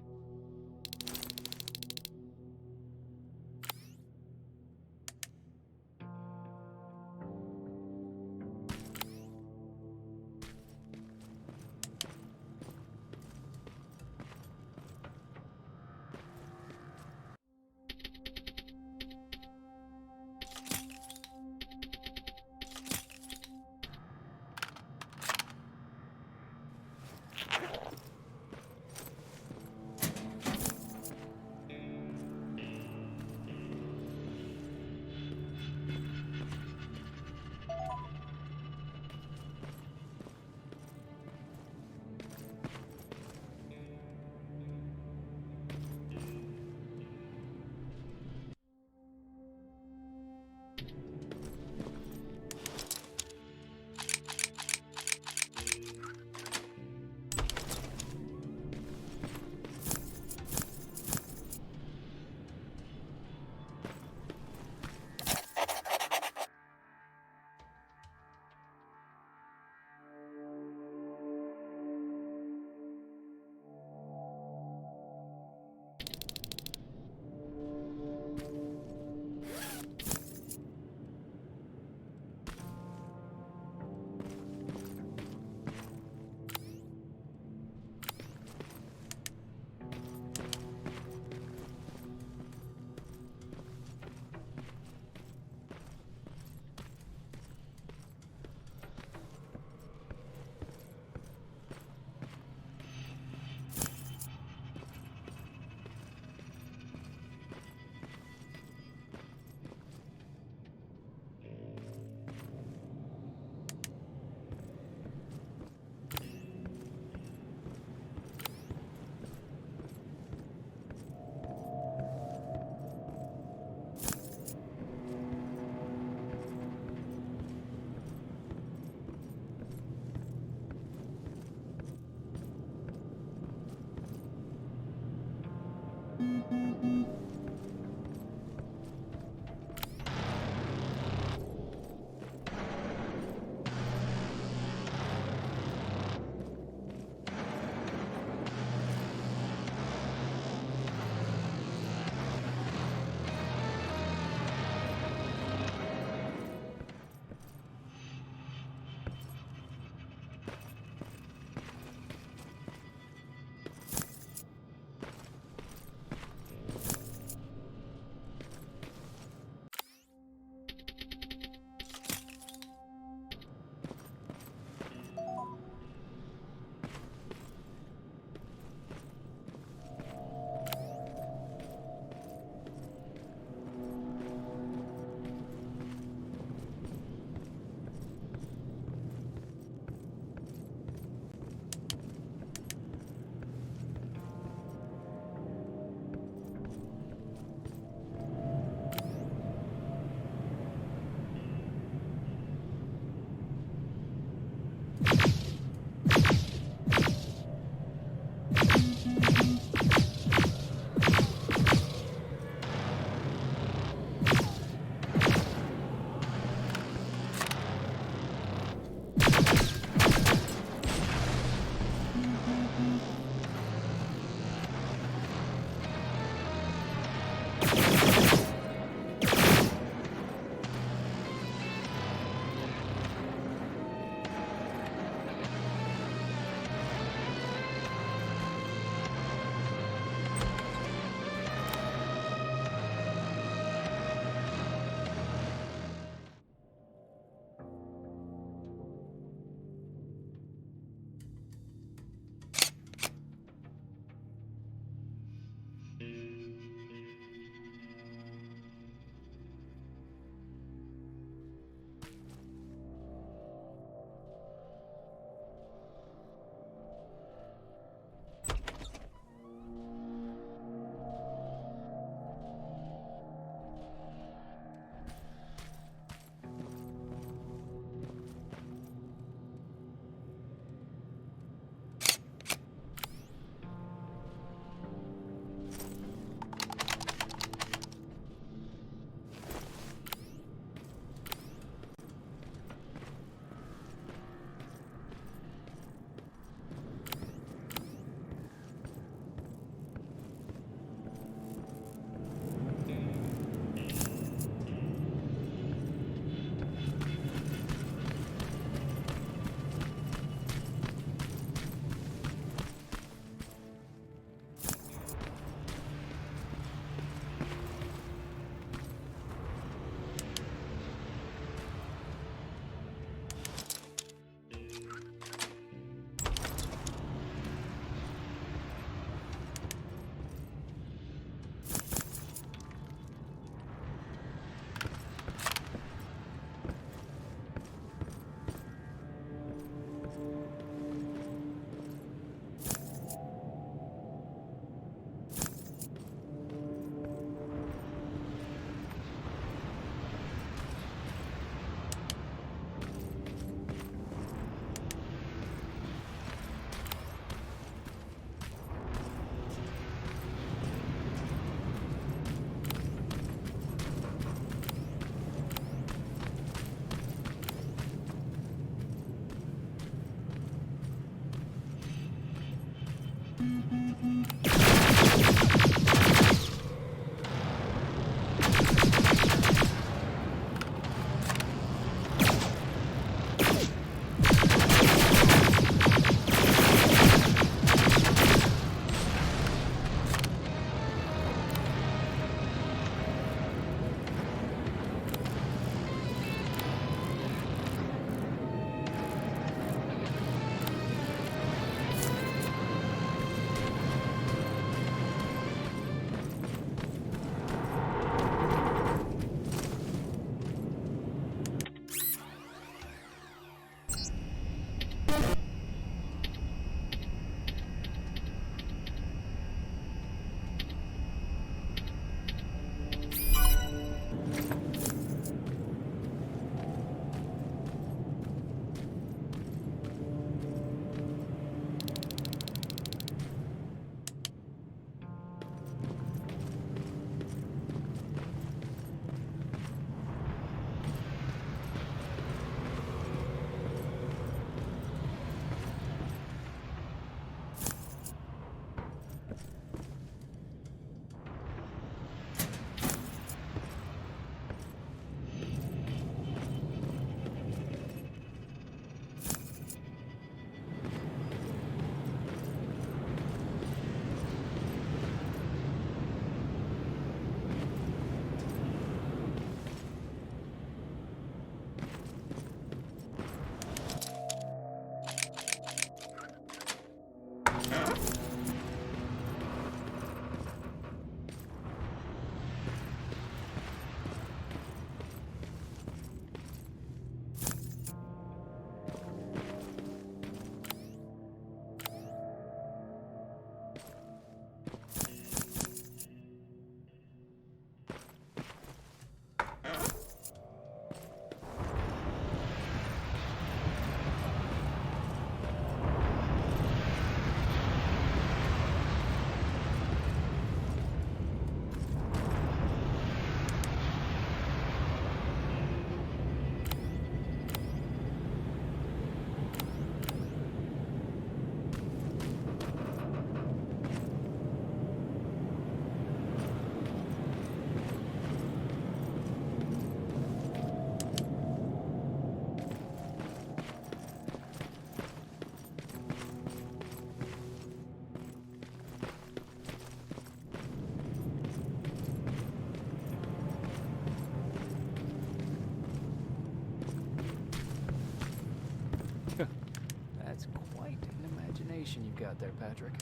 That's quite an imagination you've got there, Patrick.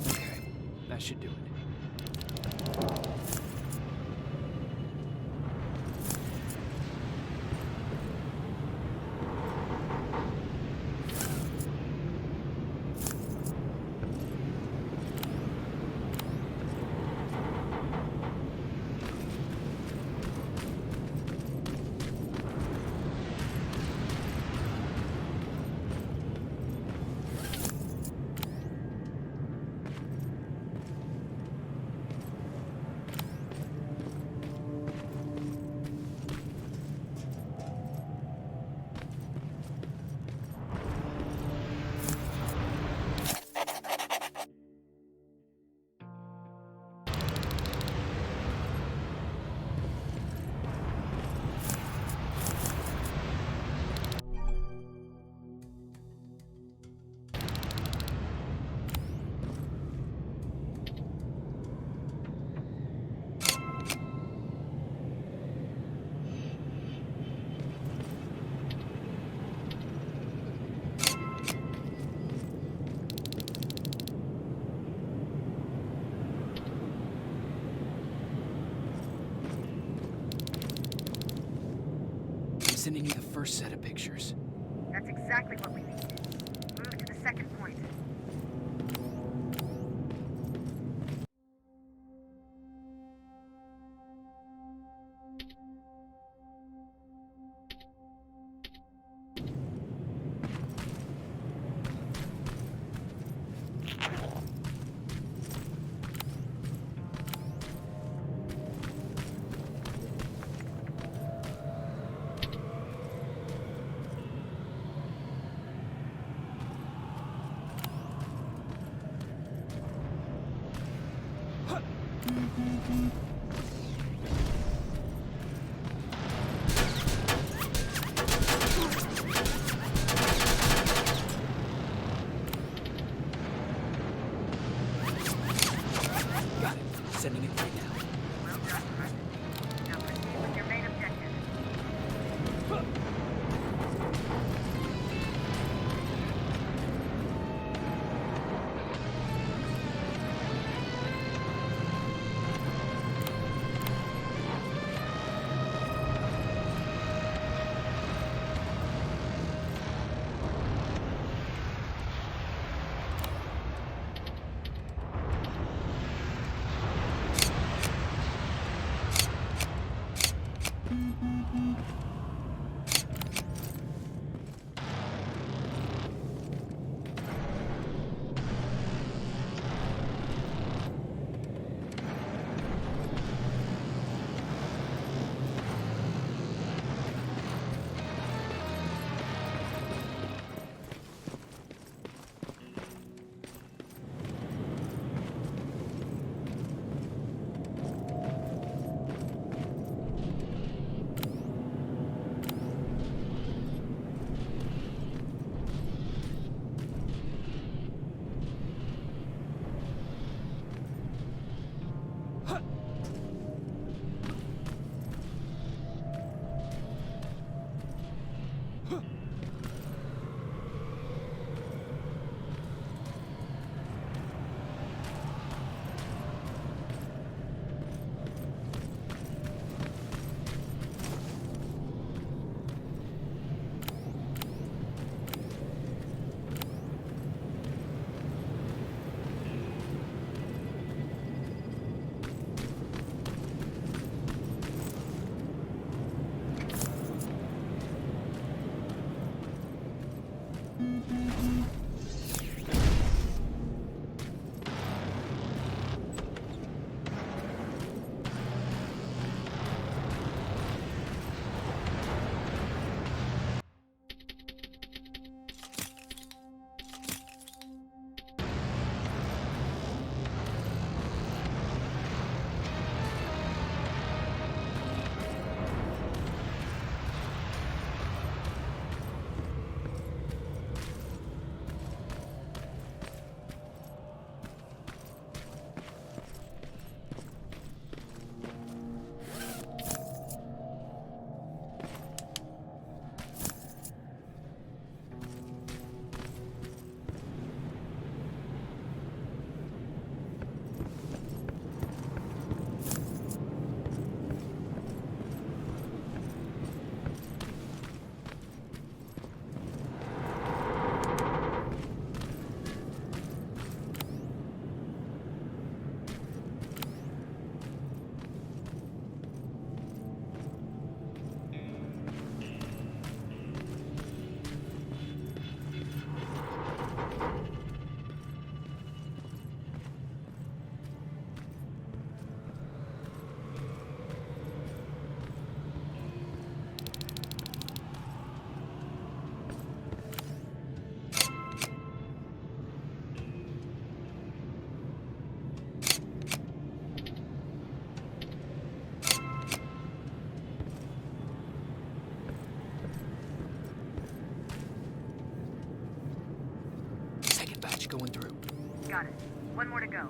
Okay, that should do it. Sending you the first set of pictures. That's exactly what we need. Move to the second point. Got it. Sending it right now. Well done, Private. Now proceed with your main objective. Going through. Got it. One more to go.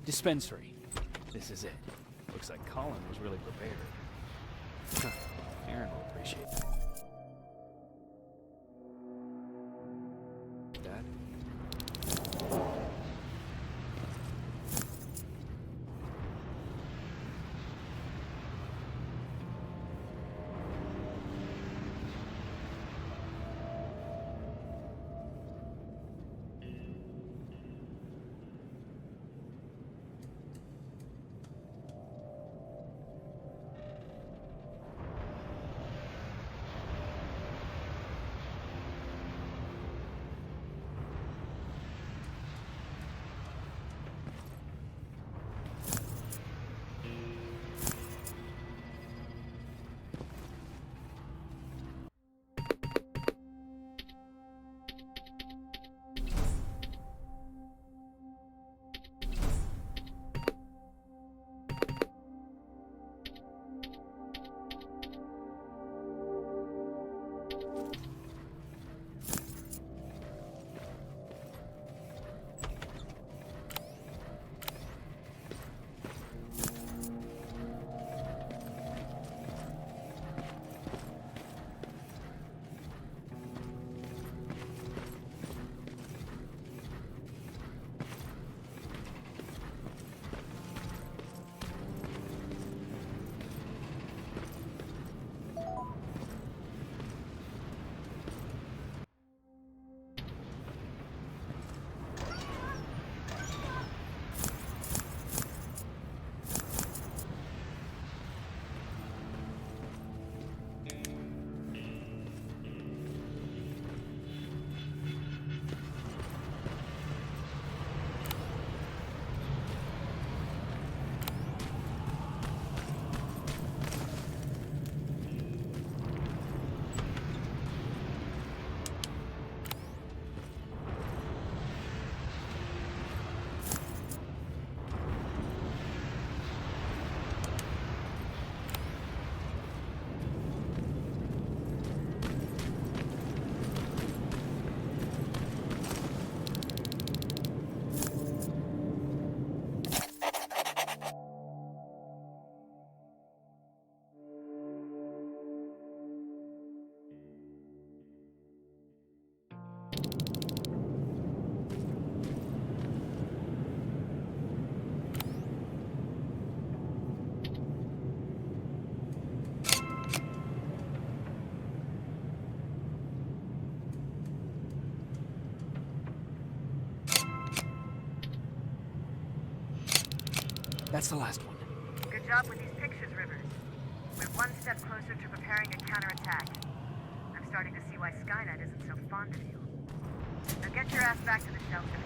Dispensary. This is it. Looks like Colin was really prepared. Huh. Aaron will appreciate that. That's the last one. Good job with these pictures, Rivers. We're one step closer to preparing a counterattack. I'm starting to see why Skynet isn't so fond of you. Now get your ass back to the shelter.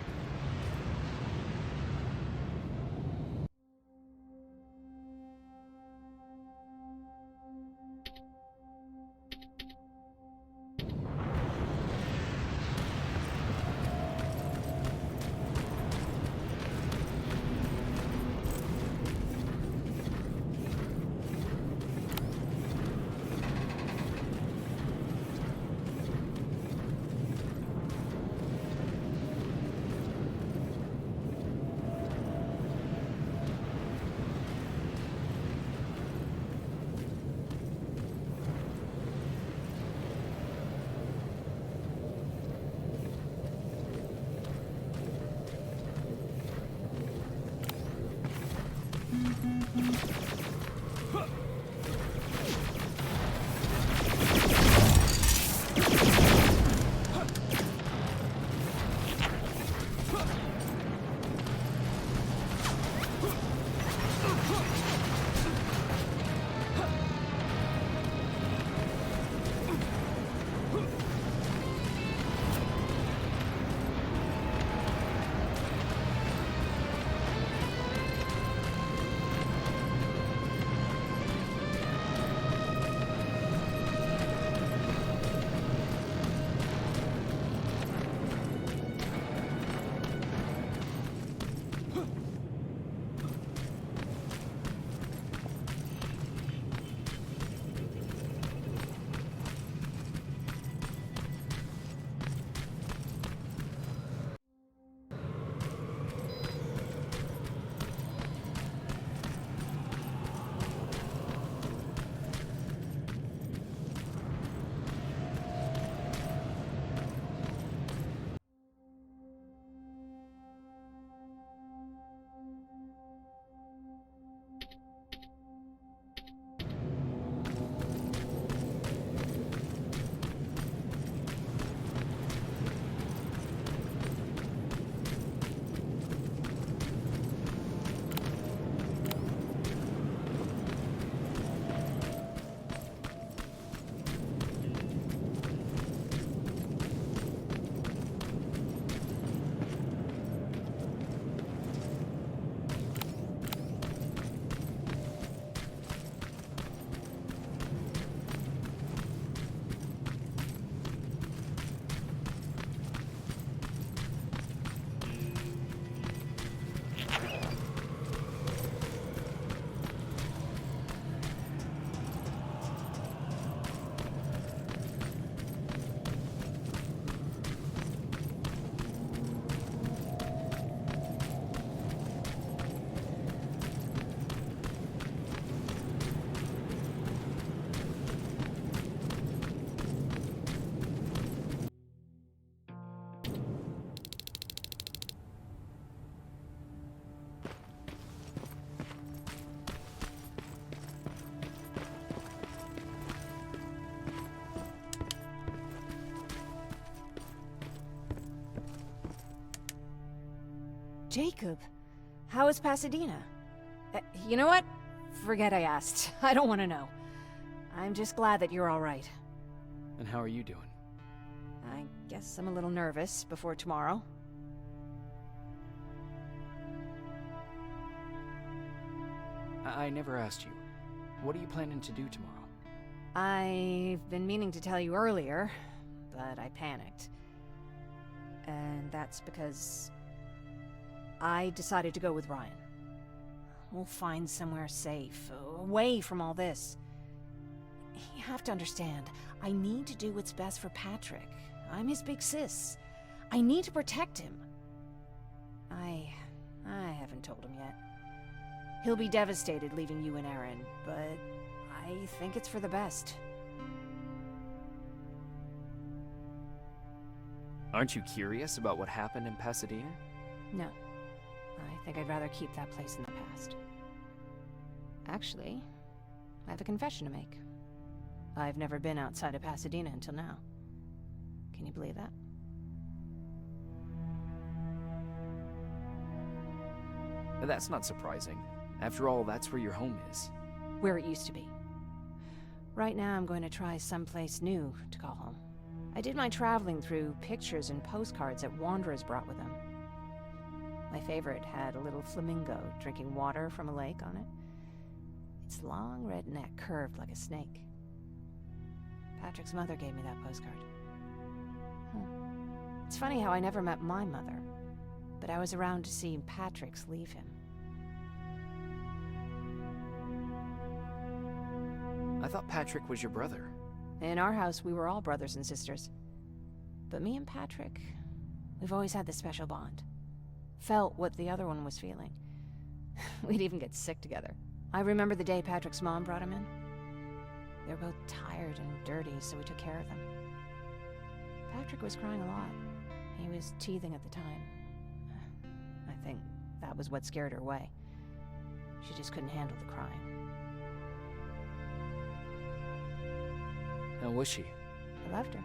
Jacob, how is Pasadena? You know what? Forget I asked. I don't want to know. I'm just glad that you're all right. And how are you doing? I guess I'm a little nervous before tomorrow. I never asked you. What are you planning to do tomorrow? I've been meaning to tell you earlier, but I panicked. And that's because I decided to go with Ryan. We'll find somewhere safe, away from all this. You have to understand, I need to do what's best for Patrick. I'm his big sis. I need to protect him. I haven't told him yet. He'll be devastated leaving you and Aaron, but I think it's for the best. Aren't you curious about what happened in Pasadena? No. I think I'd rather keep that place in the past. Actually, I have a confession to make. I've never been outside of Pasadena until now. Can you believe that? That's not surprising. After all, that's where your home is. Where it used to be. Right now, I'm going to try someplace new to call home. I did my traveling through pictures and postcards that wanderers brought with them. My favorite had a little flamingo drinking water from a lake on it. Its long red neck curved like a snake. Patrick's mother gave me that postcard. It's funny how I never met my mother, but I was around to see Patrick's leave him. I thought Patrick was your brother. In our house, we were all brothers and sisters. But me and Patrick, we've always had this special bond. Felt what the other one was feeling. We'd even get sick together. I remember the day Patrick's mom brought him in. They were both tired and dirty, so we took care of them. Patrick was crying a lot. He was teething at the time. I think that was what scared her away. She just couldn't handle the crying. How was she? I loved her.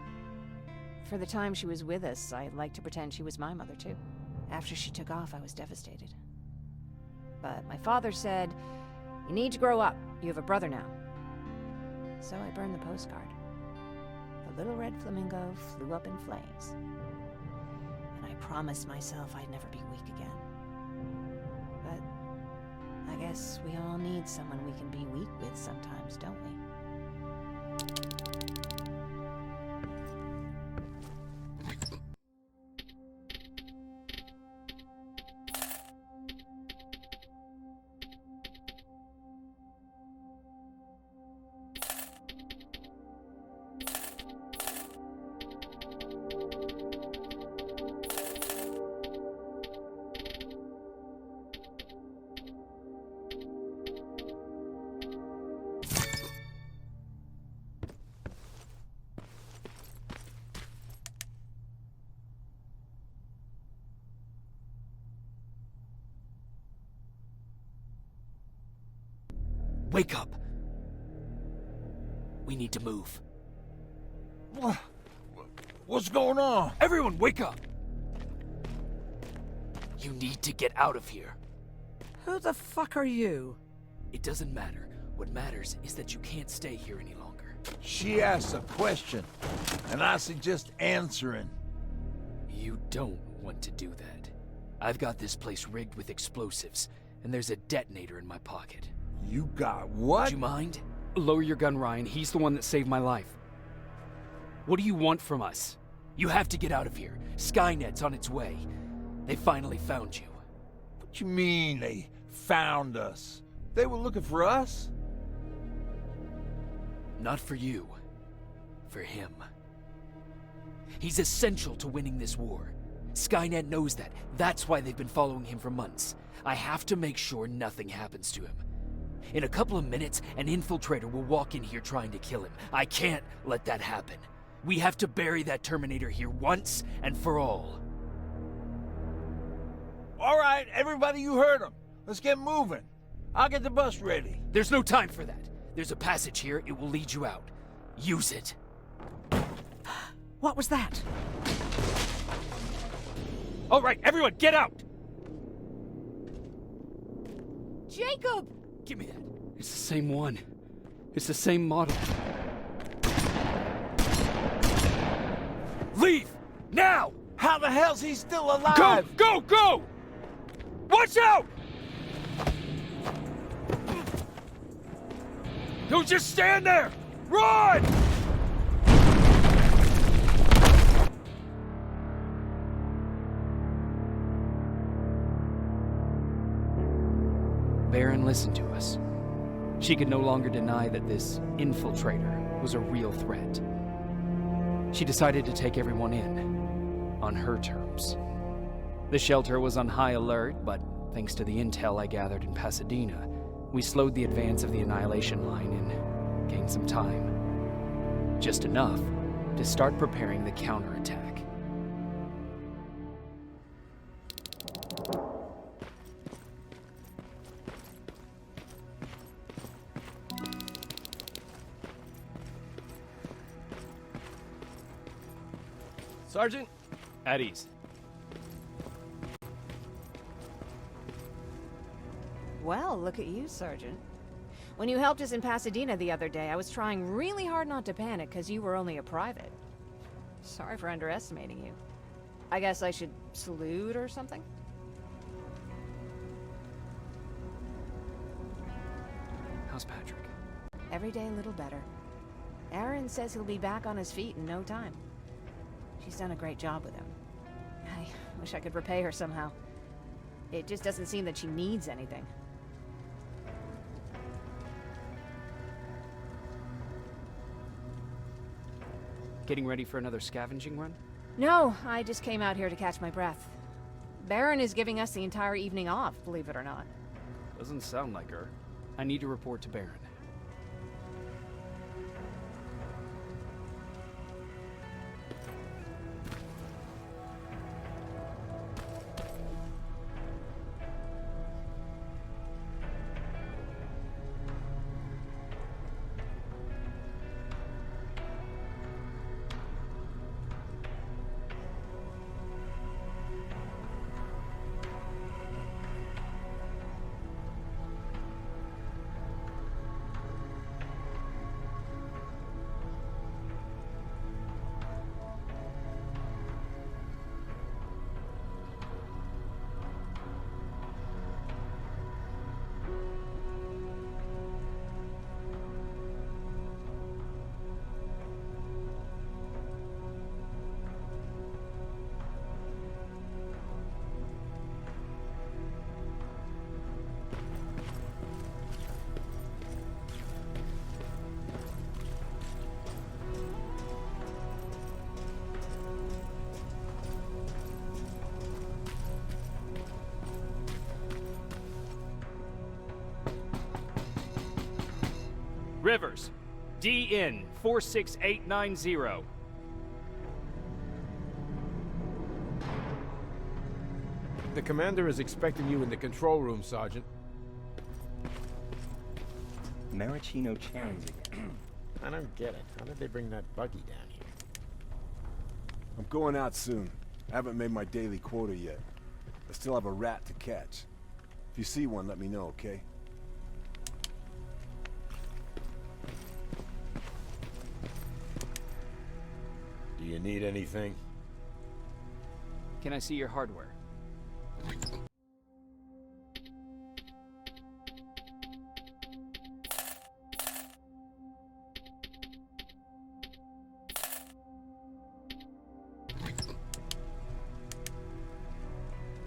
For the time she was with us, I liked to pretend she was my mother too. After she took off, I was devastated. But my father said, "You need to grow up. You have a brother now." So I burned the postcard. The little red flamingo flew up in flames. And I promised myself I'd never be weak again. But I guess we all need someone we can be weak with sometimes, don't we? Wake up! We need to move. What's going on? Everyone, wake up! You need to get out of here. Who the fuck are you? It doesn't matter. What matters is that you can't stay here any longer. She asks a question, and I suggest answering. You don't want to do that. I've got this place rigged with explosives, and there's a detonator in my pocket. You got what? Would you mind? Lower your gun, Ryan. He's the one that saved my life. What do you want from us? You have to get out of here. Skynet's on its way. They finally found you. What you mean they found us? They were looking for us? Not for you. For him. He's essential to winning this war. Skynet knows that. That's why they've been following him for months. I have to make sure nothing happens to him. In a couple of minutes, an infiltrator will walk in here trying to kill him. I can't let that happen. We have to bury that Terminator here once and for all. All right, everybody, you heard him. Let's get moving. I'll get the bus ready. There's no time for that. There's a passage here. It will lead you out. Use it. What was that? All right, everyone, get out! Jacob! Give me that. It's the same one. It's the same model. Leave! Now! How the hell's he still alive? Go! Go! Go! Watch out! Don't just stand there! Run! Baron listened to us. She could no longer deny that this infiltrator was a real threat. She decided to take everyone in, on her terms. The shelter was on high alert, but thanks to the intel I gathered in Pasadena, we slowed the advance of the Annihilation line and gained some time. Just enough to start preparing the counterattack. Sergeant? At ease. Well, look at you, Sergeant. When you helped us in Pasadena the other day, I was trying really hard not to panic because you were only a private. Sorry for underestimating you. I guess I should salute or something? How's Patrick? Every day a little better. Aaron says he'll be back on his feet in no time. She's done a great job with him. I wish I could repay her somehow. It just doesn't seem that she needs anything. Getting ready for another scavenging run? No, I just came out here to catch my breath. Baron is giving us the entire evening off, believe it or not. Doesn't sound like her. I need to report to Baron. Rivers, DN 46890. The commander is expecting you in the control room, Sergeant. Maraschino cherries again. I don't get it. How did they bring that buggy down here? I'm going out soon. I haven't made my daily quota yet. I still have a rat to catch. If you see one, let me know, okay? Do you need anything? Can I see your hardware?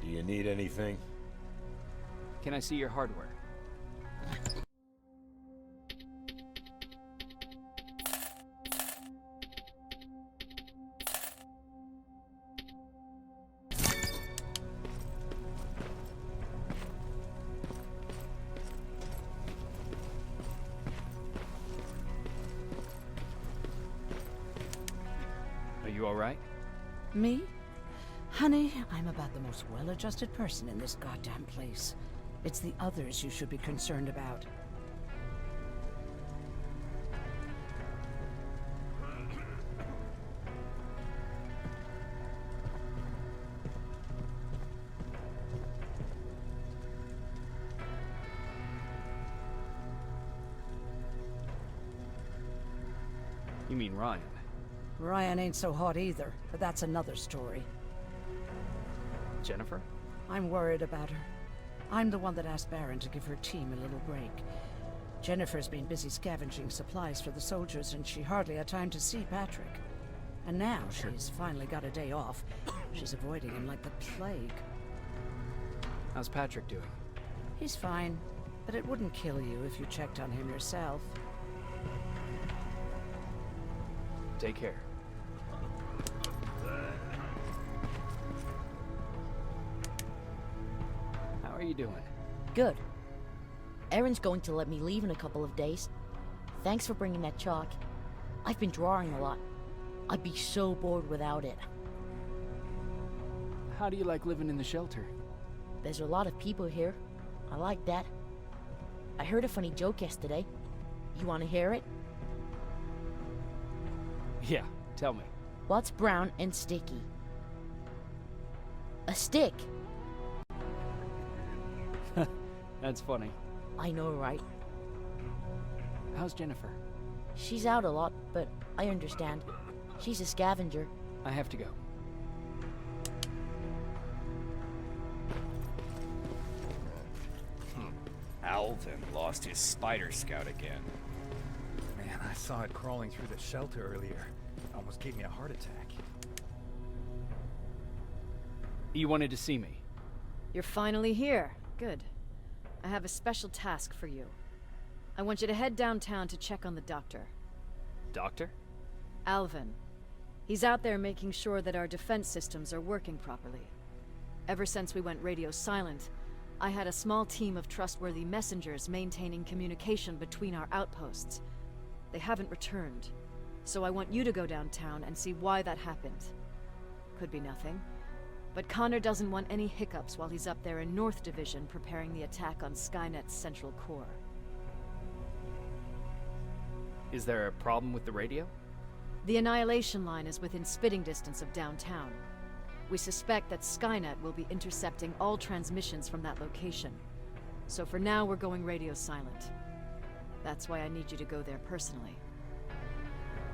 Do you need anything? Can I see your hardware? Are you all right? Me? Honey, I'm about the most well-adjusted person in this goddamn place. It's the others you should be concerned about. You mean Ryan? Ryan ain't so hot either, but that's another story. Jennifer? I'm worried about her. I'm the one that asked Baron to give her team a little break. Jennifer's been busy scavenging supplies for the soldiers, and she hardly had time to see Patrick. And now she's finally got a day off. She's avoiding him like the plague. How's Patrick doing? He's fine, but it wouldn't kill you if you checked on him yourself. Take care. How are you doing? Good. Aaron's going to let me leave in a couple of days. Thanks for bringing that chalk. I've been drawing a lot. I'd be so bored without it. How do you like living in the shelter? There's a lot of people here. I like that. I heard a funny joke yesterday. You want to hear it? Yeah, tell me. What's brown and sticky? A stick. That's funny. I know, right? How's Jennifer? She's out a lot, but I understand. She's a scavenger. I have to go. Alvin lost his spider scout again. Man, I saw it crawling through the shelter earlier. Almost gave me a heart attack. You wanted to see me? You're finally here. Good. I have a special task for you. I want you to head downtown to check on the doctor. Doctor? Alvin. He's out there making sure that our defense systems are working properly. Ever since we went radio silent, I had a small team of trustworthy messengers maintaining communication between our outposts. They haven't returned, so I want you to go downtown and see why that happened. Could be nothing, but Connor doesn't want any hiccups while he's up there in North Division preparing the attack on Skynet's central core. Is there a problem with the radio? The Annihilation line is within spitting distance of downtown. We suspect that Skynet will be intercepting all transmissions from that location. So for now, we're going radio silent. That's why I need you to go there personally.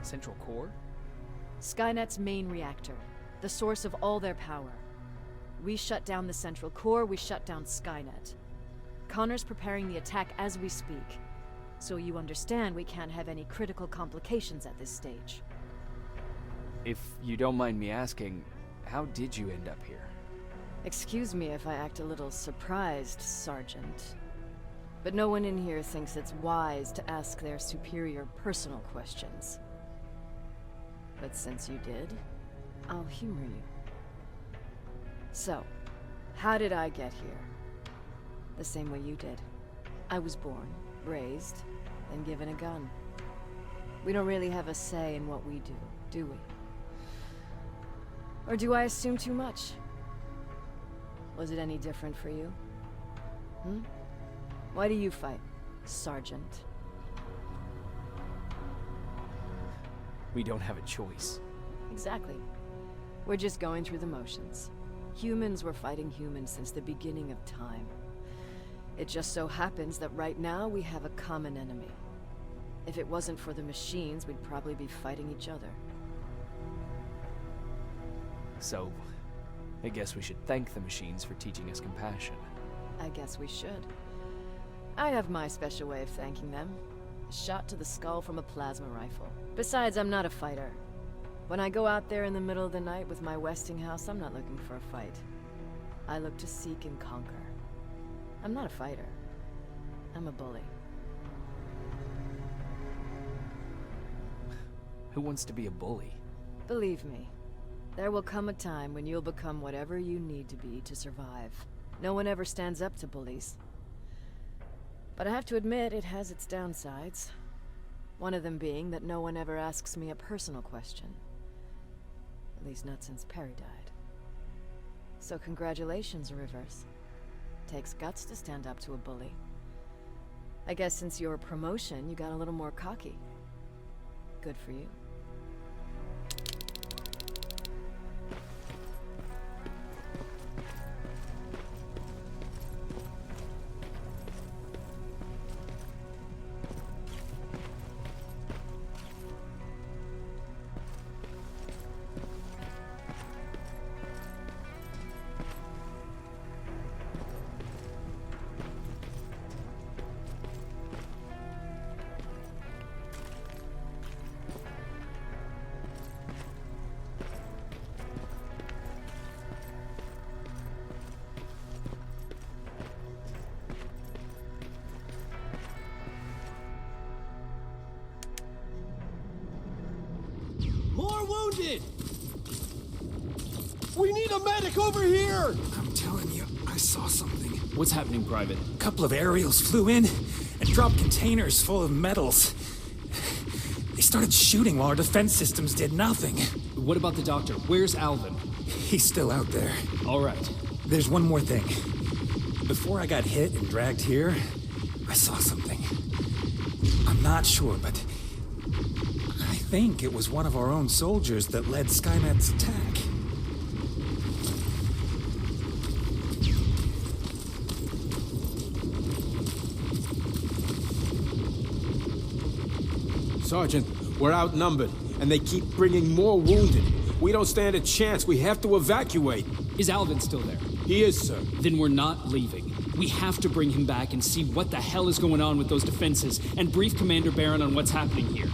Central core? Skynet's main reactor, the source of all their power. We shut down the central core, we shut down Skynet. Connor's preparing the attack as we speak, so you understand we can't have any critical complications at this stage. If you don't mind me asking, how did you end up here? Excuse me if I act a little surprised, Sergeant. But no one in here thinks it's wise to ask their superior personal questions. But since you did, I'll humor you. So, how did I get here? The same way you did. I was born, raised, and given a gun. We don't really have a say in what we do we? Or do I assume too much? Was it any different for you? Why do you fight, Sergeant? We don't have a choice. Exactly. We're just going through the motions. Humans were fighting humans since the beginning of time. It just so happens that right now we have a common enemy. If it wasn't for the machines, we'd probably be fighting each other. So, I guess we should thank the machines for teaching us compassion. I guess we should. I have my special way of thanking them. A shot to the skull from a plasma rifle. Besides, I'm not a fighter. When I go out there in the middle of the night with my Westinghouse, I'm not looking for a fight. I look to seek and conquer. I'm not a fighter. I'm a bully. Who wants to be a bully? Believe me, there will come a time when you'll become whatever you need to be to survive. No one ever stands up to bullies. But I have to admit, it has its downsides. One of them being that no one ever asks me a personal question. At least not since Perry died. So congratulations, Rivers. Takes guts to stand up to a bully. I guess since your promotion, you got a little more cocky. Good for you. More wounded! We need a medic over here! I'm telling you, I saw something. What's happening, Private? A couple of aerials flew in and dropped containers full of metals. They started shooting while our defense systems did nothing. What about the doctor? Where's Alvin? He's still out there. All right. There's one more thing. Before I got hit and dragged here, I saw something. I'm not sure, but I think it was one of our own soldiers that led Skynet's attack. Sergeant, we're outnumbered, and they keep bringing more wounded. We don't stand a chance. We have to evacuate. Is Alvin still there? He is, sir. Then we're not leaving. We have to bring him back and see what the hell is going on with those defenses, and brief Commander Barron on what's happening here.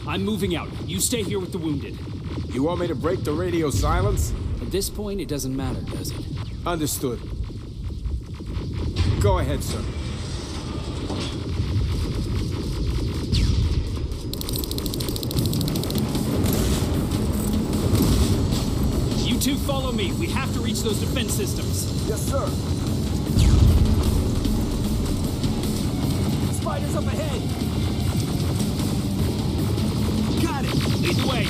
I'm moving out. You stay here with the wounded. You want me to break the radio silence? At this point, it doesn't matter, does it? Understood. Go ahead, sir. You two follow me. We have to reach those defense systems. Yes, sir. Spiders up ahead. Got it. Lead the way.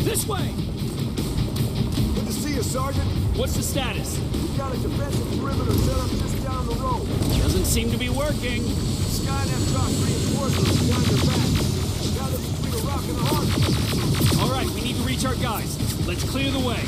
This way. Good to see you, Sergeant. What's the status? We've got a defensive perimeter set up just down the road. Doesn't seem to be working. Skynet dropped reinforcements behind your back. Now they're between a rock and a hard place. All right, we need to reach our guys. Let's clear the way.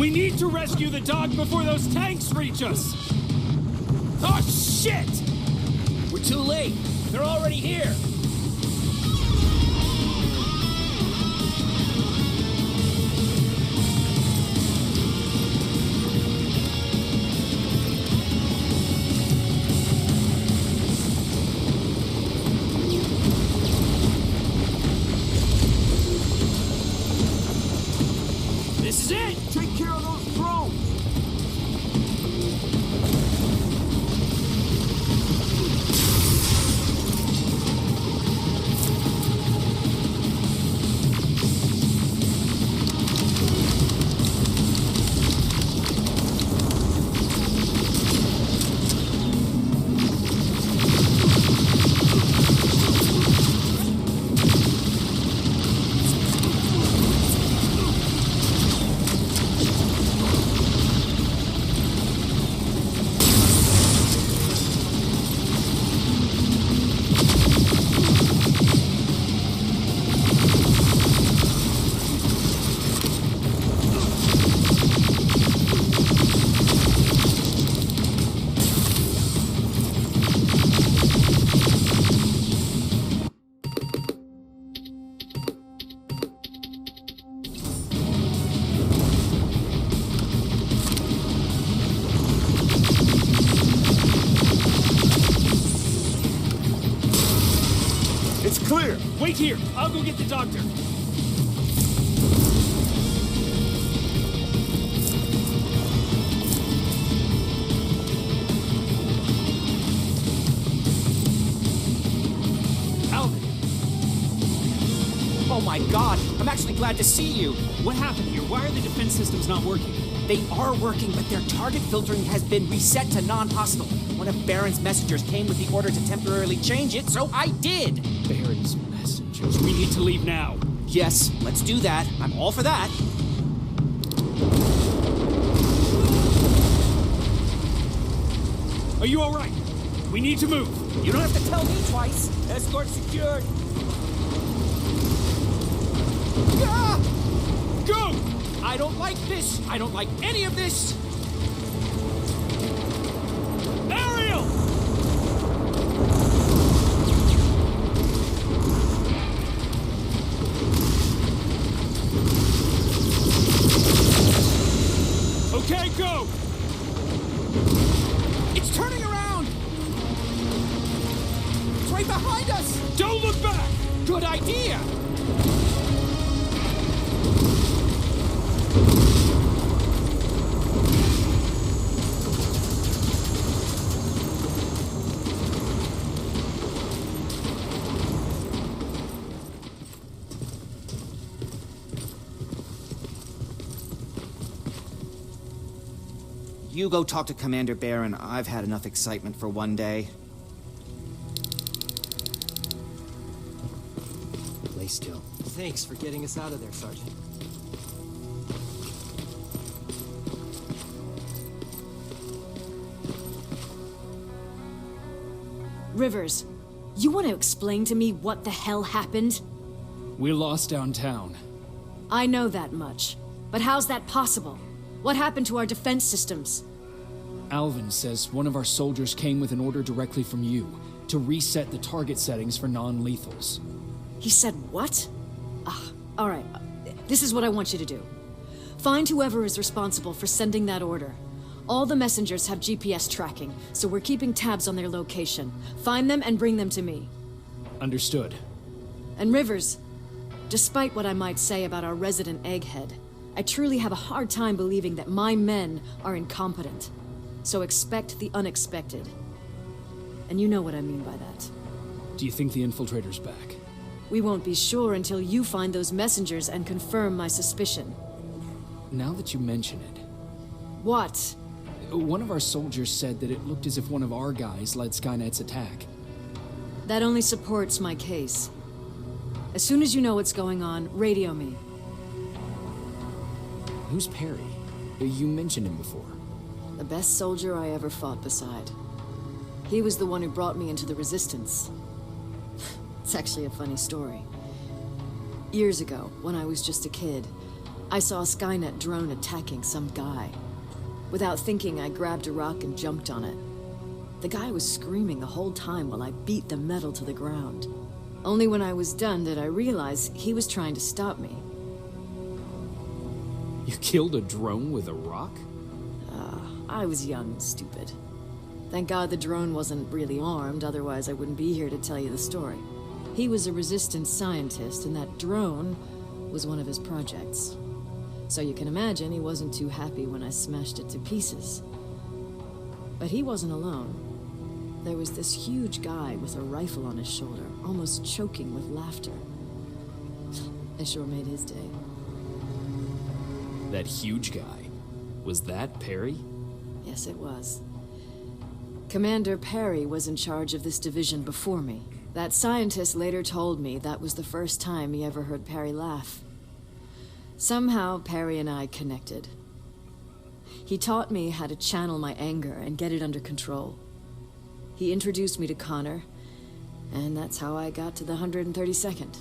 We need to rescue the dog before those tanks reach us! Oh, shit! We're too late. They're already here. This is it! Take care of those drones! Clear! Wait here! I'll go get the doctor! Alvin! Oh my god! I'm actually glad to see you! What happened here? Why are the defense systems not working? They are working, but their target filtering has been reset to non-hostile. One of Baron's messengers came with the order to temporarily change it, so I did! Baron's messengers. We need to leave now. Yes, let's do that. I'm all for that. Are you alright? We need to move. You don't have to tell me twice. Escort secured. Ah! Go! I don't like this. I don't like any of this. Ariel! Okay, go! It's turning around! It's right behind us! Don't look back! Good idea! You go talk to Commander Baron. I've had enough excitement for one day. Lay still. Thanks for getting us out of there, Sergeant. Rivers, you want to explain to me what the hell happened? We lost downtown. I know that much. But how's that possible? What happened to our defense systems? Alvin says one of our soldiers came with an order directly from you to reset the target settings for non-lethals. He said what? Alright. This is what I want you to do. Find whoever is responsible for sending that order. All the messengers have GPS tracking, so we're keeping tabs on their location. Find them and bring them to me. Understood. And Rivers, despite what I might say about our resident egghead, I truly have a hard time believing that my men are incompetent. So expect the unexpected. And you know what I mean by that. Do you think the Infiltrator's back? We won't be sure until you find those messengers and confirm my suspicion. Now that you mention it... What? One of our soldiers said that it looked as if one of our guys led Skynet's attack. That only supports my case. As soon as you know what's going on, radio me. Who's Perry? You mentioned him before. The best soldier I ever fought beside. He was the one who brought me into the Resistance. It's actually a funny story. Years ago, when I was just a kid, I saw a Skynet drone attacking some guy. Without thinking, I grabbed a rock and jumped on it. The guy was screaming the whole time while I beat the metal to the ground. Only when I was done did I realize he was trying to stop me. You killed a drone with a rock? I was young and stupid. Thank God the drone wasn't really armed, otherwise I wouldn't be here to tell you the story. He was a resistance scientist, and that drone was one of his projects. So you can imagine he wasn't too happy when I smashed it to pieces. But he wasn't alone. There was this huge guy with a rifle on his shoulder, almost choking with laughter. I sure made his day. That huge guy. Was that Perry? Yes, it was. Commander Perry was in charge of this division before me. That scientist later told me that was the first time he ever heard Perry laugh. Somehow, Perry and I connected. He taught me how to channel my anger and get it under control. He introduced me to Connor, and that's how I got to the 132nd.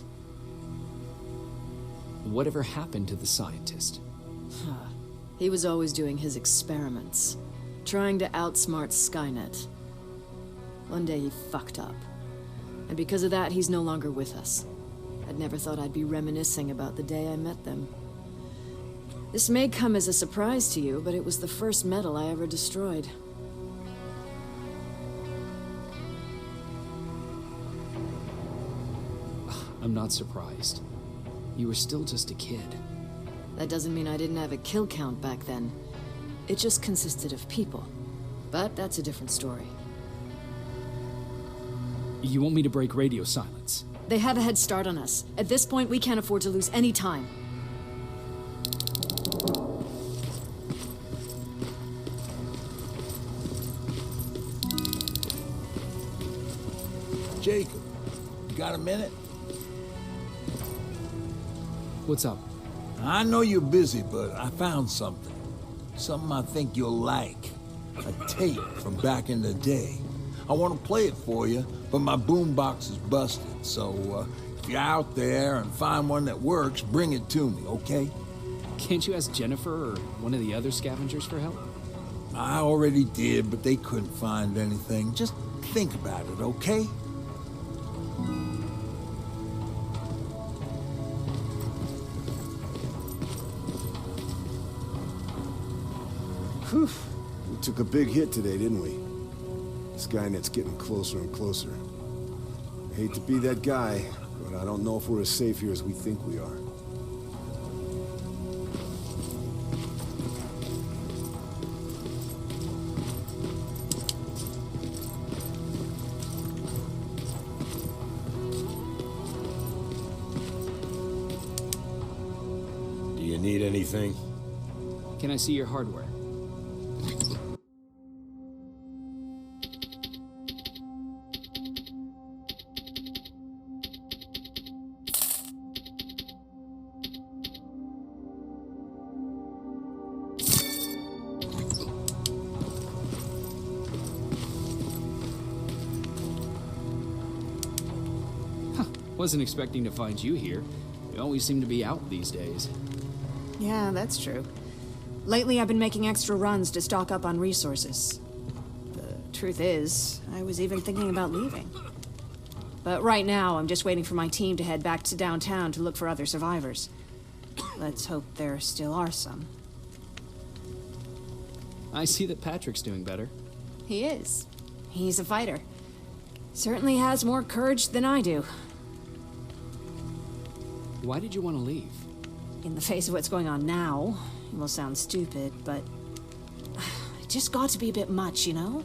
Whatever happened to the scientist? He was always doing his experiments, trying to outsmart Skynet. One day he fucked up, and because of that, he's no longer with us. I'd never thought I'd be reminiscing about the day I met them. This may come as a surprise to you, but it was the first metal I ever destroyed. I'm not surprised. You were still just a kid. That doesn't mean I didn't have a kill count back then. It just consisted of people. But that's a different story. You want me to break radio silence? They have a head start on us. At this point, we can't afford to lose any time. Jacob, you got a minute? What's up? I know you're busy, but I found something. Something I think you'll like. A tape from back in the day. I want to play it for you, but my boombox is busted, so if you're out there and find one that works, bring it to me, okay? Can't you ask Jennifer or one of the other scavengers for help? I already did, but they couldn't find anything. Just think about it, okay? Whew. We took a big hit today, didn't we? Skynet's getting closer and closer. I hate to be that guy, but I don't know if we're as safe here as we think we are. Do you need anything? Can I see your hardware? Wasn't expecting to find you here. You always seem to be out these days. Yeah, that's true. Lately, I've been making extra runs to stock up on resources. The truth is, I was even thinking about leaving. But right now, I'm just waiting for my team to head back to downtown to look for other survivors. Let's hope there still are some. I see that Patrick's doing better. He is. He's a fighter. Certainly has more courage than I do. Why did you want to leave? In the face of what's going on now, it will sound stupid, but it just got to be a bit much, you know?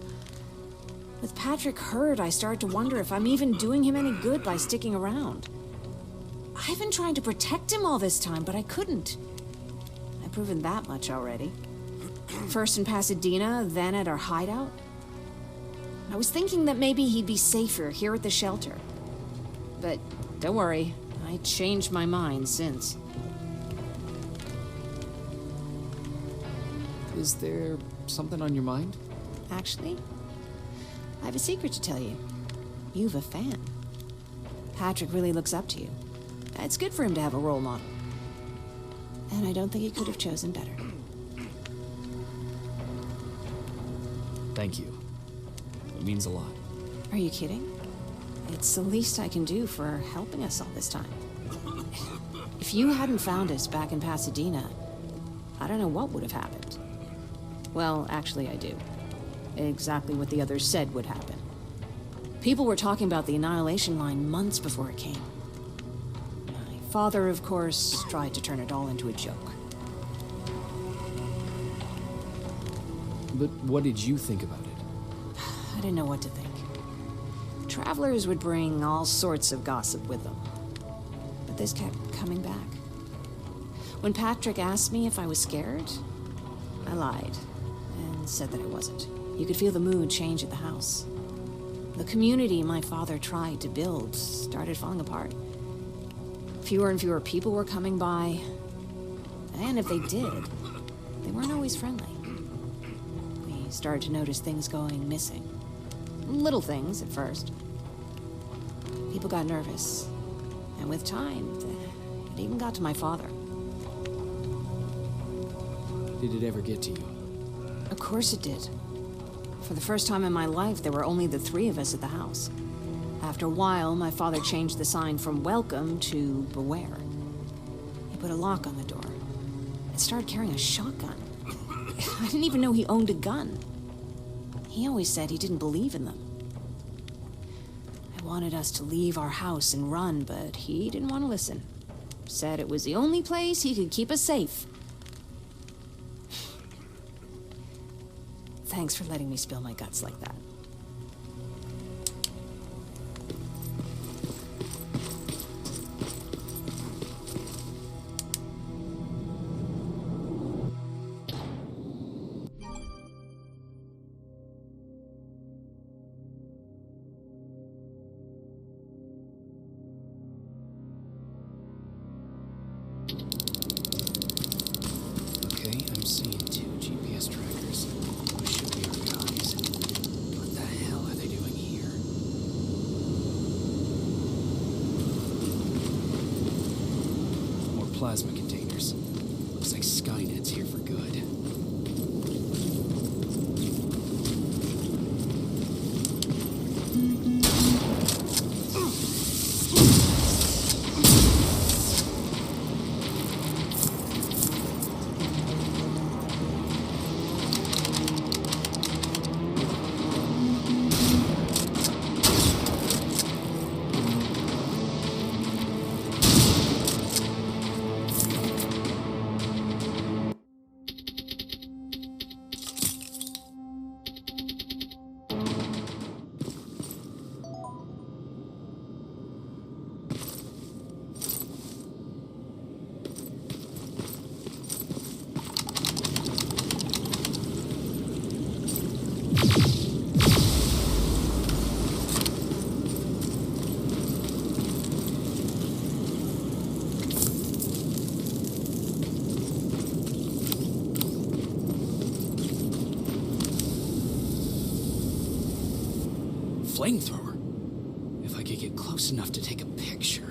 With Patrick hurt, I started to wonder if I'm even doing him any good by sticking around. I've been trying to protect him all this time, but I couldn't. I've proven that much already. First in Pasadena, then at our hideout. I was thinking that maybe he'd be safer here at the shelter. But don't worry, I changed my mind since. Is there something on your mind? Actually, I have a secret to tell you. You've a fan. Patrick really looks up to you. It's good for him to have a role model. And I don't think he could have chosen better. Thank you. It means a lot. Are you kidding? It's the least I can do for helping us all this time. If you hadn't found us back in Pasadena, I don't know what would have happened. Well, actually I do. Exactly what the others said would happen. People were talking about the Annihilation line months before it came. My father, of course, tried to turn it all into a joke. But what did you think about it? I didn't know what to think. Travelers would bring all sorts of gossip with them. But this kept coming back. When Patrick asked me if I was scared, I lied and said that I wasn't. You could feel the mood change at the house. The community my father tried to build started falling apart. Fewer and fewer people were coming by, and if they did, they weren't always friendly. We started to notice things going missing. Little things at first. People got nervous, and with time, it even got to my father. Did it ever get to you? Of course it did. For the first time in my life, there were only the three of us at the house. After a while, my father changed the sign from welcome to beware. He put a lock on the door and started carrying a shotgun. I didn't even know he owned a gun. He always said he didn't believe in them. I wanted us to leave our house and run, but he didn't want to listen. Said it was the only place he could keep us safe. Thanks for letting me spill my guts like that. Okay, I'm seeing 2 GPS trackers. Which should be our guys. What the hell are they doing here? More plasma containers. Looks like Skynet's here for good. Flamethrower? If I could get close enough to take a picture.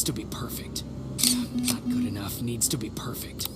needs to be perfect. Not good enough needs to be perfect.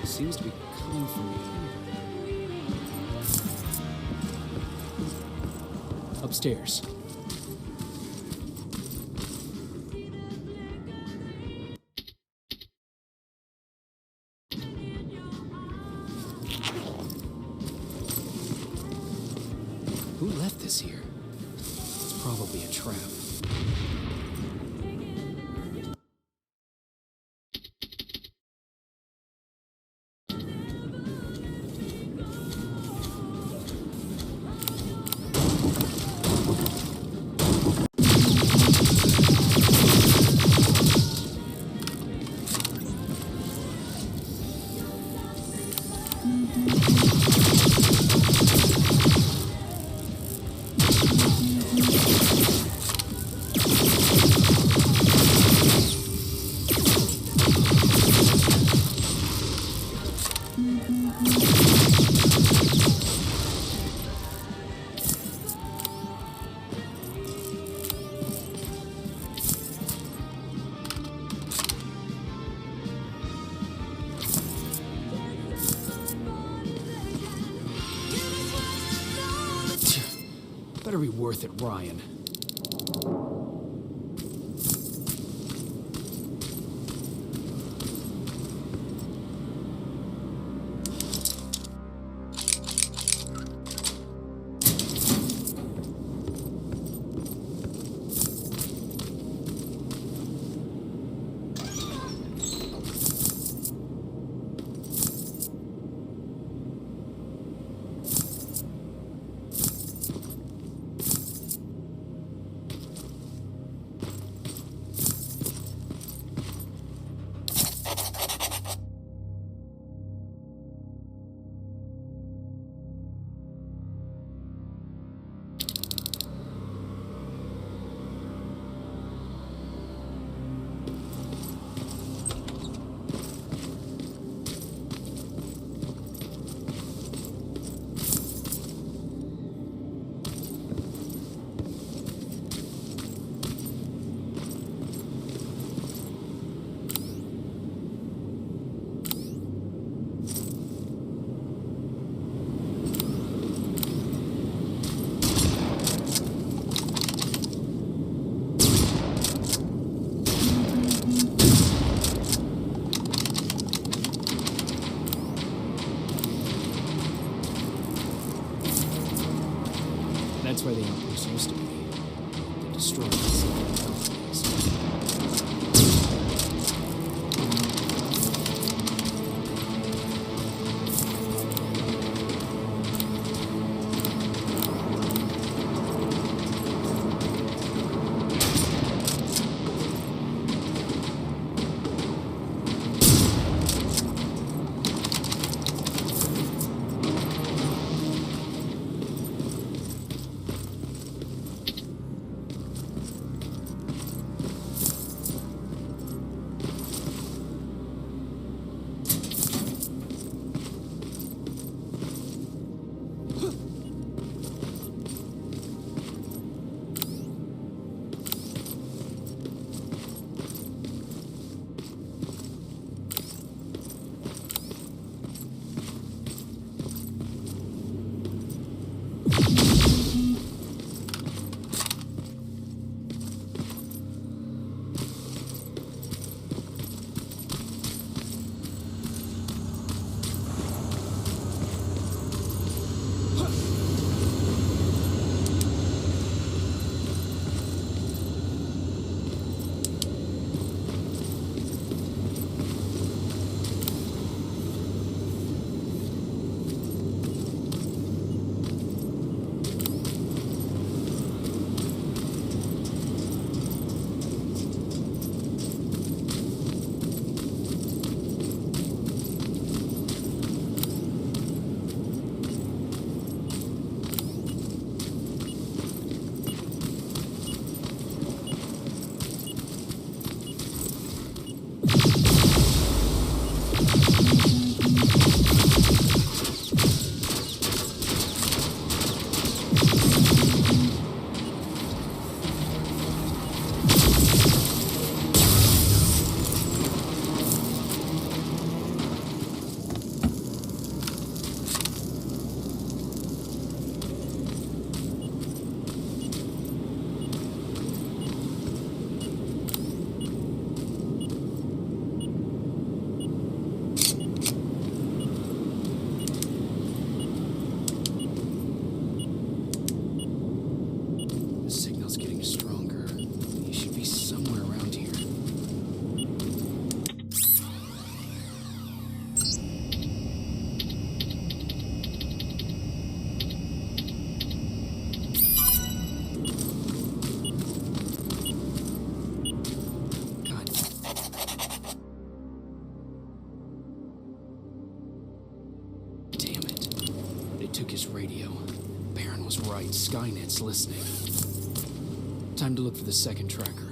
Seems to be coming from here. Upstairs. Who left this here? It's probably a trap. Better be worth it, Ryan. That's where the outpost used to be. They destroyed it. Took his radio. Baron was right. Skynet's listening. Time to look for the second tracker.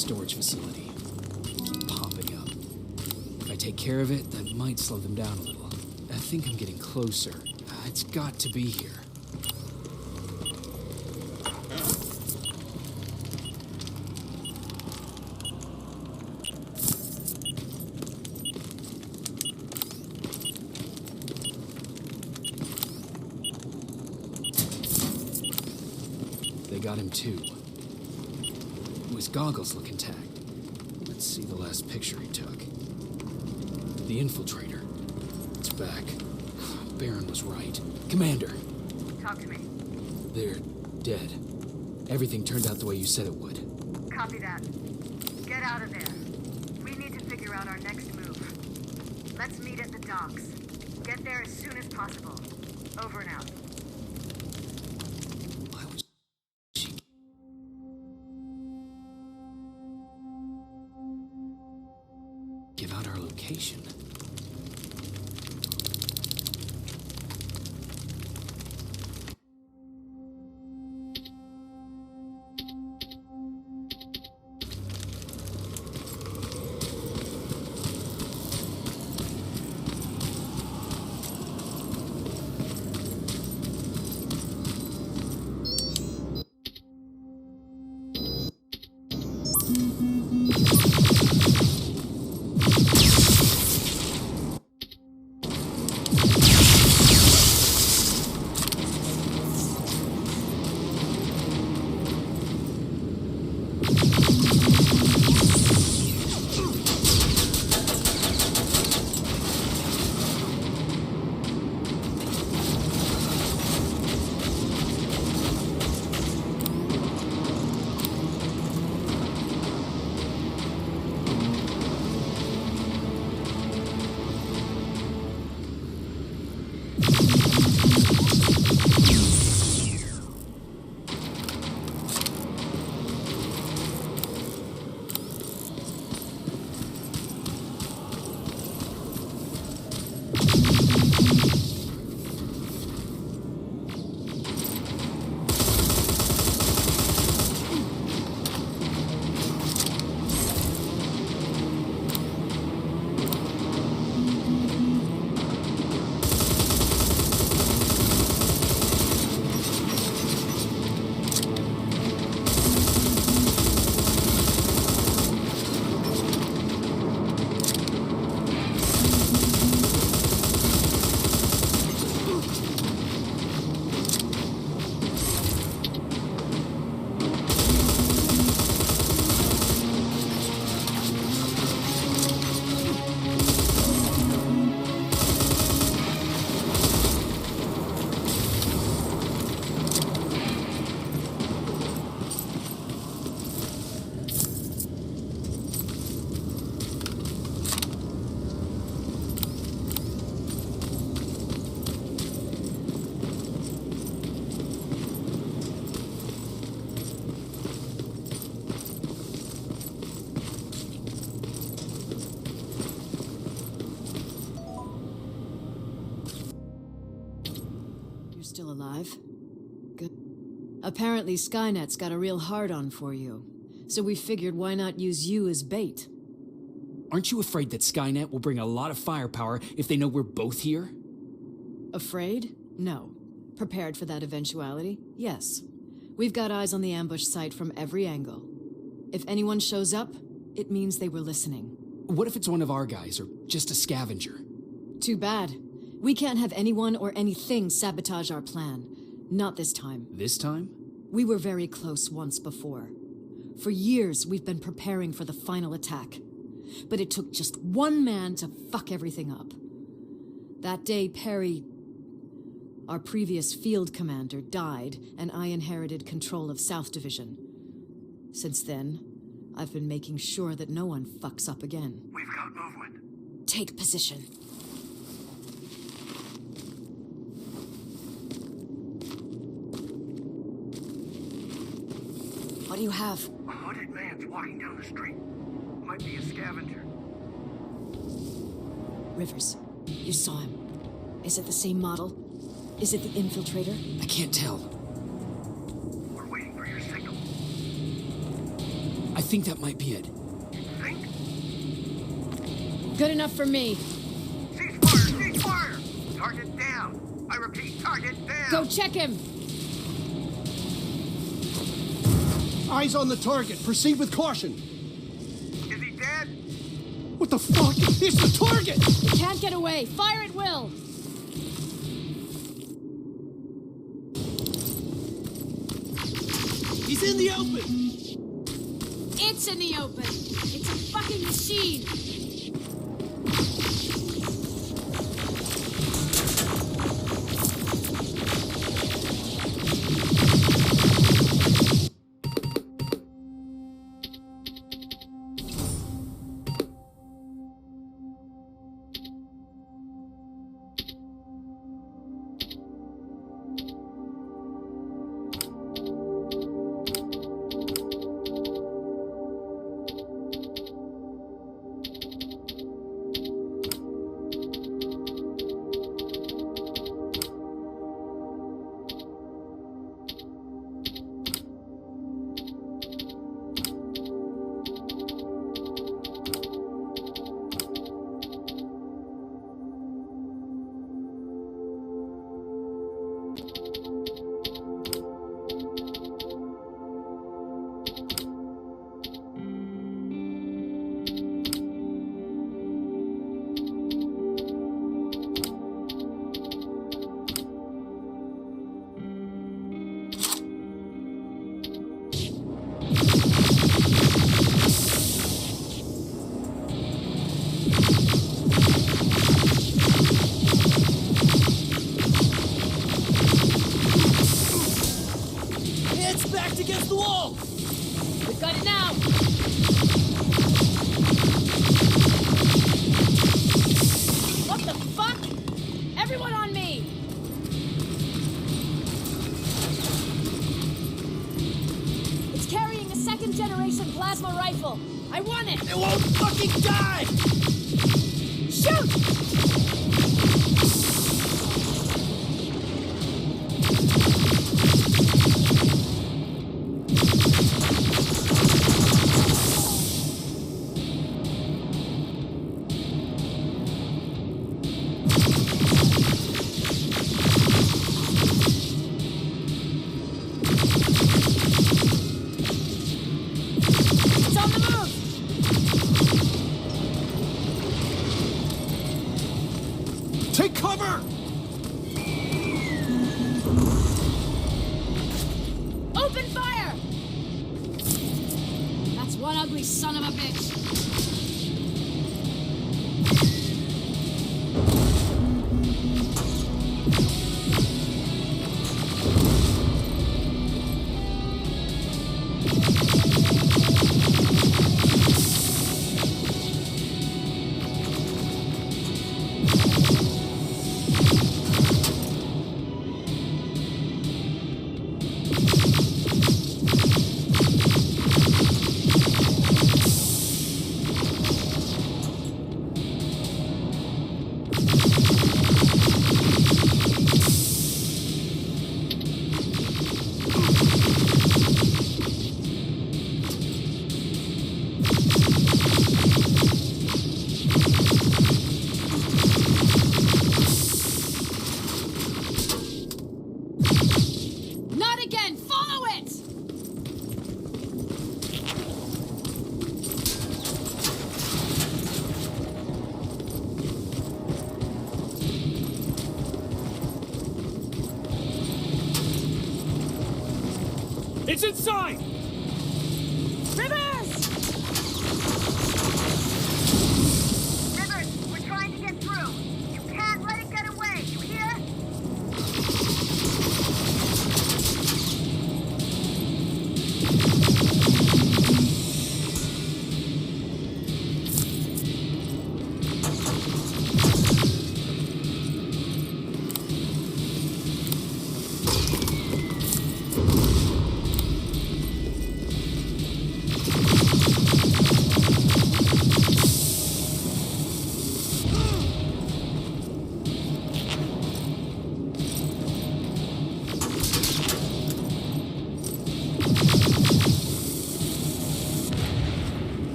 storage facility. Popping up. If I take care of it, that might slow them down a little. I think I'm getting closer. It's got to be here. Got him too. His goggles look intact. Let's see the last picture he took. The Infiltrator. It's back. Baron was right. Commander! Talk to me. They're dead. Everything turned out the way you said it would. Copy that. Get out of there. We need to figure out our next move. Let's meet at the docks. Get there as soon as possible. Over and out. Give out our location. Still alive? Good. Apparently Skynet's got a real hard-on for you. So we figured why not use you as bait? Aren't you afraid that Skynet will bring a lot of firepower if they know we're both here? Afraid? No. Prepared for that eventuality? Yes. We've got eyes on the ambush site from every angle. If anyone shows up, it means they were listening. What if it's one of our guys, or just a scavenger? Too bad. We can't have anyone or anything sabotage our plan. Not this time. This time? We were very close once before. For years, we've been preparing for the final attack. But it took just one man to fuck everything up. That day, Perry, our previous field commander, died, and I inherited control of South Division. Since then, I've been making sure that no one fucks up again. We've got movement. Take position. What do you have? A hooded man's walking down the street. Might be a scavenger. Rivers, you saw him. Is it the same model? Is it the Infiltrator? I can't tell. We're waiting for your signal. I I think that might be it. Good enough for me. Ceasefire! Ceasefire! Target down! I repeat, target down! Go check him! Eyes on the target. Proceed with caution. Is he dead? What the fuck? It's the target! He can't get away. Fire at will! He's in the open! It's in the open! It's a fucking machine! It's inside! Rivers! Rivers, we're trying to get through. You can't let it get away, you hear?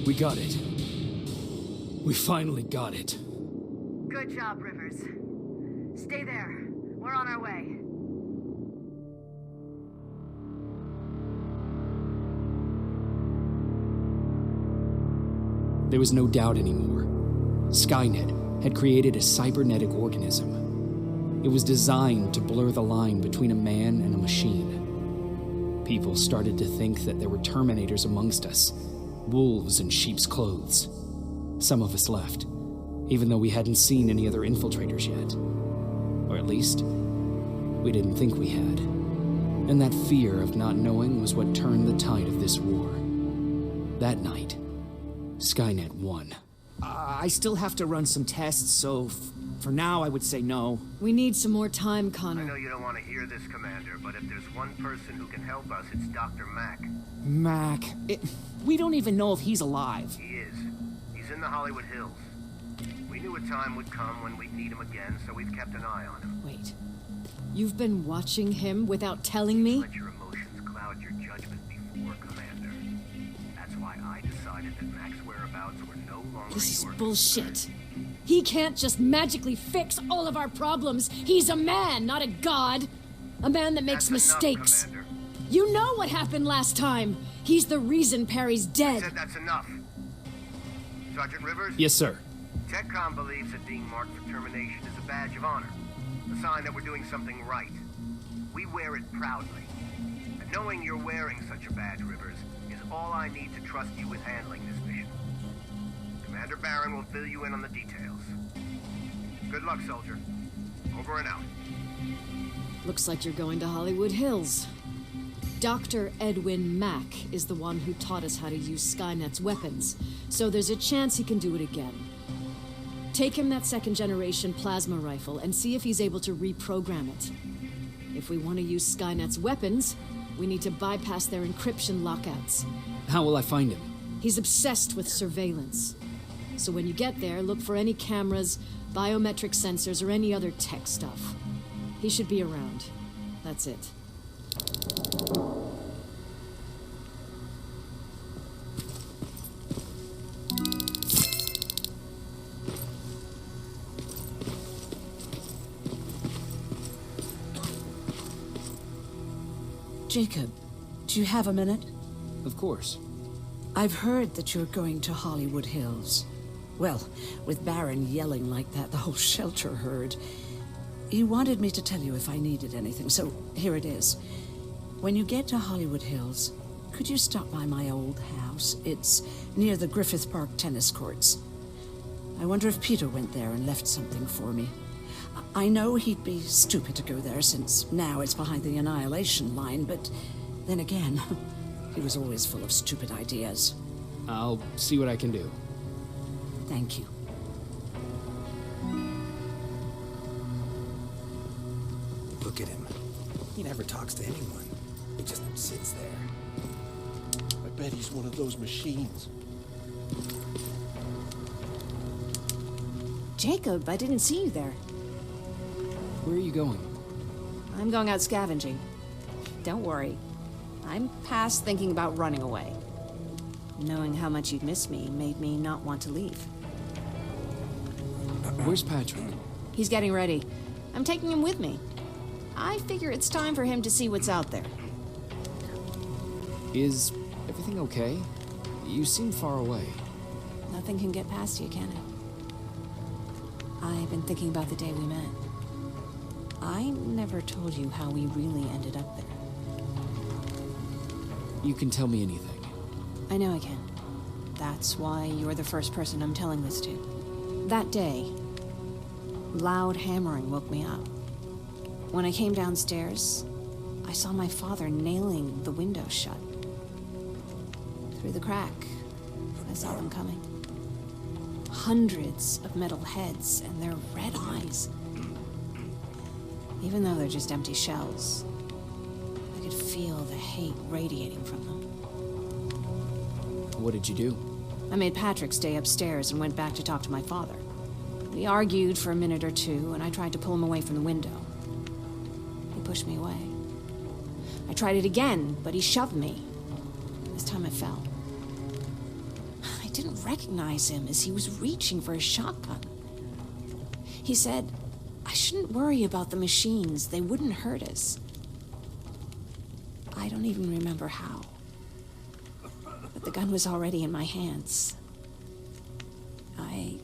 We got it. We finally got it. Good job, Rivers. Stay there. We're on our way. There was no doubt anymore. Skynet had created a cybernetic organism. It was designed to blur the line between a man and a machine. People started to think that there were Terminators amongst us, wolves in sheep's clothes. Some of us left, even though we hadn't seen any other infiltrators yet. Or at least, we didn't think we had. And that fear of not knowing was what turned the tide of this war. That night, Skynet won. I still have to run some tests, so for now I would say no. We need some more time, Connor. I know you don't want to hear this, Commander, but if there's one person who can help us, it's Dr. Mack. Mac. We don't even know if he's alive. He is. He's in the Hollywood Hills. We knew a time would come when we'd need him again, so we've kept an eye on him. Wait. You've been watching him without telling me? Let your emotions cloud your judgment before, Commander. That's why I decided that Mack's whereabouts were no longer This is your bullshit. He can't just magically fix all of our problems. He's a man, not a god. A man that makes mistakes. Enough, Commander. You know what happened last time. He's the reason Perry's dead. I said that's enough. Sergeant Rivers? Yes, sir. TechCom believes that being marked for termination is a badge of honor. A sign that we're doing something right. We wear it proudly. And knowing you're wearing such a badge, Rivers, is all I need to trust you with handling this mission. Commander Barron will fill you in on the details. Good luck, soldier. Over and out. Looks like you're going to Hollywood Hills. Dr. Edwin Mack is the one who taught us how to use Skynet's weapons, so there's a chance he can do it again. Take him that second-generation plasma rifle and see if he's able to reprogram it. If we want to use Skynet's weapons, we need to bypass their encryption lockouts. How will I find him? He's obsessed with surveillance. So when you get there, look for any cameras, biometric sensors, or any other tech stuff. He should be around. That's it. Jacob, do you have a minute? Of course. I've heard that you're going to Hollywood Hills. Well, with Barron yelling like that, the whole shelter heard. He wanted me to tell you if I needed anything, so here it is. When you get to Hollywood Hills, could you stop by my old house? It's near the Griffith Park tennis courts. I wonder if Peter went there and left something for me. I know he'd be stupid to go there since now it's behind the Annihilation line, but then again, he was always full of stupid ideas. I'll see what I can do. Thank you. Look at him. He never talks to anyone. He just sits there. I bet he's one of those machines. Jacob, I didn't see you there. Where are you going? I'm going out scavenging. Don't worry. I'm past thinking about running away. Knowing how much you'd miss me made me not want to leave. Where's Patrick? He's getting ready. I'm taking him with me. I figure it's time for him to see what's out there. Is everything okay? You seem far away. Nothing can get past you, can it? I've been thinking about the day we met. I never told you how we really ended up there. You can tell me anything. I know I can. That's why you're the first person I'm telling this to. That day, loud hammering woke me up. When I came downstairs, I saw my father nailing the window shut. Through the crack, I saw them coming. Hundreds of metal heads and their red eyes. Even though they're just empty shells, I could feel the hate radiating from them. What did you do? I made Patrick stay upstairs and went back to talk to my father. We argued for a minute or two, and I tried to pull him away from the window. He pushed me away. I tried it again, but he shoved me. This time I fell. I didn't recognize him as he was reaching for his shotgun. He said, I shouldn't worry about the machines. They wouldn't hurt us. I don't even remember how. But the gun was already in my hands. I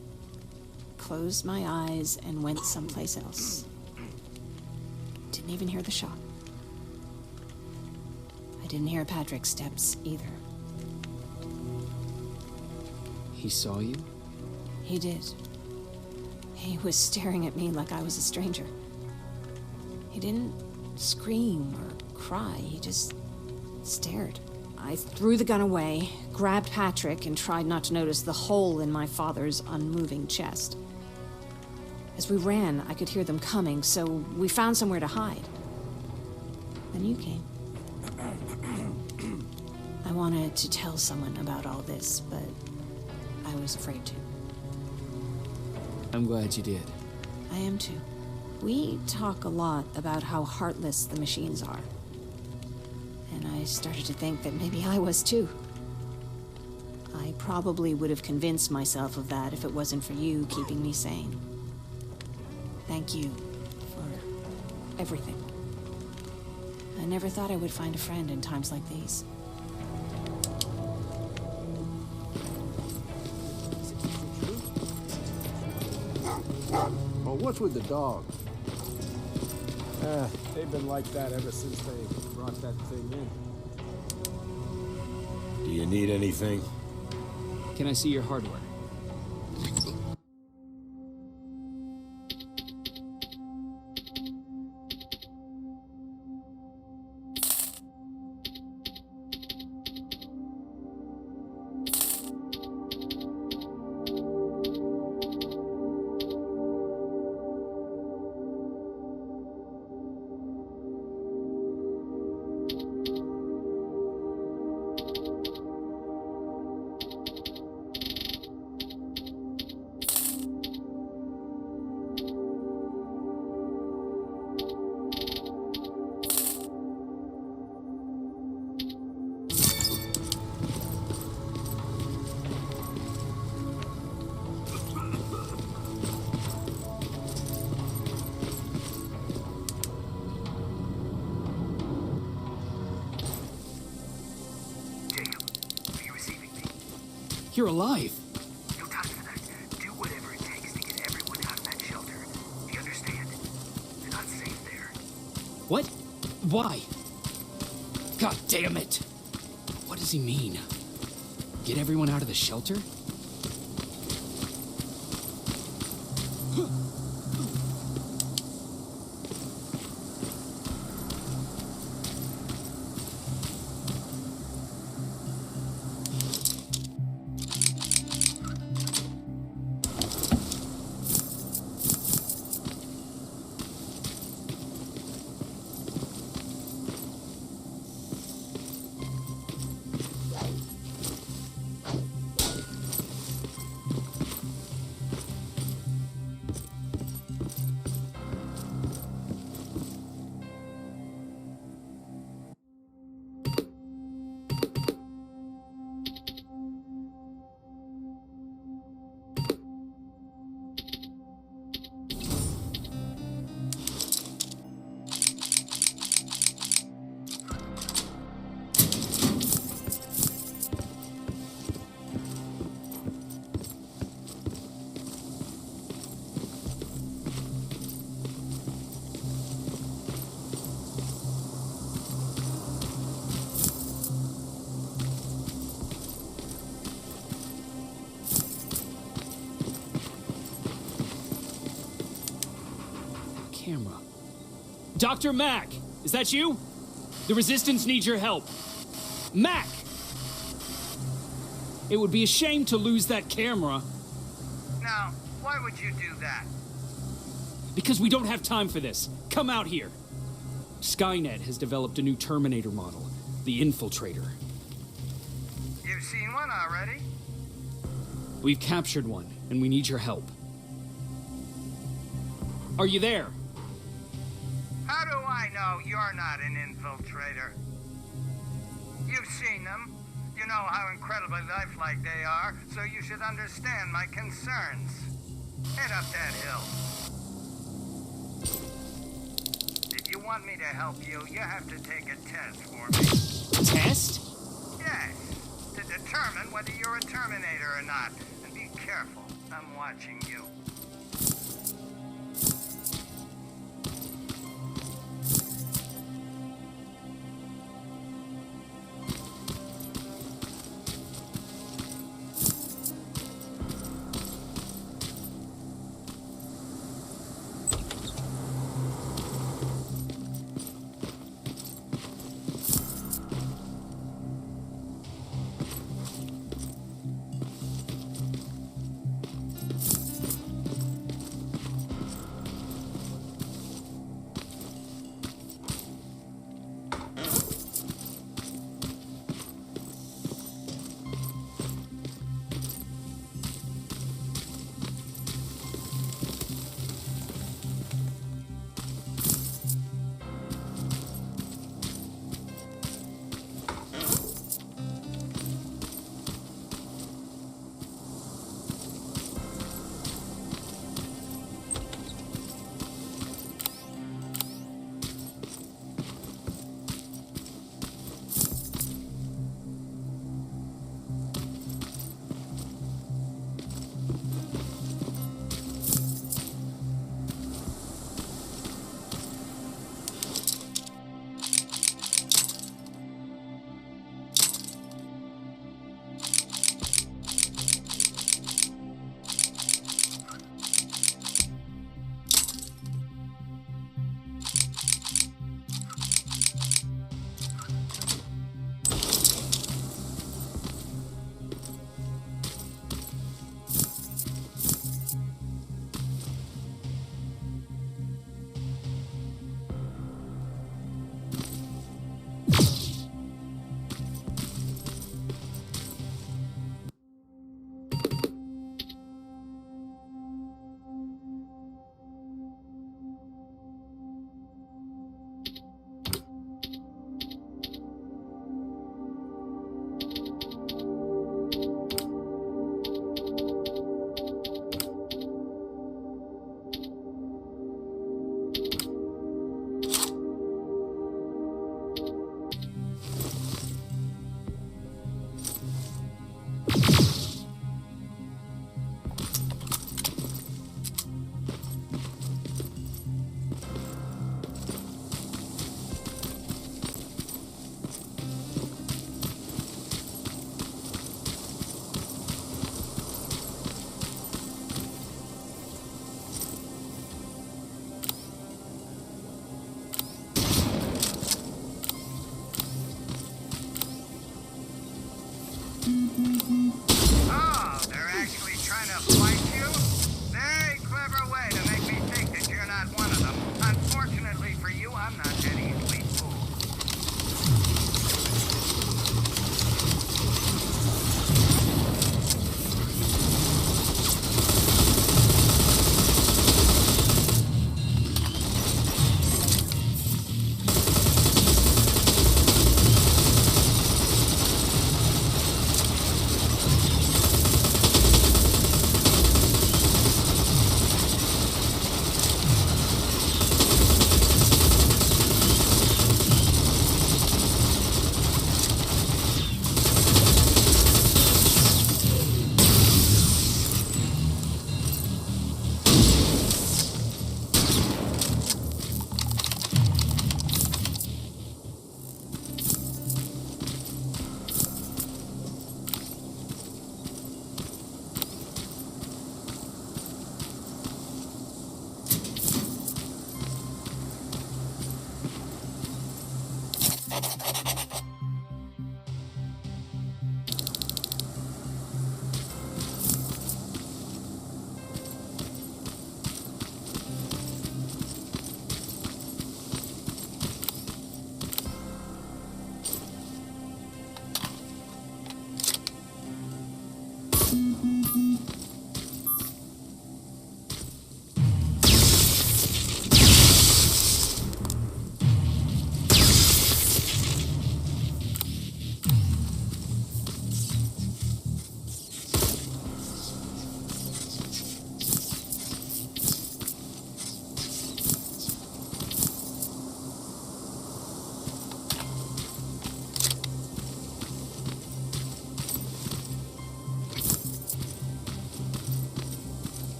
closed my eyes and went someplace else. Didn't even hear the shot. I didn't hear Patrick's steps either. He saw you? He did. He was staring at me like I was a stranger. He didn't scream or cry, he just stared. I threw the gun away, grabbed Patrick, and tried not to notice the hole in my father's unmoving chest. As we ran, I could hear them coming, so we found somewhere to hide. Then you came. I wanted to tell someone about all this, but I was afraid to. I'm glad you did. I am too. We talk a lot about how heartless the machines are. And I started to think that maybe I was too. I probably would have convinced myself of that if it wasn't for you keeping me sane. Thank you for everything. I never thought I would find a friend in times like these. Oh, what's with the dogs? They've been like that ever since they brought that thing in. Do you need anything? Can I see your hardware? You're alive. No time for that. Do whatever it takes to get everyone out of that shelter. You understand? They're not safe there. What? Why? God damn it! What does he mean? Get everyone out of the shelter? Camera. Dr. Mack, is that you? The Resistance needs your help. Mack! It would be a shame to lose that camera. Now, why would you do that? Because we don't have time for this. Come out here. Skynet has developed a new Terminator model, the Infiltrator. You've seen one already? We've captured one, and we need your help. Are you there? How do I know you're not an infiltrator? You've seen them. You know how incredibly lifelike they are, so you should understand my concerns. Head up that hill. If you want me to help you, you have to take a test for me. Test? Yes, to determine whether you're a Terminator or not. And be careful, I'm watching you.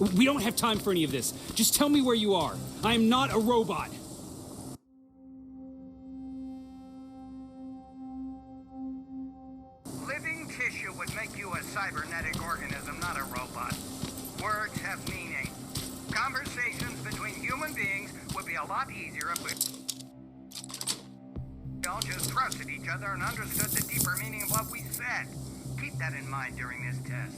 We don't have time for any of this. Just tell me where you are. I am not a robot. Living tissue would make you a cybernetic organism, not a robot. Words have meaning. Conversations between human beings would be a lot easier if we all just trusted each other and understood the deeper meaning of what we said. Keep that in mind during this test.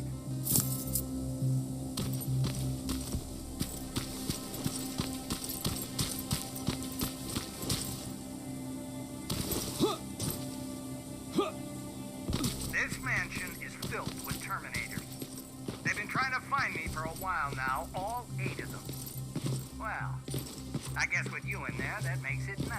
This mansion is filled with Terminators. They've been trying to find me for a while now, all 8 of them. Well, I guess with you in there, that makes it 9.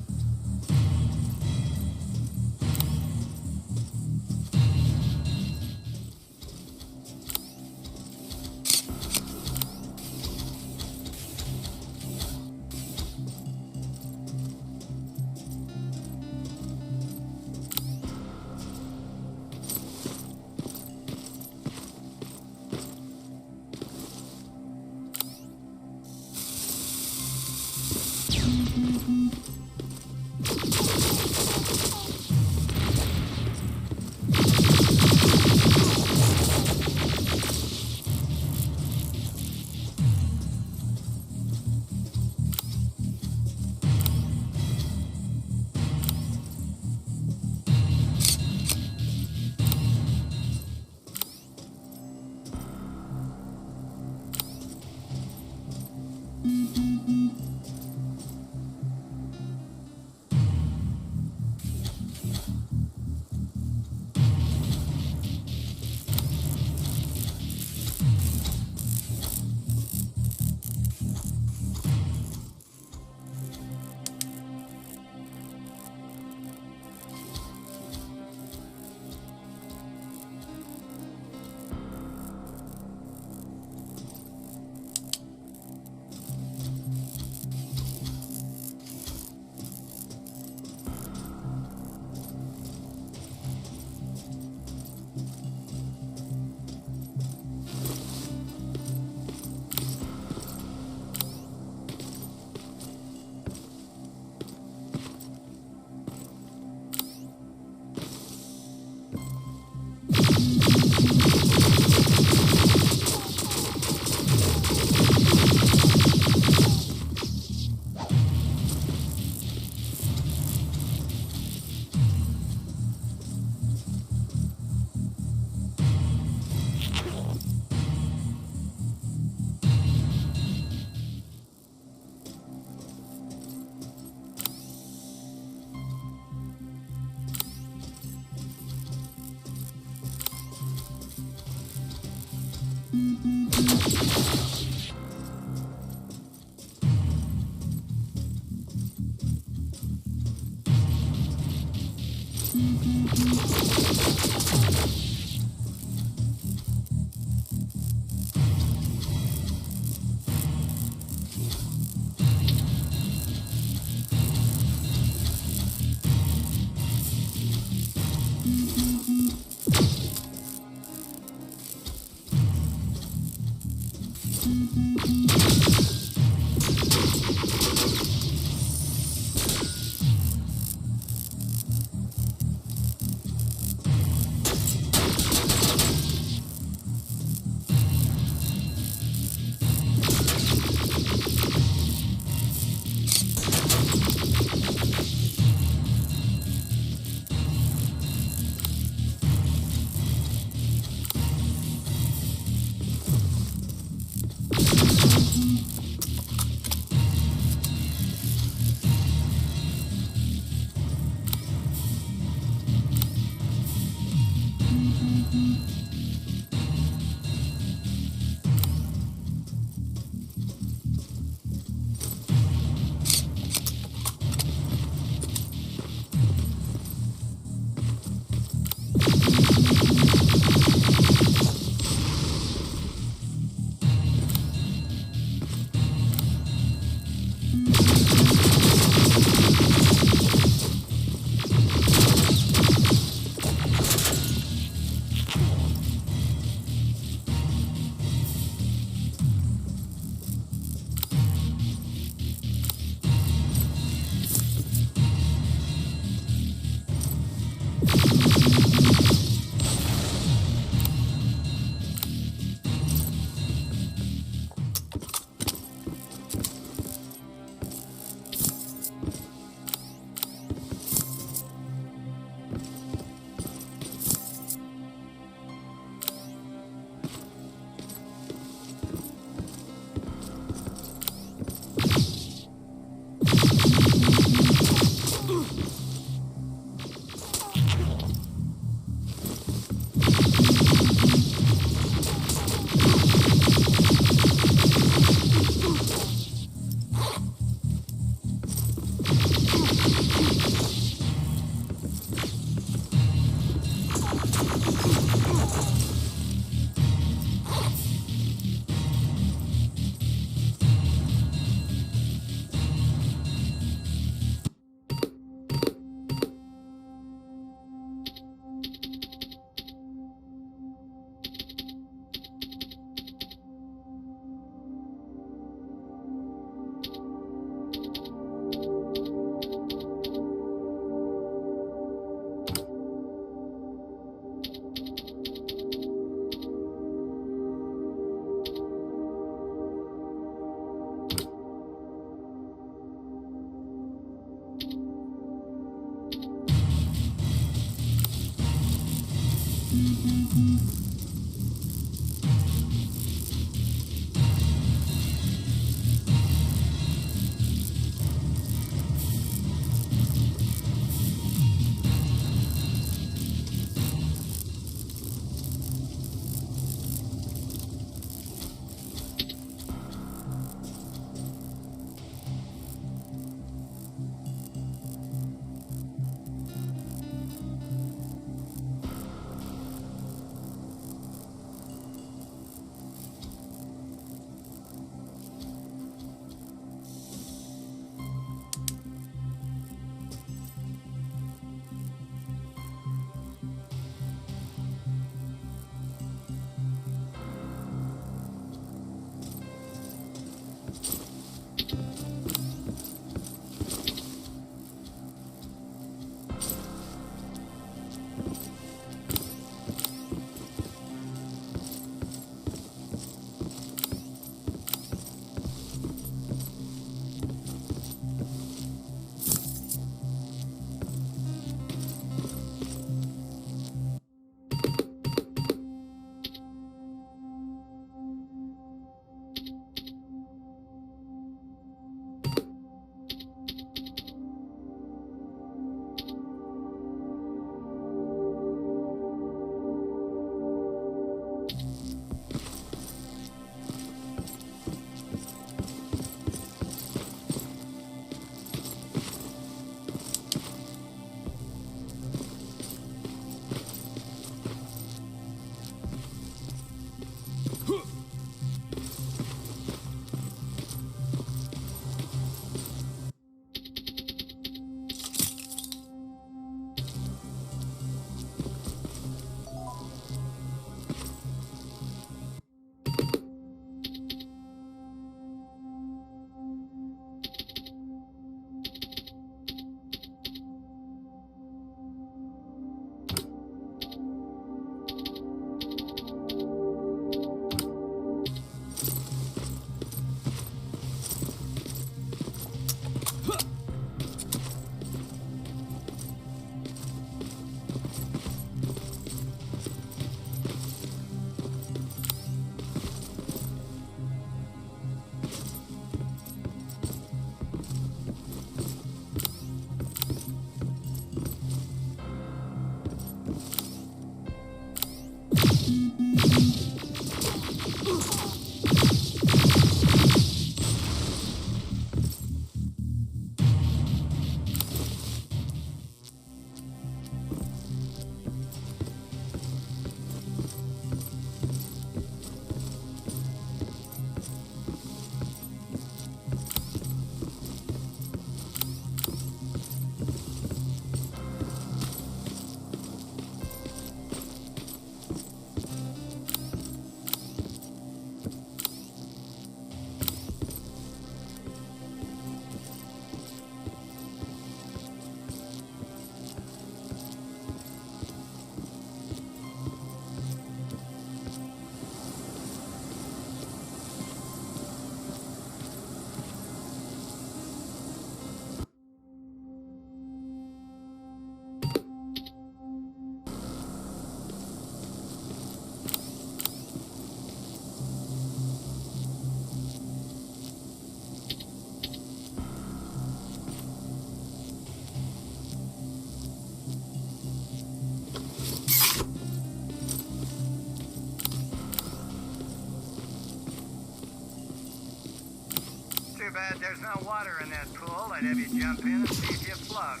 bad there's no water in that pool. I'd have you jump in and see if you float.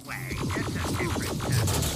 Swag, that's a different stuff.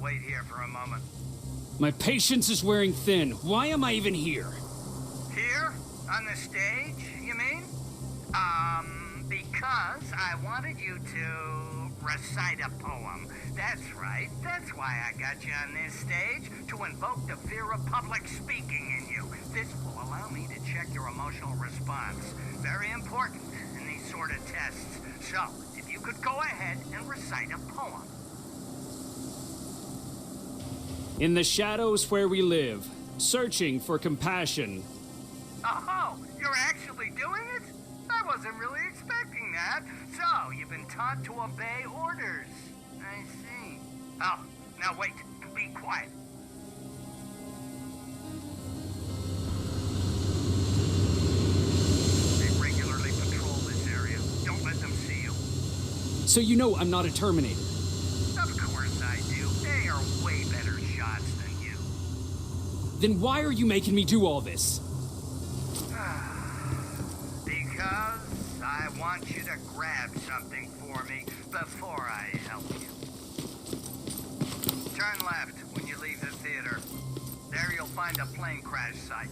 wait here for a moment. My patience is wearing thin. Why am I even here? Here? On the stage, you mean? Because I wanted you to recite a poem. That's right. That's why I got you on this stage, to invoke the fear of public speaking in you. This will allow me to check your emotional response. Very important in these sort of tests. So, if you could go ahead and recite a poem. In the shadows where we live, searching for compassion. Oh, you're actually doing it? I wasn't really expecting that. So, you've been taught to obey orders. I see. Oh, now wait. Be quiet. They regularly patrol this area. Don't let them see you. So you know I'm not a Terminator. Of course I do. They are way better shots than you. Then why are you making me do all this? Because I want you to grab something for me before I help you. Turn left when you leave the theater. There you'll find a plane crash site.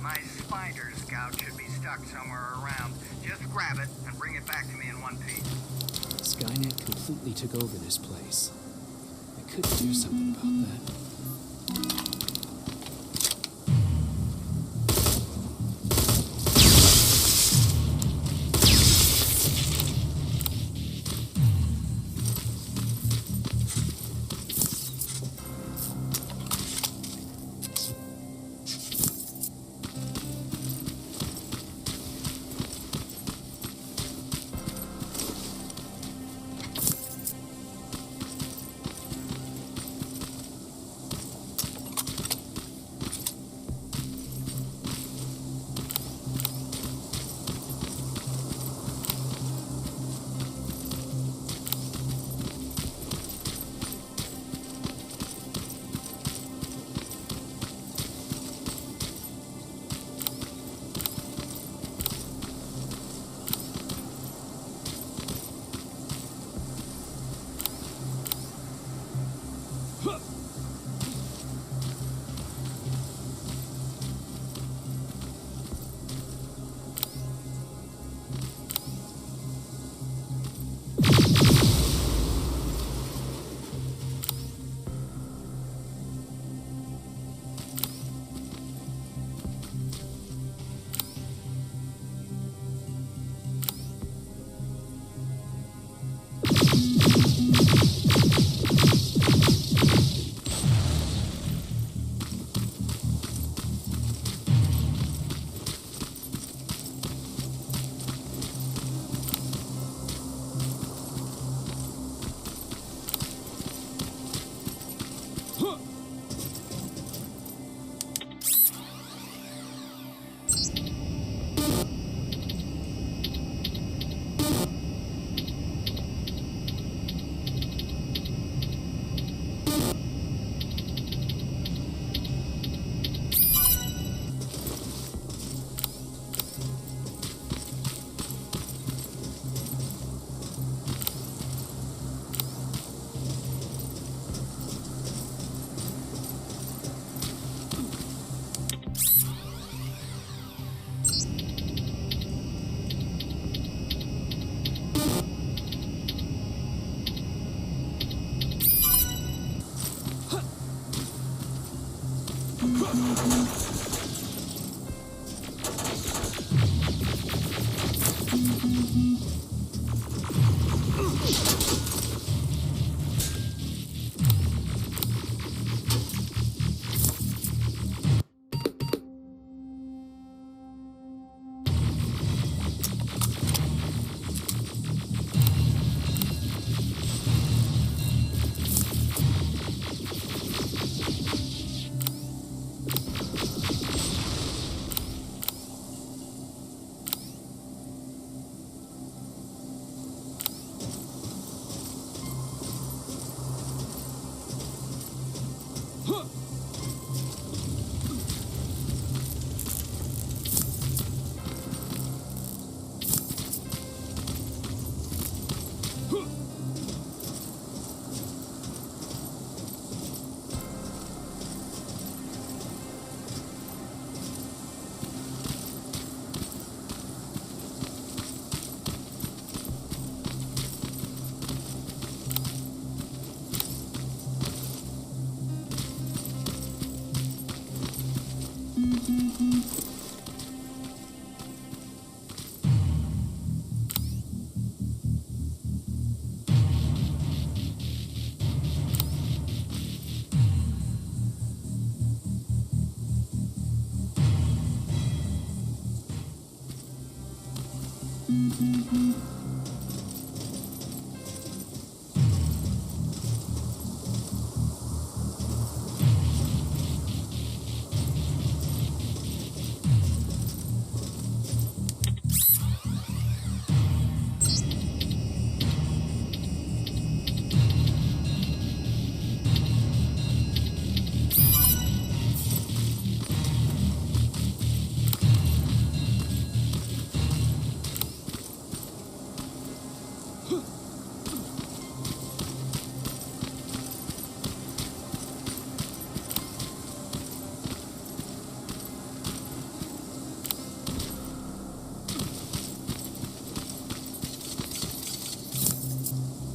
My spider scout should be stuck somewhere around. Just grab it and bring it back to me in one piece. Skynet completely took over this place. I could do something about that.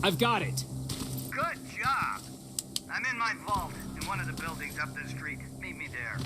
I've got it. Good job. I'm in my vault in one of the buildings up the street. Meet me there.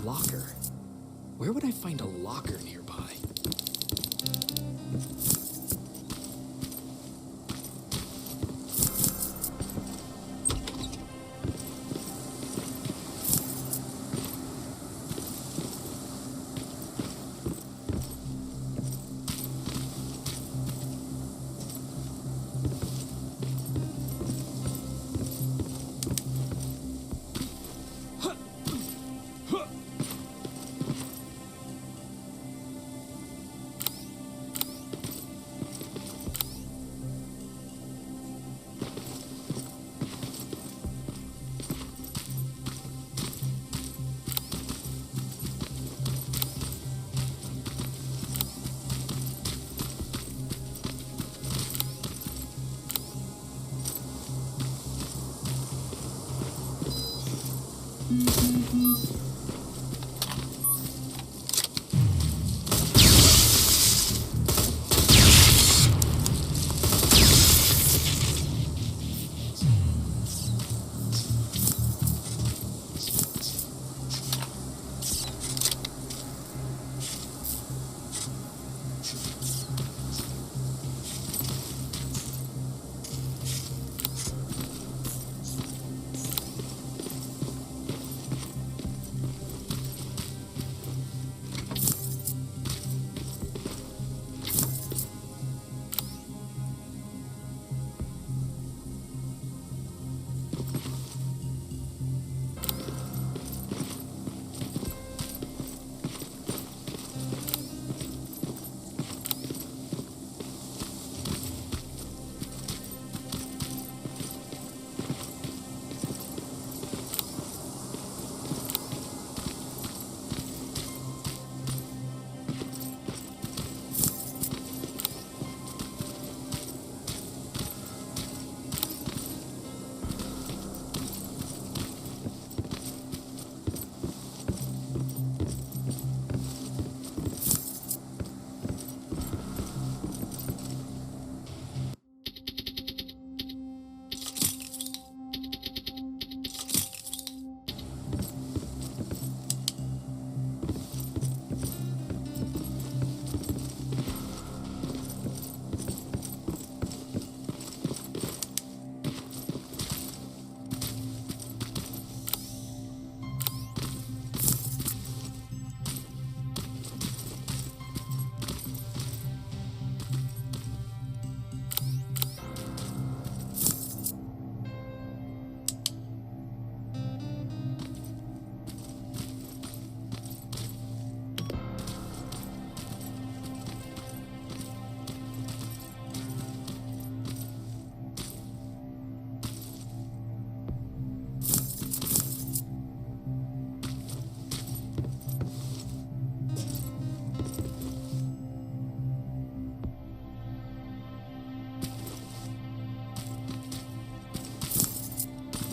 locker. Where would I find a locker nearby?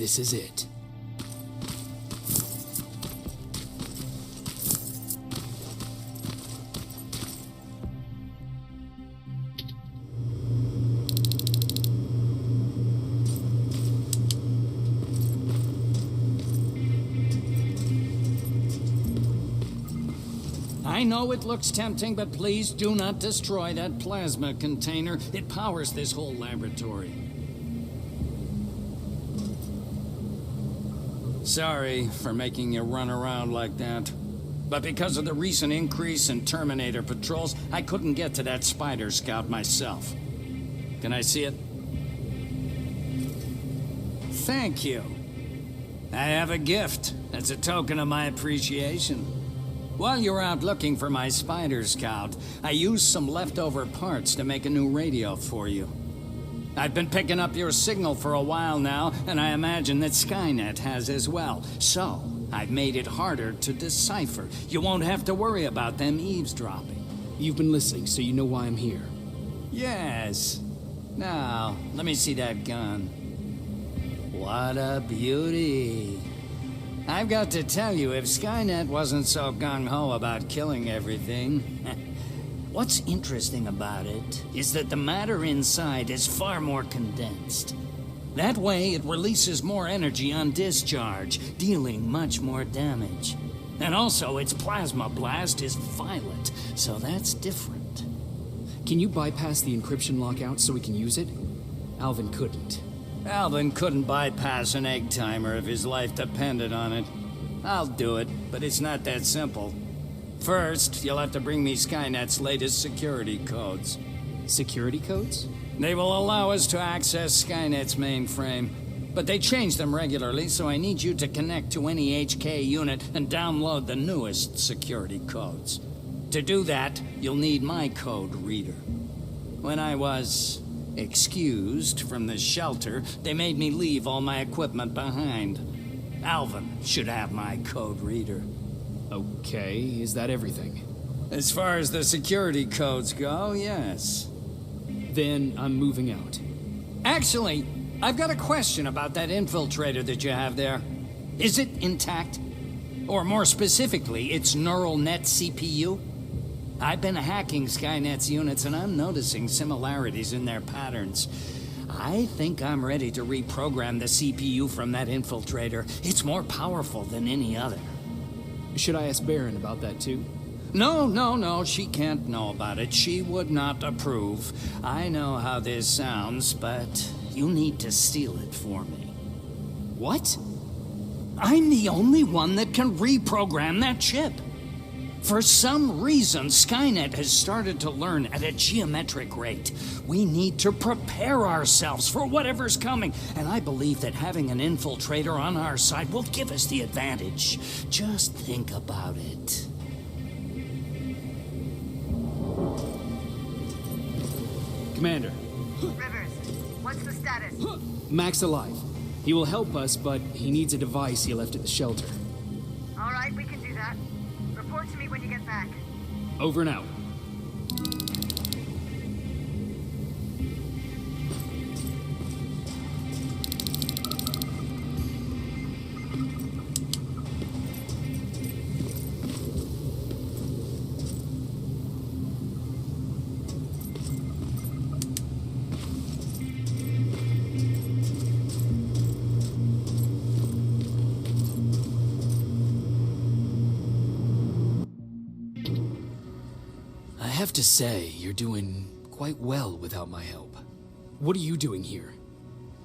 This is it. I know it looks tempting, but please do not destroy that plasma container. It powers this whole laboratory. Sorry for making you run around like that. But because of the recent increase in Terminator patrols, I couldn't get to that Spider Scout myself. Can I see it? Thank you. I have a gift as a token of my appreciation. While you were out looking for my Spider Scout, I used some leftover parts to make a new radio for you. I've been picking up your signal for a while now, and I imagine that Skynet has as well. So, I've made it harder to decipher. You won't have to worry about them eavesdropping. You've been listening, so you know why I'm here. Yes. Now, let me see that gun. What a beauty. I've got to tell you, if Skynet wasn't so gung-ho about killing everything... What's interesting about it is that the matter inside is far more condensed. That way, it releases more energy on discharge, dealing much more damage. And also, its plasma blast is violet, so that's different. Can you bypass the encryption lockout so we can use it? Alvin couldn't. Alvin couldn't bypass an egg timer if his life depended on it. I'll do it, but it's not that simple. First, you'll have to bring me Skynet's latest security codes. Security codes? They will allow us to access Skynet's mainframe. But they change them regularly, so I need you to connect to any HK unit and download the newest security codes. To do that, you'll need my code reader. When I was excused from the shelter, they made me leave all my equipment behind. Alvin should have my code reader. Okay, is that everything? As far as the security codes go, yes. Then I'm moving out. Actually, I've got a question about that infiltrator that you have there. Is it intact? Or more specifically, its neural net CPU? I've been hacking Skynet's units and I'm noticing similarities in their patterns. I think I'm ready to reprogram the CPU from that infiltrator. It's more powerful than any other. Should I ask Baron about that too? No, she can't know about it. She would not approve. I know how this sounds, but you need to steal it for me. What? I'm the only one that can reprogram that chip. For some reason, Skynet has started to learn at a geometric rate. We need to prepare ourselves for whatever's coming, and I believe that having an infiltrator on our side will give us the advantage. Just think about it. Commander. Rivers, what's the status? Mac's alive. He will help us, but he needs a device he left at the shelter. All right, we can do that. Report to me when you get back. Over and out. I have to say, you're doing quite well without my help. What are you doing here?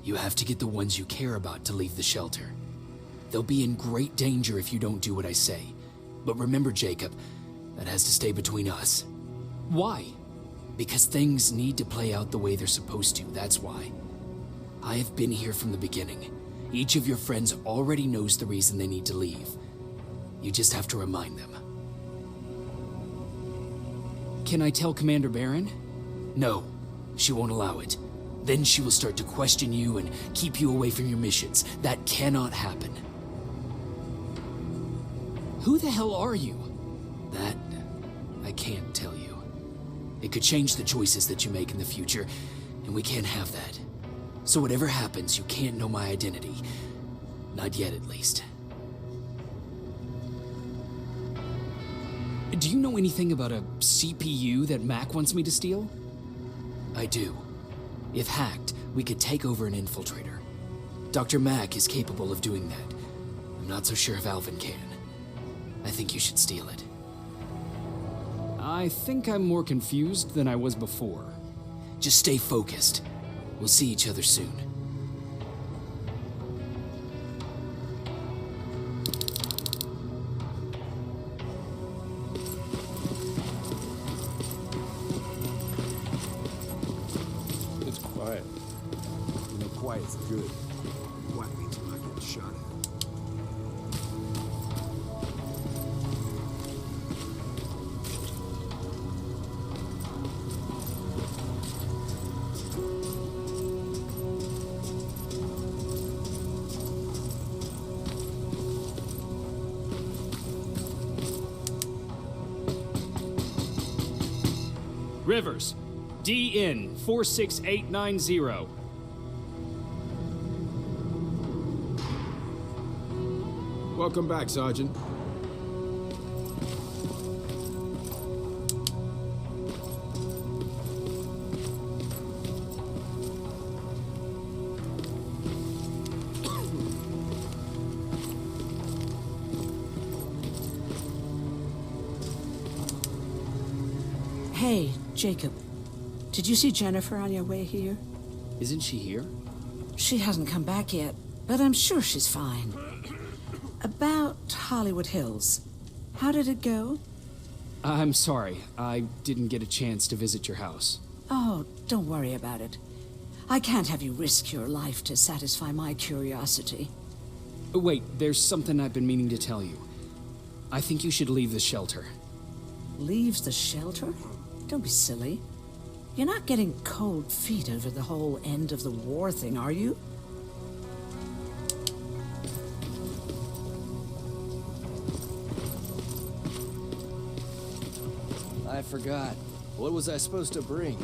You have to get the ones you care about to leave the shelter. They'll be in great danger if you don't do what I say. But remember, Jacob, that has to stay between us. Why? Because things need to play out the way they're supposed to, that's why. I have been here from the beginning. Each of your friends already knows the reason they need to leave. You just have to remind them. Can I tell Commander Baron? No, she won't allow it. Then she will start to question you and keep you away from your missions. That cannot happen. Who the hell are you? That, I can't tell you. It could change the choices that you make in the future, and we can't have that. So whatever happens, you can't know my identity. Not yet, at least. Do you know anything about a CPU that Mac wants me to steal? I do. If hacked, we could take over an infiltrator. Dr. Mac is capable of doing that. I'm not so sure if Alvin can. I think you should steal it. I think I'm more confused than I was before. Just stay focused. We'll see each other soon. It's quiet. You know, quiet's good. Quiet means I'm not getting shot at. Rivers, DN 46890. Welcome back, Sergeant. Hey, Jacob. Did you see Jennifer on your way here? Isn't she here? She hasn't come back yet, but I'm sure she's fine. About Hollywood Hills. How did it go? I'm sorry. I didn't get a chance to visit your house. Oh, don't worry about it. I can't have you risk your life to satisfy my curiosity. Wait, there's something I've been meaning to tell you. I think you should leave the shelter. Leaves the shelter? Don't be silly. You're not getting cold feet over the whole end of the war thing, are you? I forgot. What was I supposed to bring?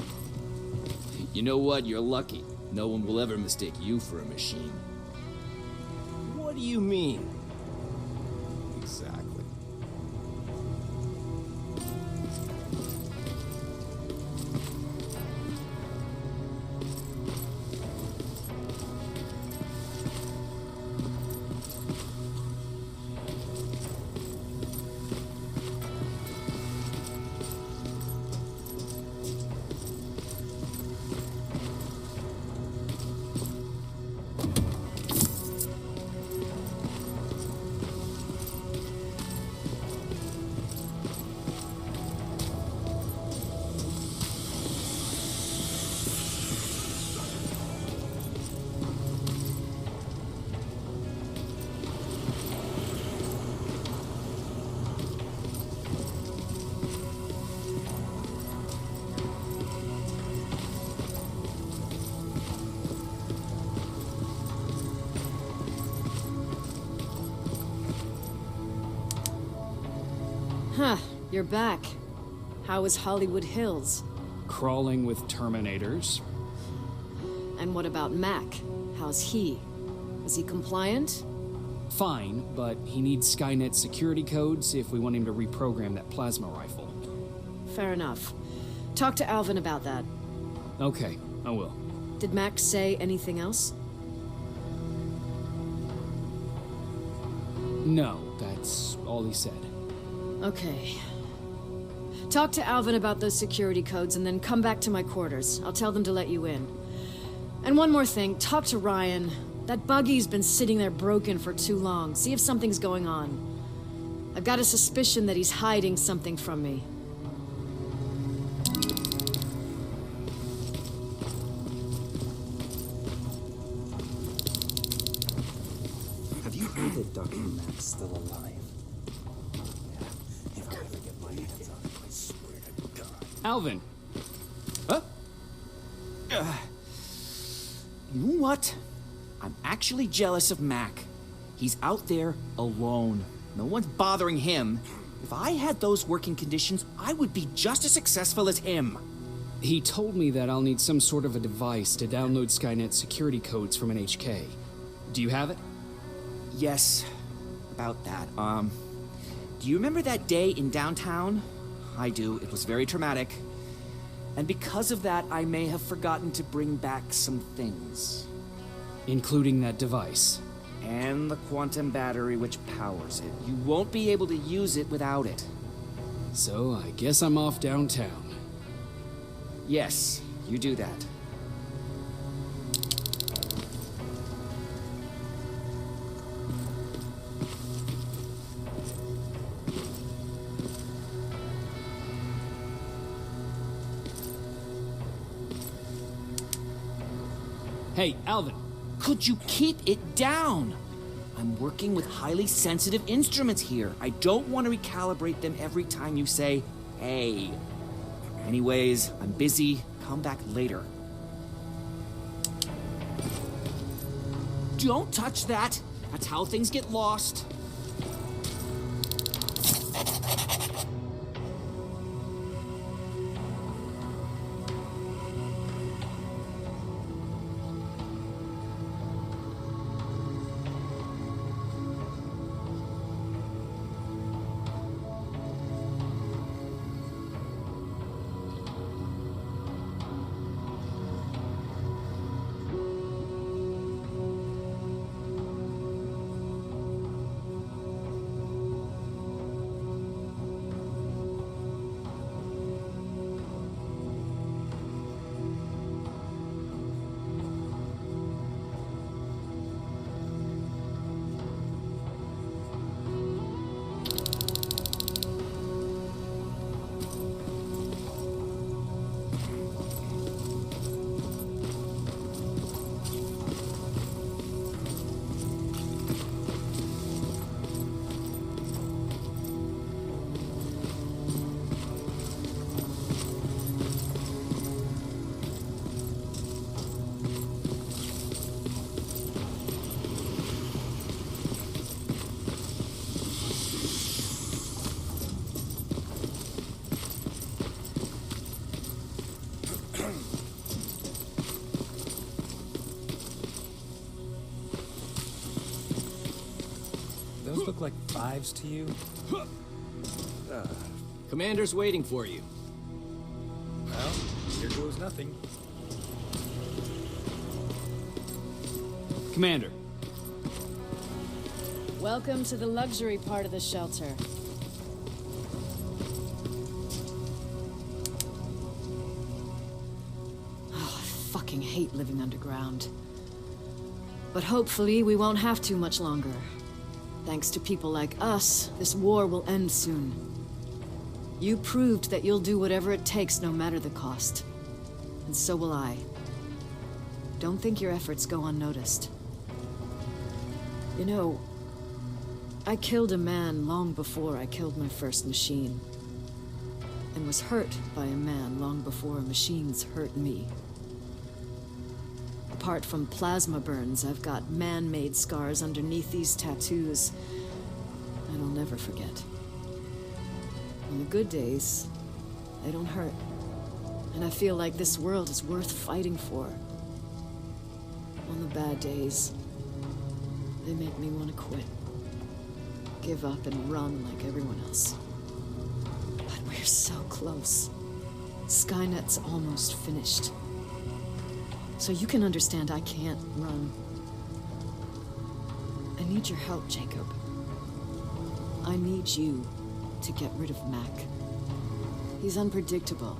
You know what? You're lucky. No one will ever mistake you for a machine. What do you mean? Exactly. Huh, you're back. How is Hollywood Hills? Crawling with Terminators. And what about Mac? How's he? Is he compliant? Fine, but he needs Skynet security codes if we want him to reprogram that plasma rifle. Fair enough. Talk to Alvin about that. Okay, I will. Did Mac say anything else? No, that's all he said. Okay. Talk to Alvin about those security codes and then come back to my quarters. I'll tell them to let you in. And one more thing, talk to Ryan. That buggy's been sitting there broken for too long. See if something's going on. I've got a suspicion that he's hiding something from me. Have you heard that Dr. Mac's still alive? If I ever get my hands on him, I swear to God. Alvin! Huh? You know what? I'm actually jealous of Mac. He's out there alone. No one's bothering him. If I had those working conditions, I would be just as successful as him. He told me that I'll need some sort of a device to download Skynet security codes from an HK. Do you have it? Yes, about that. Do you remember that day in downtown? I do. It was very traumatic. And because of that, I may have forgotten to bring back some things. Including that device. And the quantum battery which powers it. You won't be able to use it without it. So I guess I'm off downtown. Yes, you do that. Hey, Alvin. Could you keep it down? I'm working with highly sensitive instruments here. I don't want to recalibrate them every time you say, hey. Anyways, I'm busy. Come back later. Don't touch that. That's how things get lost. those look like 5s to you? Commander's waiting for you. Well, here goes nothing. Commander. Welcome to the luxury part of the shelter. Oh, I fucking hate living underground. But hopefully we won't have to much longer. Thanks to people like us, this war will end soon. You proved that you'll do whatever it takes no matter the cost. And so will I. Don't think your efforts go unnoticed. You know, I killed a man long before I killed my first machine. And was hurt by a man long before machines hurt me. Apart from plasma burns, I've got man-made scars underneath these tattoos that I'll never forget. On the good days, they don't hurt. And I feel like this world is worth fighting for. On the bad days, they make me want to quit. Give up and run like everyone else. But we're so close. Skynet's almost finished. So you can understand I can't run. I need your help, Jacob. I need you to get rid of Mac. He's unpredictable.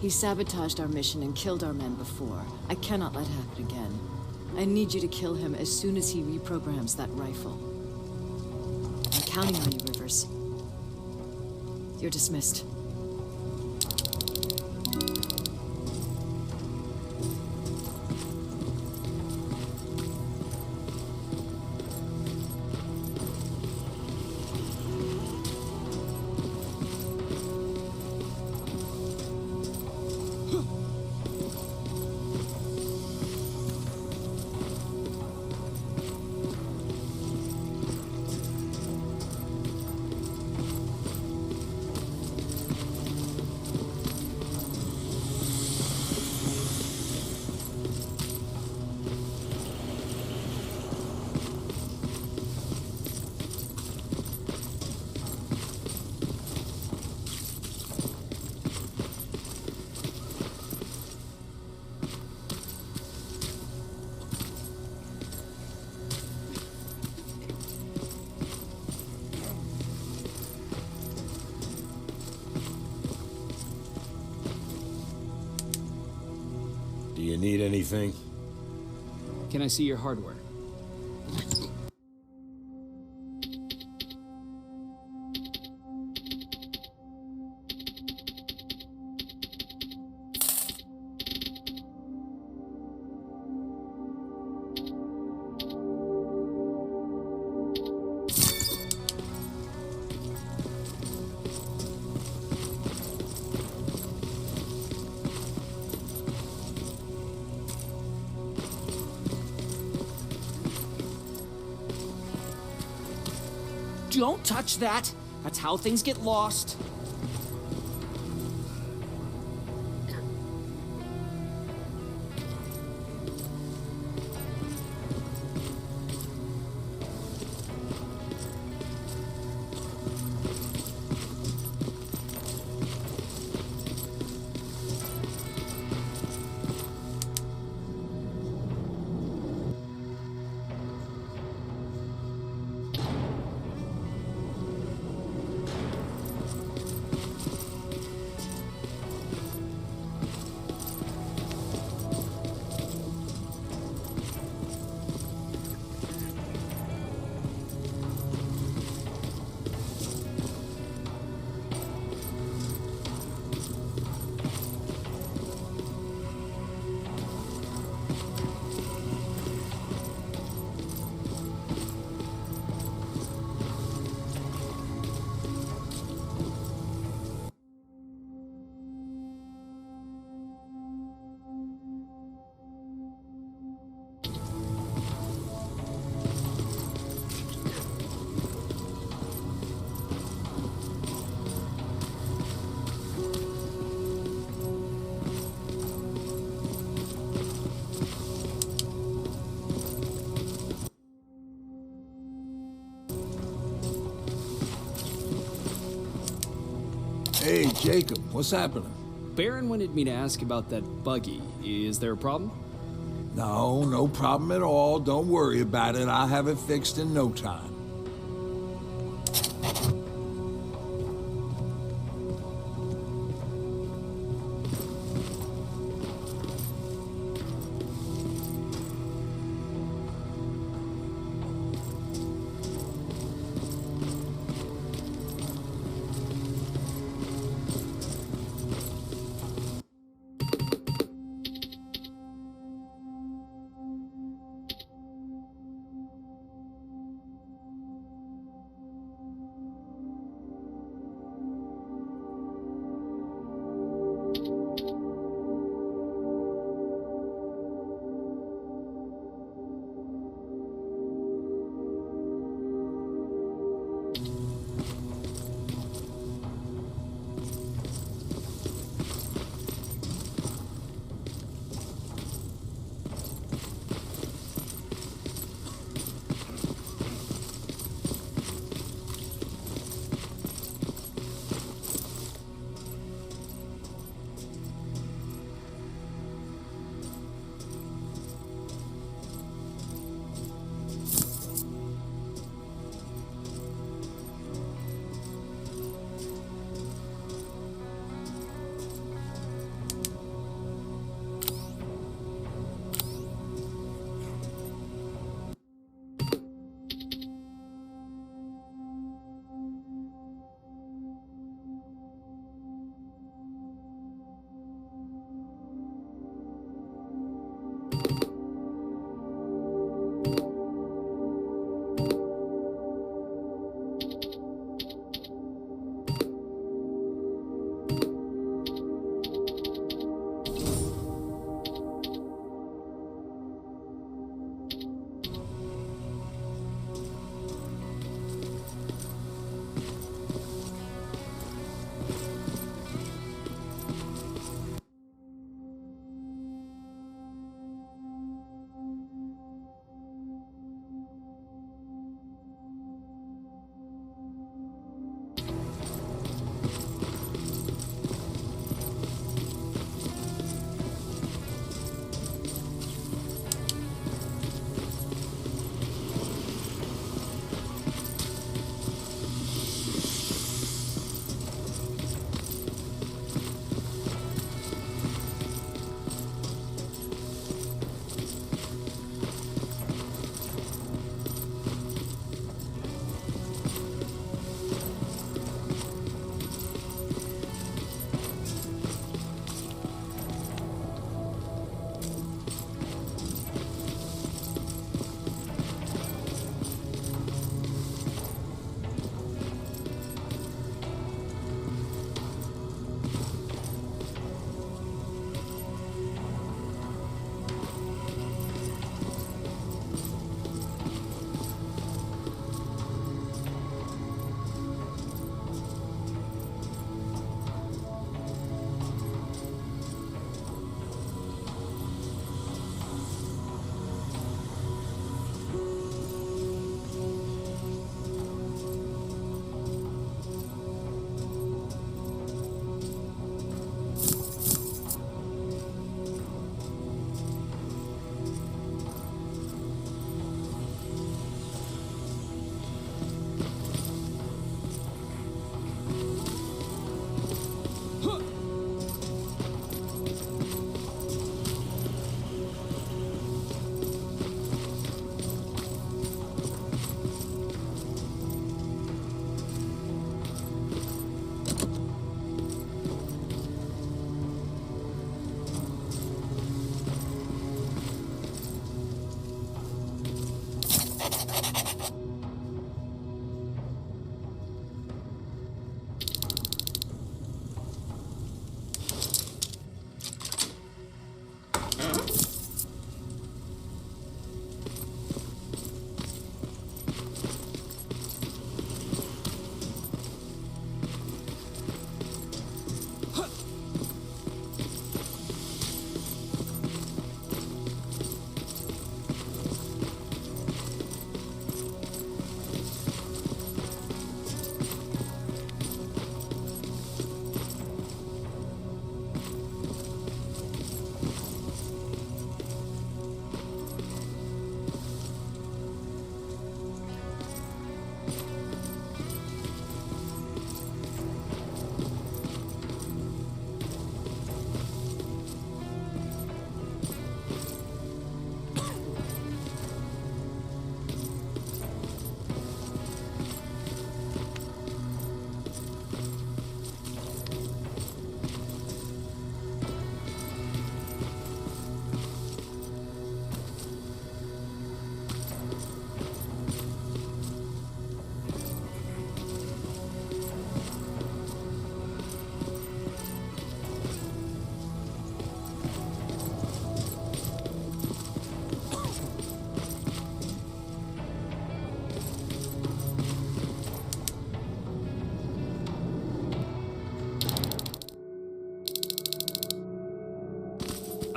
He sabotaged our mission and killed our men before. I cannot let it happen again. I need you to kill him as soon as he reprograms that rifle. I'm counting on you, Rivers. You're dismissed. Do you need anything? Can I see your hardware? Don't touch that! That's how things get lost. Hey, Jacob, what's happening? Baron wanted me to ask about that buggy. Is there a problem? No, no problem at all. Don't worry about it. I'll have it fixed in no time.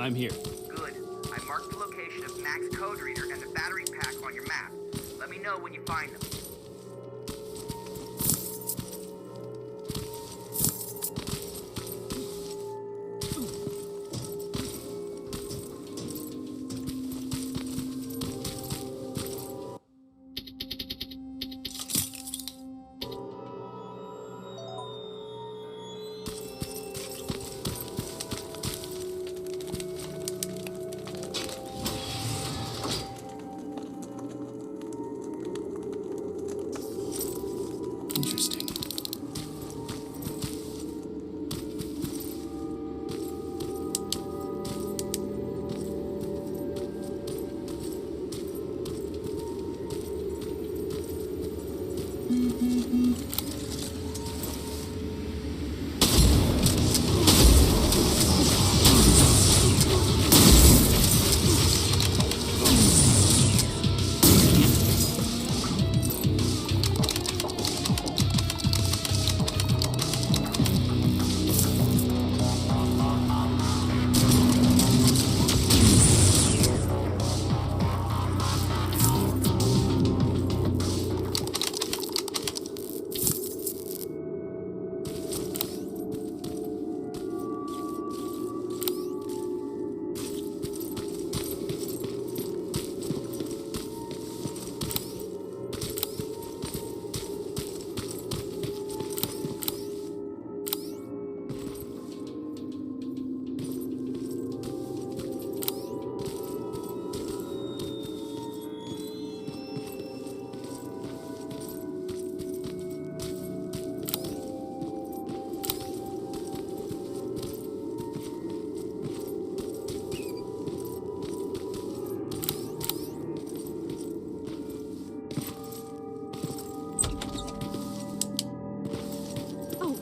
I'm here. Good. I marked the location of Mac's code reader and the battery pack on your map. Let me know when you find them. Interesting.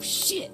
Shit!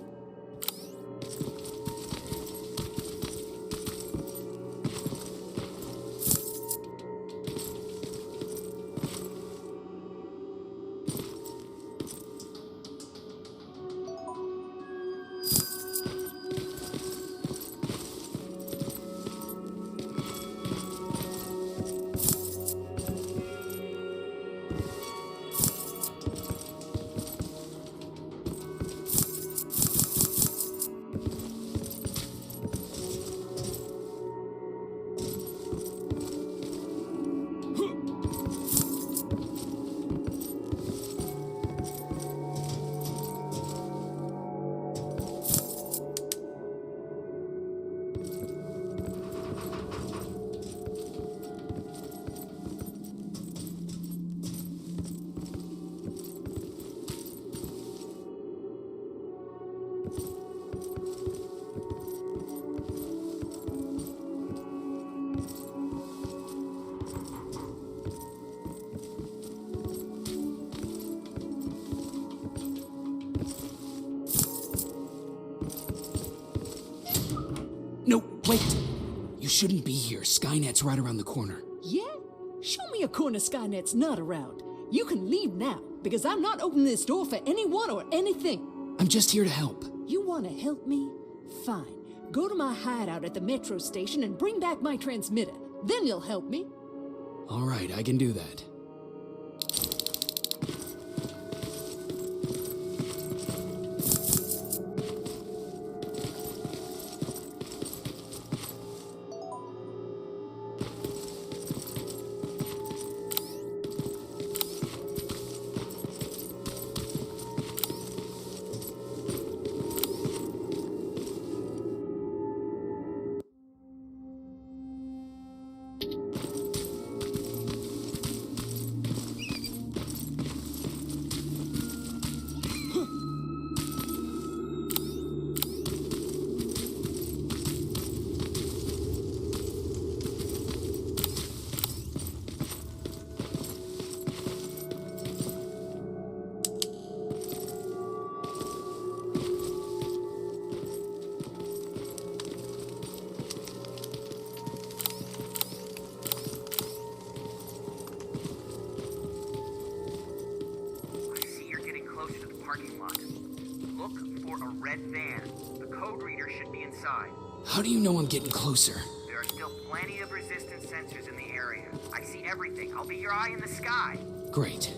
No, wait! You shouldn't be here. Skynet's right around the corner. Yeah? Show me a corner Skynet's not around. You can leave now, because I'm not opening this door for anyone or anything. I'm just here to help. You want to help me? Fine. Go to my hideout at the metro station and bring back my transmitter. Then you'll help me. All right, I can do that. Look for a red van. The code reader should be inside. How do you know I'm getting closer? There are still plenty of resistance sensors in the area. I see everything. I'll be your eye in the sky. Great.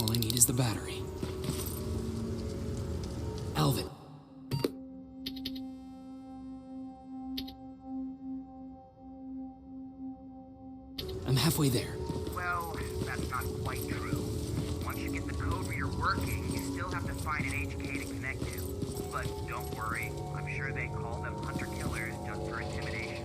All I need is the battery. Alvin. I'm halfway there. Well, that's not quite true. Once you get the code reader working, you still have to find an HK to connect to. But don't worry, I'm sure they call them hunter-killers just for intimidation.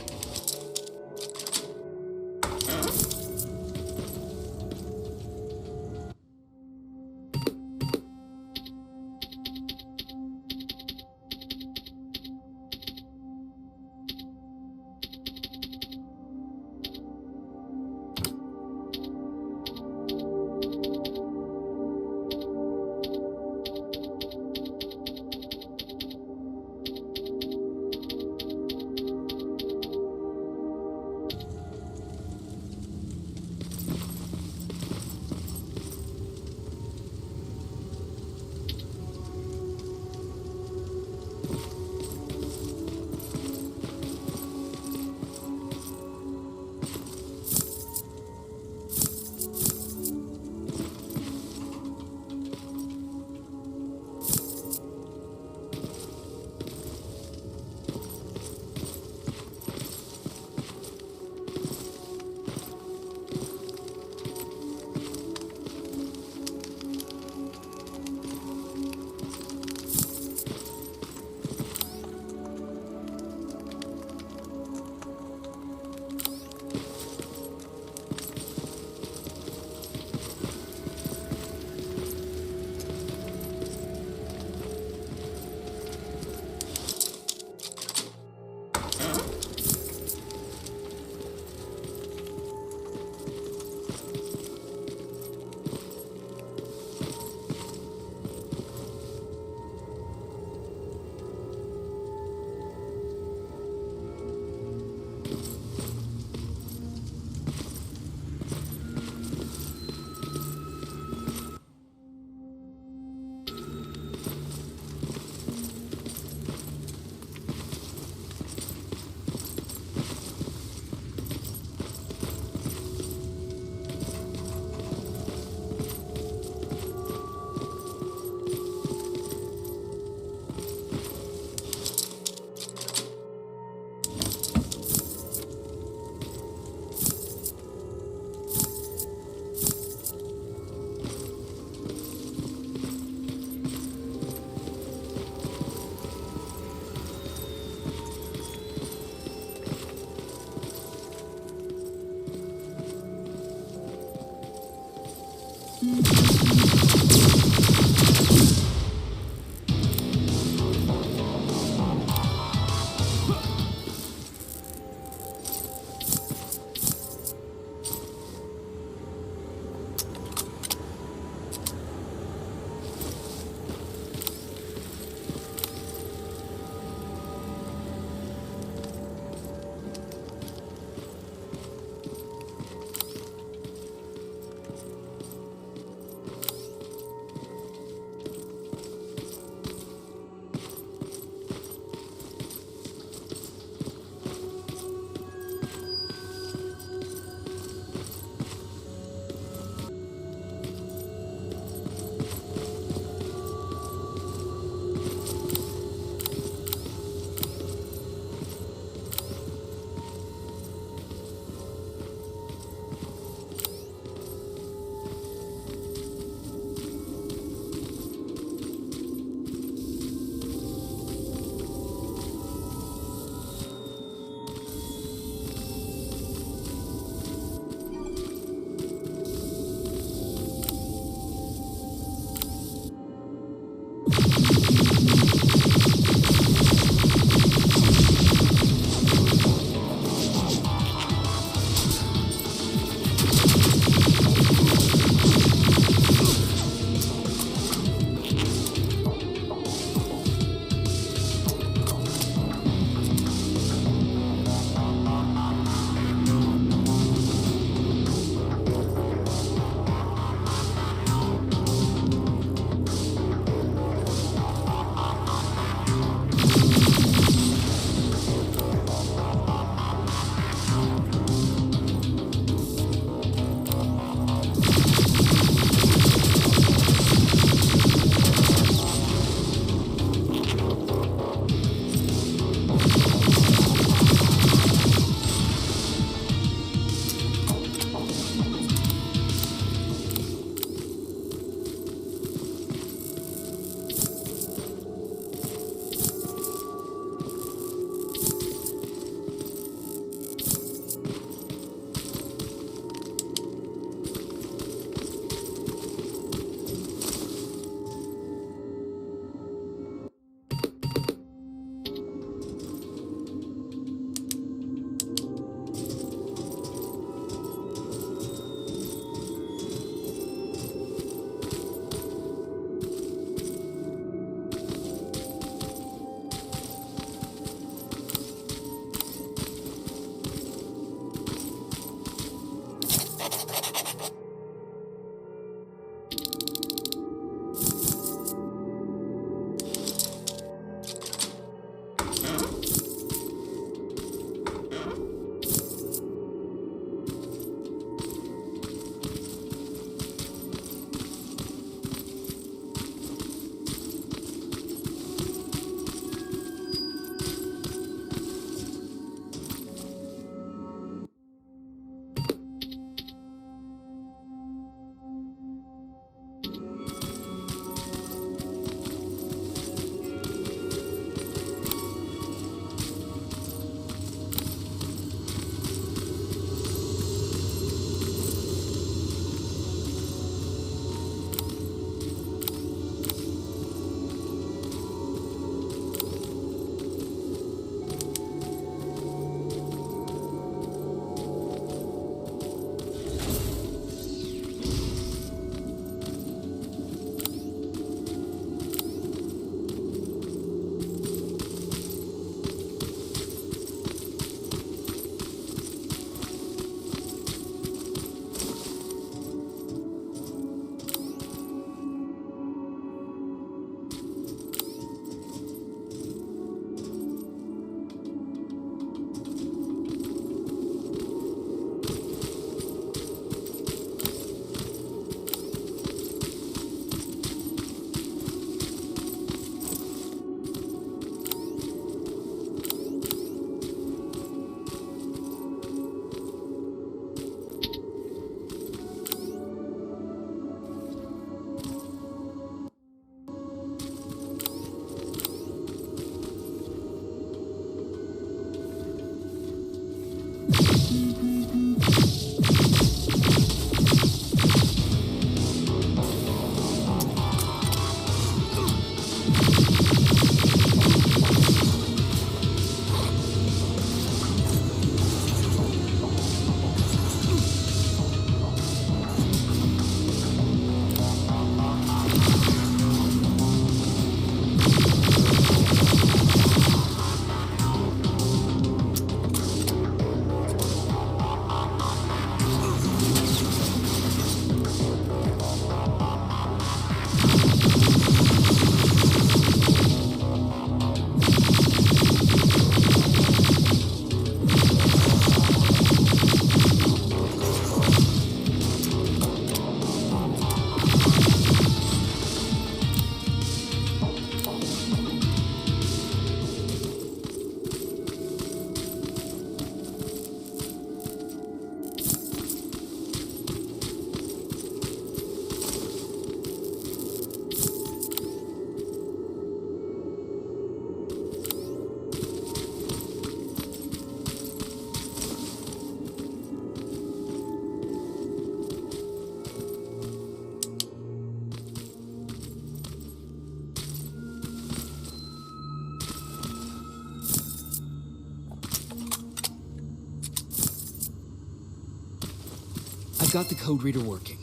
got the code reader working.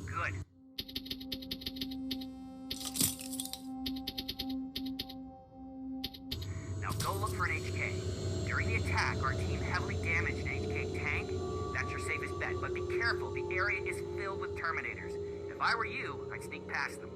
Good. Now go look for an HK. During the attack, our team heavily damaged an HK tank. That's your safest bet, but be careful. The area is filled with Terminators. If I were you, I'd sneak past them.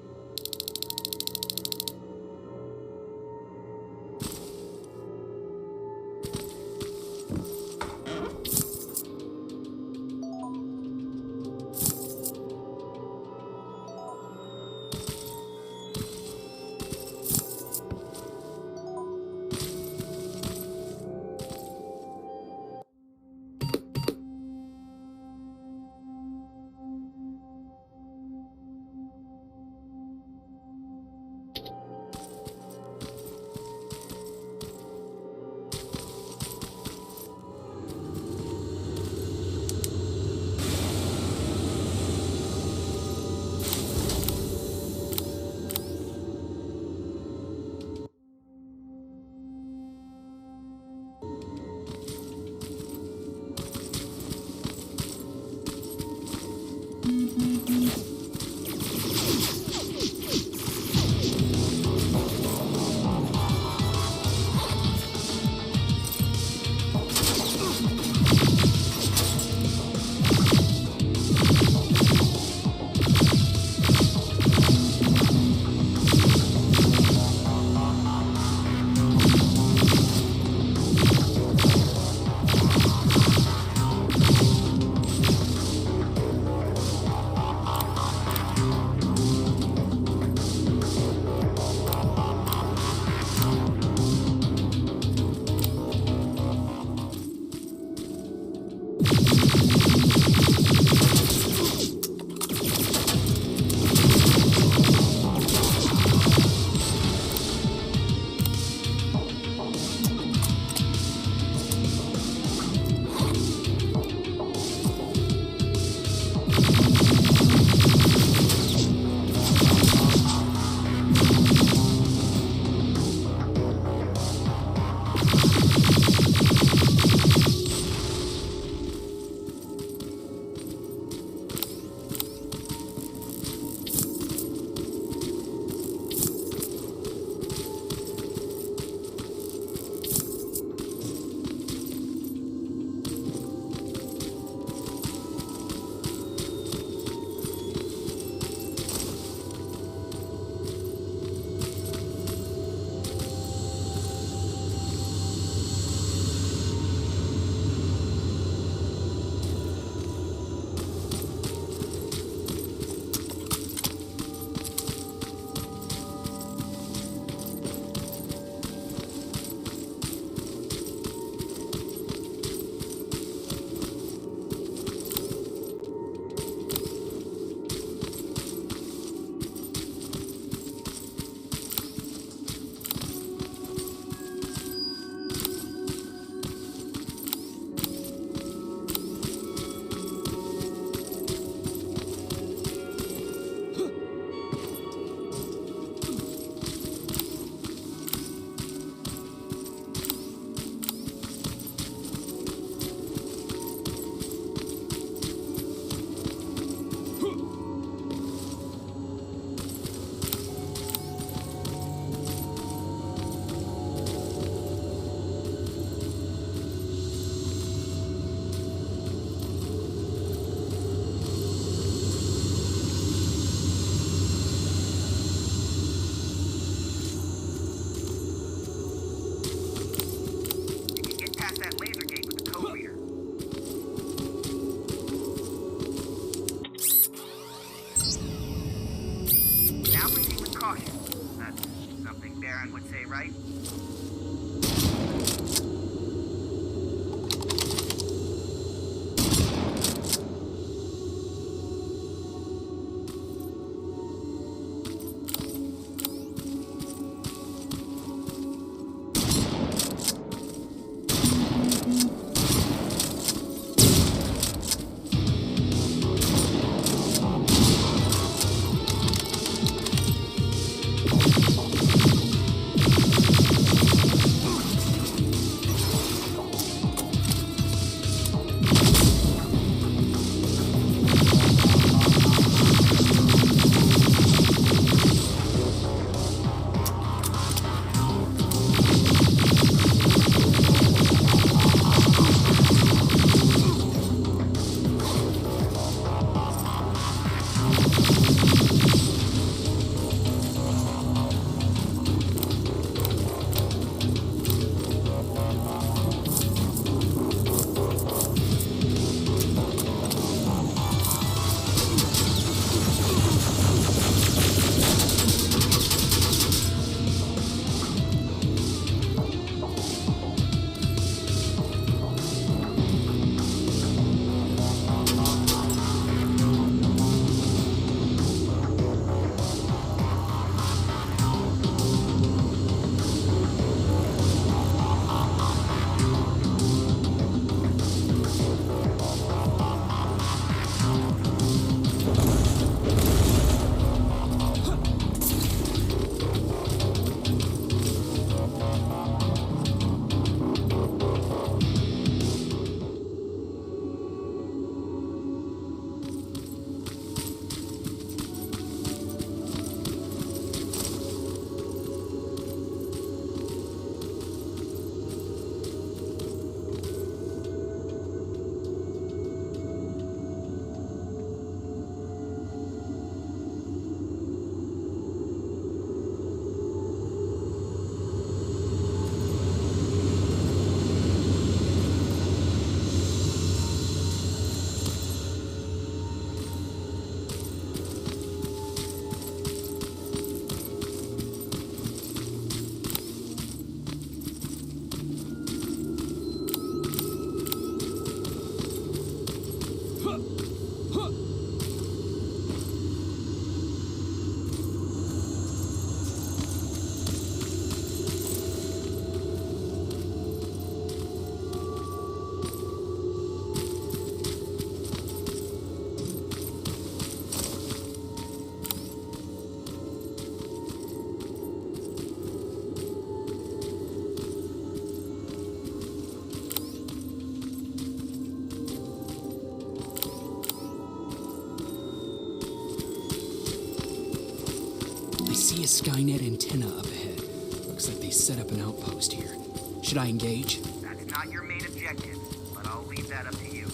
I see a Skynet antenna up ahead. Looks like they set up an outpost here. Should I engage? That's not your main objective, but I'll leave that up to you.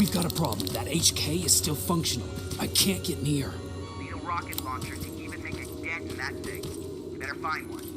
we've got a problem. That HK is still functional. I can't get near. You'll need a rocket launcher to even make a dent in that thing. You better find one.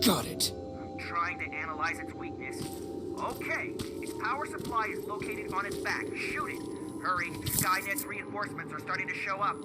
Got it. I'm trying to analyze its weakness. Okay, its power supply is located on its back. Shoot it. Hurry, Skynet's reinforcements are starting to show up.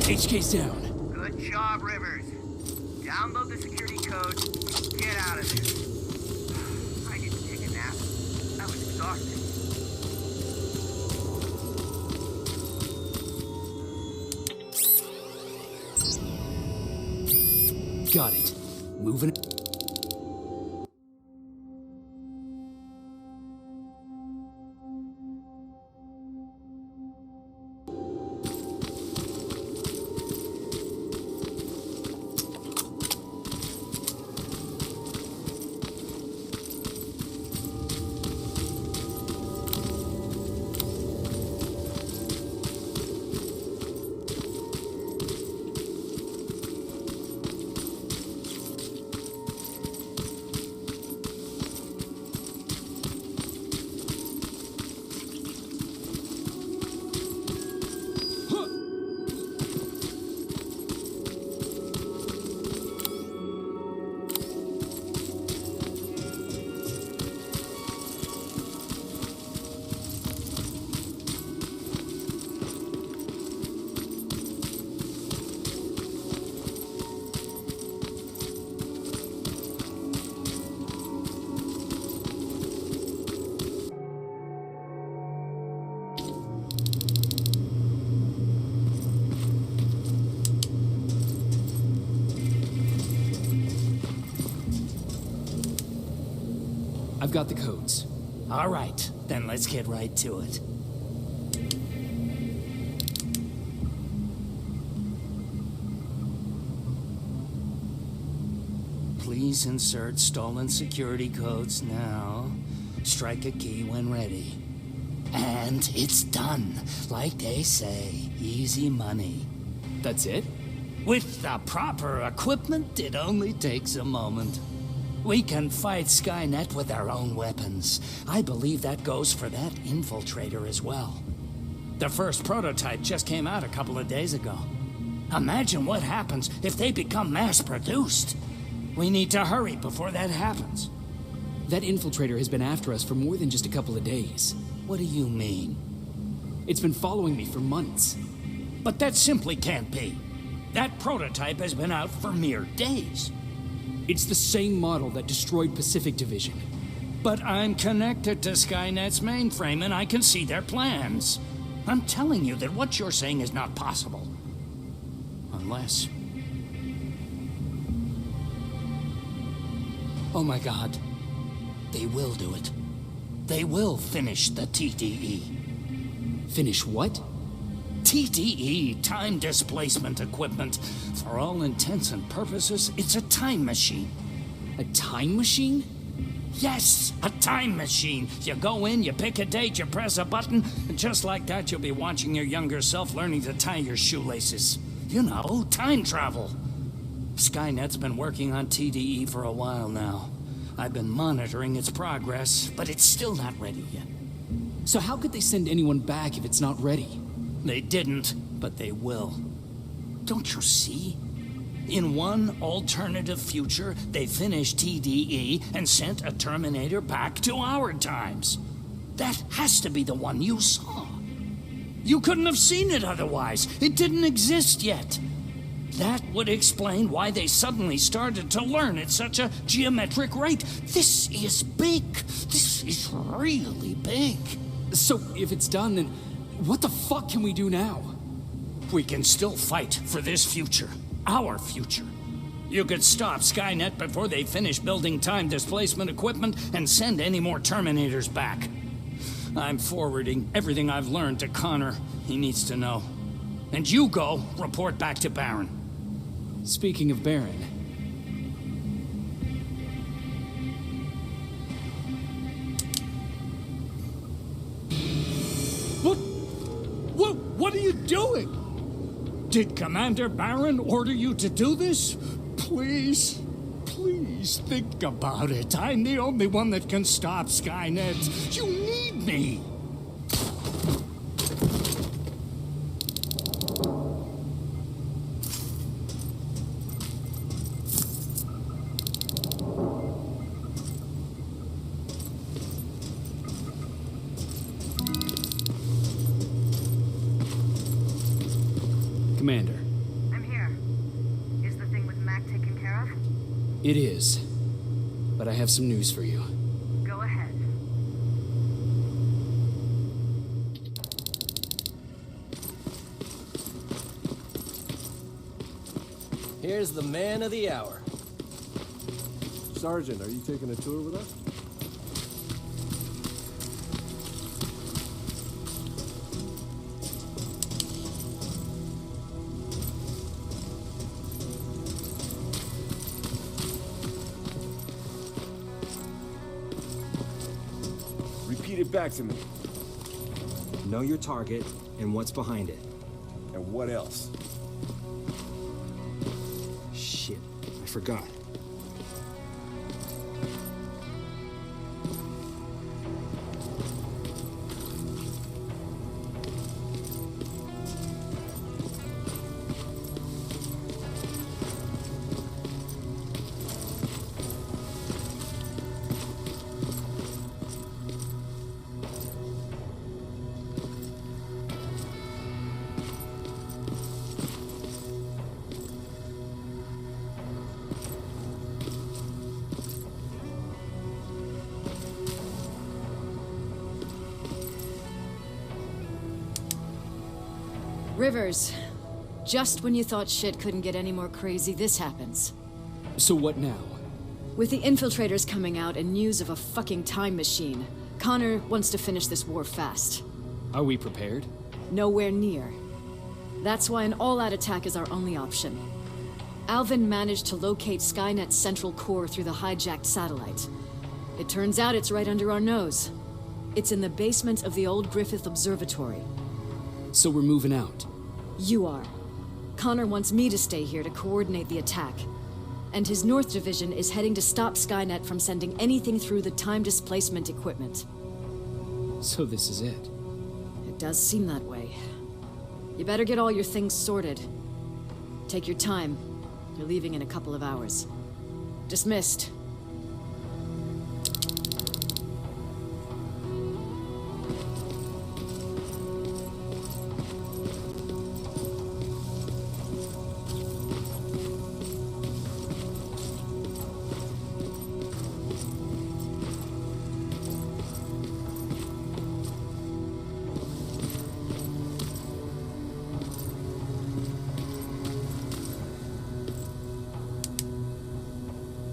HK's down. Good job, Rivers. Download the security code and get out of there. I need to take a nap. I was exhausted. Got it. Moving. I've got the codes. All right, then let's get right to it. Please insert stolen security codes now. Strike a key when ready. And it's done. Like they say, easy money. That's it? With the proper equipment, it only takes a moment. We can fight Skynet with our own weapons. I believe that goes for that Infiltrator as well. The first prototype just came out a couple of days ago. Imagine what happens if they become mass-produced. We need to hurry before that happens. That Infiltrator has been after us for more than just a couple of days. What do you mean? It's been following me for months. But that simply can't be. That prototype has been out for mere days. It's the same model that destroyed Pacific Division. But I'm connected to Skynet's mainframe and I can see their plans. I'm telling you that what you're saying is not possible. Unless... Oh my God. They will do it. They will finish the TDE. Finish what? TDE, time displacement equipment. For all intents and purposes, it's a time machine. A time machine? Yes, a time machine. You go in, you pick a date, you press a button, and just like that you'll be watching your younger self learning to tie your shoelaces. You know, time travel. Skynet's been working on TDE for a while now. I've been monitoring its progress, but it's still not ready yet. So how could they send anyone back if it's not ready? They didn't, but they will. Don't you see? In one alternative future, they finished TDE and sent a Terminator back to our times. That has to be the one you saw. You couldn't have seen it otherwise. It didn't exist yet. That would explain why they suddenly started to learn at such a geometric rate. This is big. This is really big. So if it's done, then what the fuck can we do now? We can still fight for this future. Our future. You could stop Skynet before they finish building time displacement equipment and send any more Terminators back. I'm forwarding everything I've learned to Connor. He needs to know. And you go report back to Baron. Speaking of Baron... What are you doing? Did Commander Baron order you to do this? Please think about it. I'm the only one that can stop Skynet. You need me. Commander, It is. But I have some news for you. Go ahead. Here's the man of the hour. Sergeant, are you taking a tour with us? Repeat it back to me. Know your target and what's behind it. And what else? Shit, I forgot. Rivers, just when you thought shit couldn't get any more crazy, this happens. So what now? With the Infiltrators coming out and news of a fucking time machine, Connor wants to finish this war fast. Are we prepared? Nowhere near. That's why an all-out attack is our only option. Alvin managed to locate Skynet's central core through the hijacked satellite. It turns out it's right under our nose. It's in the basement of the old Griffith Observatory. So we're moving out. You are. Connor wants me to stay here to coordinate the attack. And his North Division is heading to stop Skynet from sending anything through the time displacement equipment. So this is it. It does seem that way. You better get all your things sorted. Take your time. You're leaving in a couple of hours. Dismissed.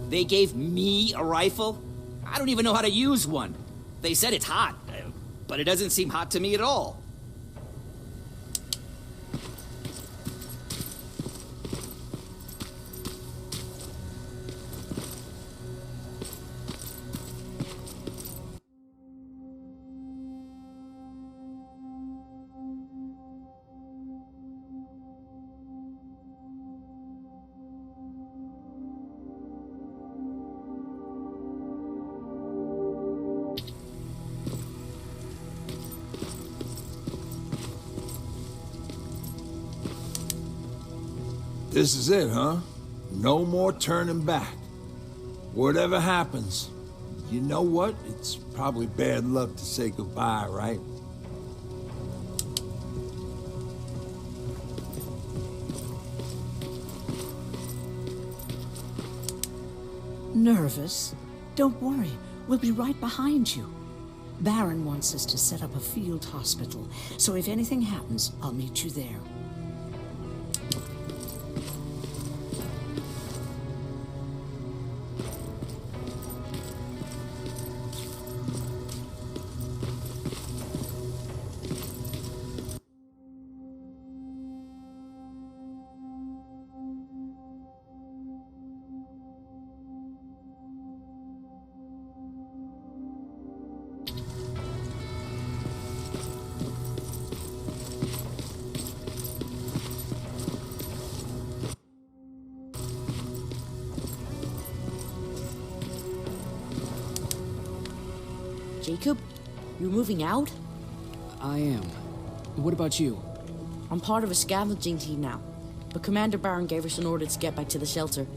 They gave me a rifle? I don't even know how to use one. They said it's hot, but it doesn't seem hot to me at all. This is it, huh? No more turning back. Whatever happens, you know what? It's probably bad luck to say goodbye, right? Nervous? Don't worry, we'll be right behind you. Baron wants us to set up a field hospital, so if anything happens, I'll meet you there. Jacob, you're moving out? I am. What about you? I'm part of a scavenging team now, but Commander Baron gave us an order to get back to the shelter.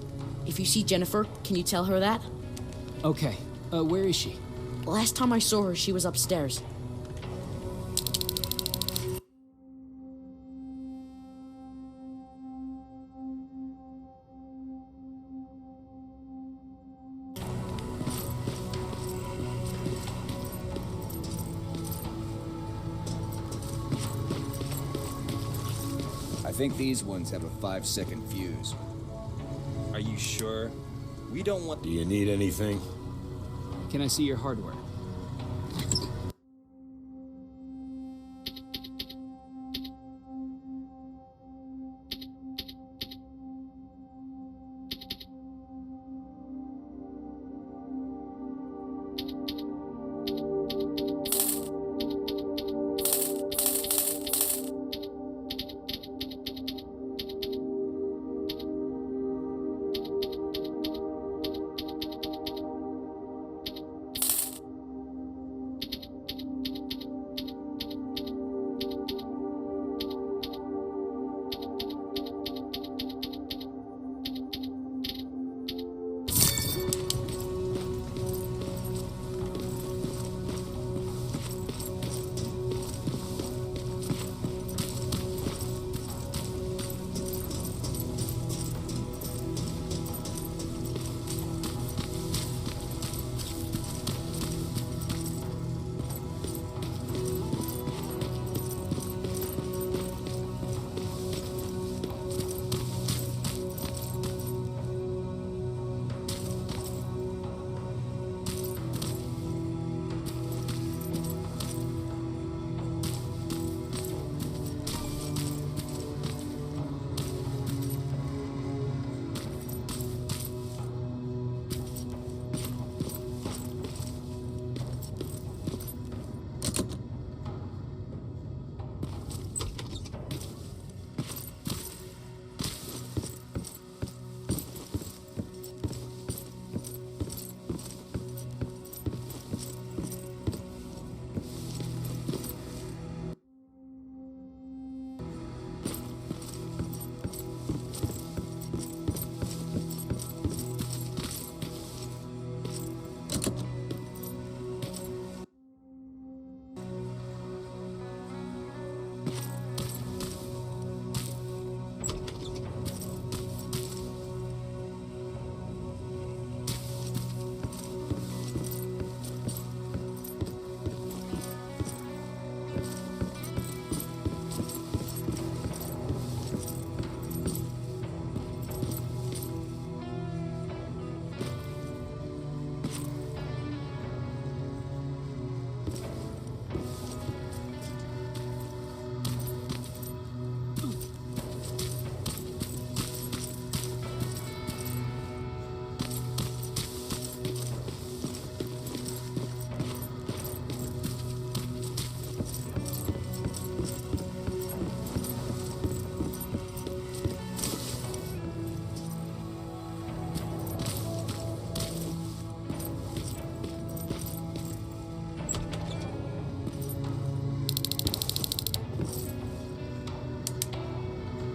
If you see Jennifer, can you tell her that? Okay. Where is she? Last time I saw her, she was upstairs. I think these ones have a 5-second fuse. Are you sure? We don't want... Do you need anything? Can I see your hardware?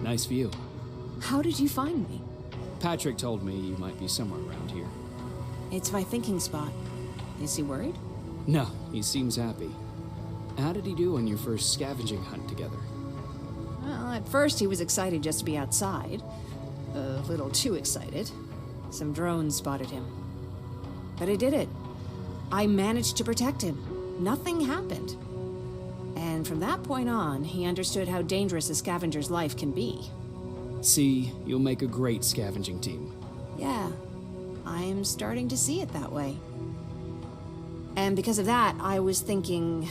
Nice view. How did you find me? Patrick told me you might be somewhere around here. It's my thinking spot. Is he worried? No, he seems happy. How did he do on your first scavenging hunt together? Well, at first he was excited just to be outside. A little too excited. Some drones spotted him. But I did it. I managed to protect him. Nothing happened. And from that point on, he understood how dangerous a scavenger's life can be. See, you'll make a great scavenging team. Yeah, I'm starting to see it that way. And because of that, I was thinking...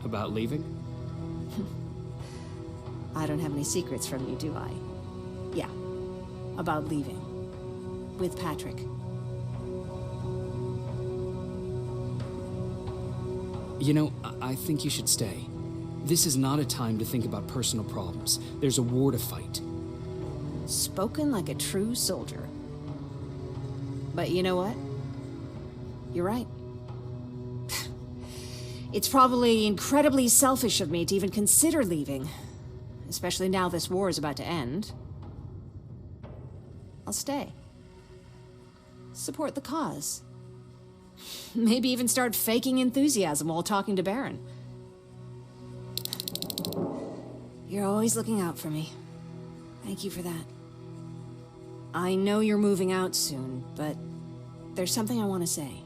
About leaving? I don't have any secrets from you, do I? Yeah, about leaving. With Patrick. You know, I think you should stay. This is not a time to think about personal problems. There's a war to fight. Spoken like a true soldier. But you know what? You're right. It's probably incredibly selfish of me to even consider leaving. Especially now this war is about to end. I'll stay. Support the cause. Maybe even start faking enthusiasm while talking to Baron. You're always looking out for me. Thank you for that. I know you're moving out soon, but there's something I want to say.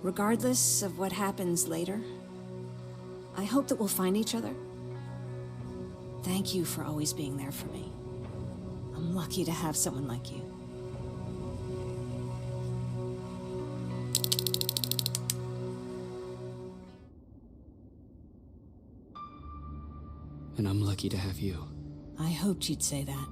Regardless of what happens later, I hope that we'll find each other. Thank you for always being there for me. I'm lucky to have someone like you. And I'm lucky to have you. I hoped you'd say that.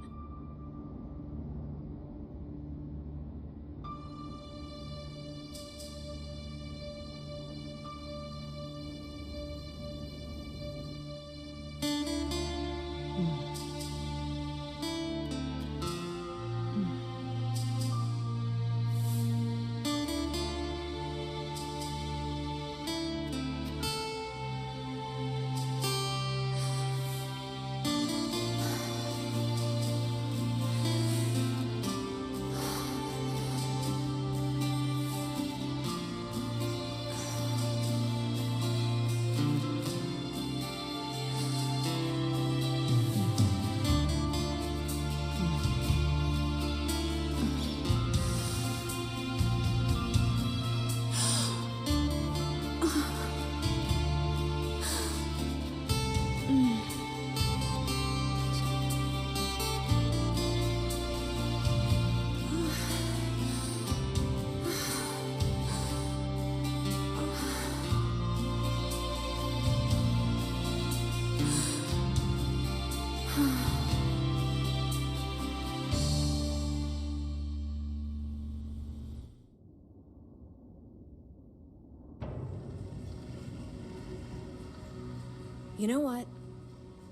You know what?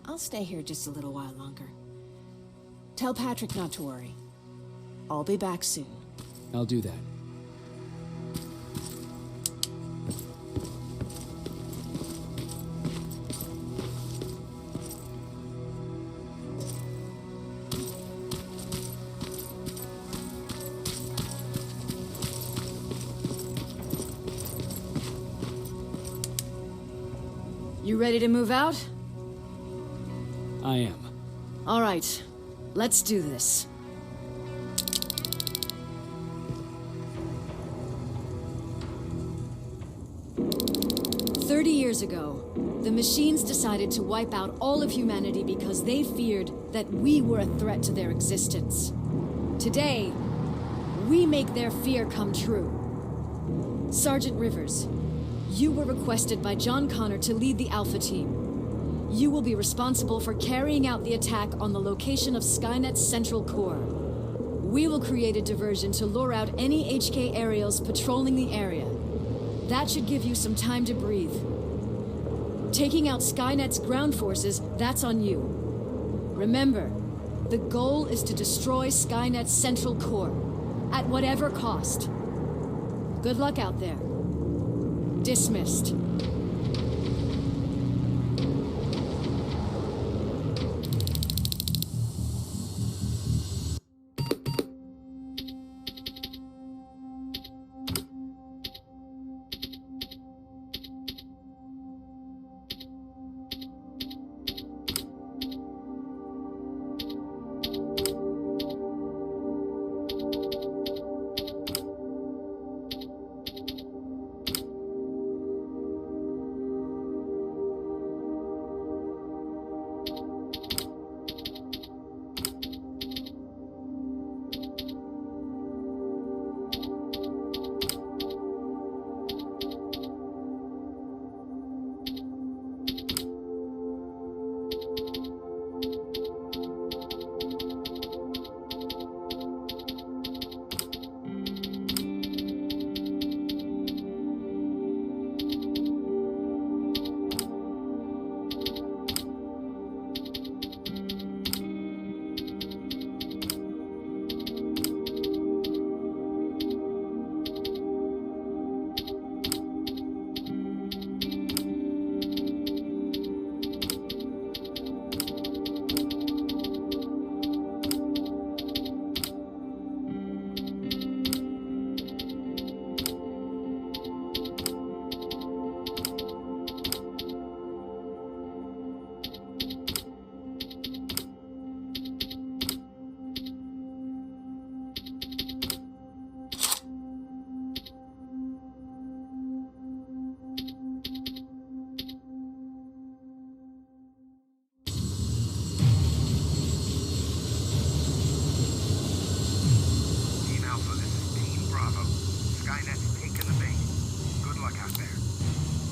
I'll stay here just a little while longer. Tell Patrick not to worry. I'll be back soon. I'll do that. You ready to move out? I am. All right, let's do this. Years ago, the machines decided to wipe out all of humanity because they feared that we were a threat to their existence. Today, we make their fear come true. Sergeant Rivers, you were requested by John Connor to lead the Alpha team. You will be responsible for carrying out the attack on the location of Skynet's central core. We will create a diversion to lure out any HK aerials patrolling the area. That should give you some time to breathe. Taking out Skynet's ground forces, that's on you. Remember, the goal is to destroy Skynet's central core, at whatever cost. Good luck out there. Dismissed.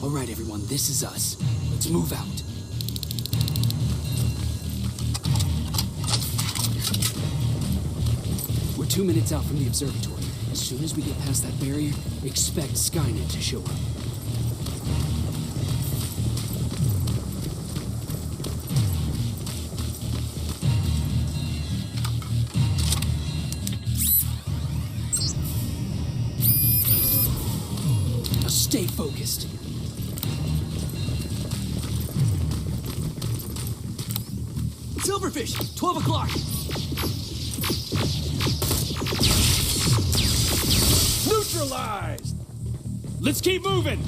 All right, everyone, this is us. Let's move out. We're 2 minutes out from the observatory. As soon as we get past that barrier, expect Skynet to show up. Now stay focused. Silverfish, 12 o'clock. Neutralized! Let's keep moving!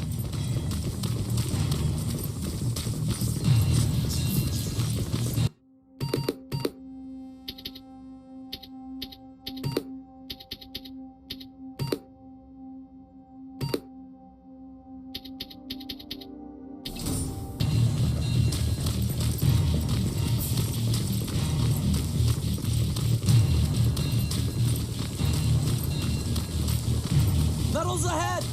Metals ahead!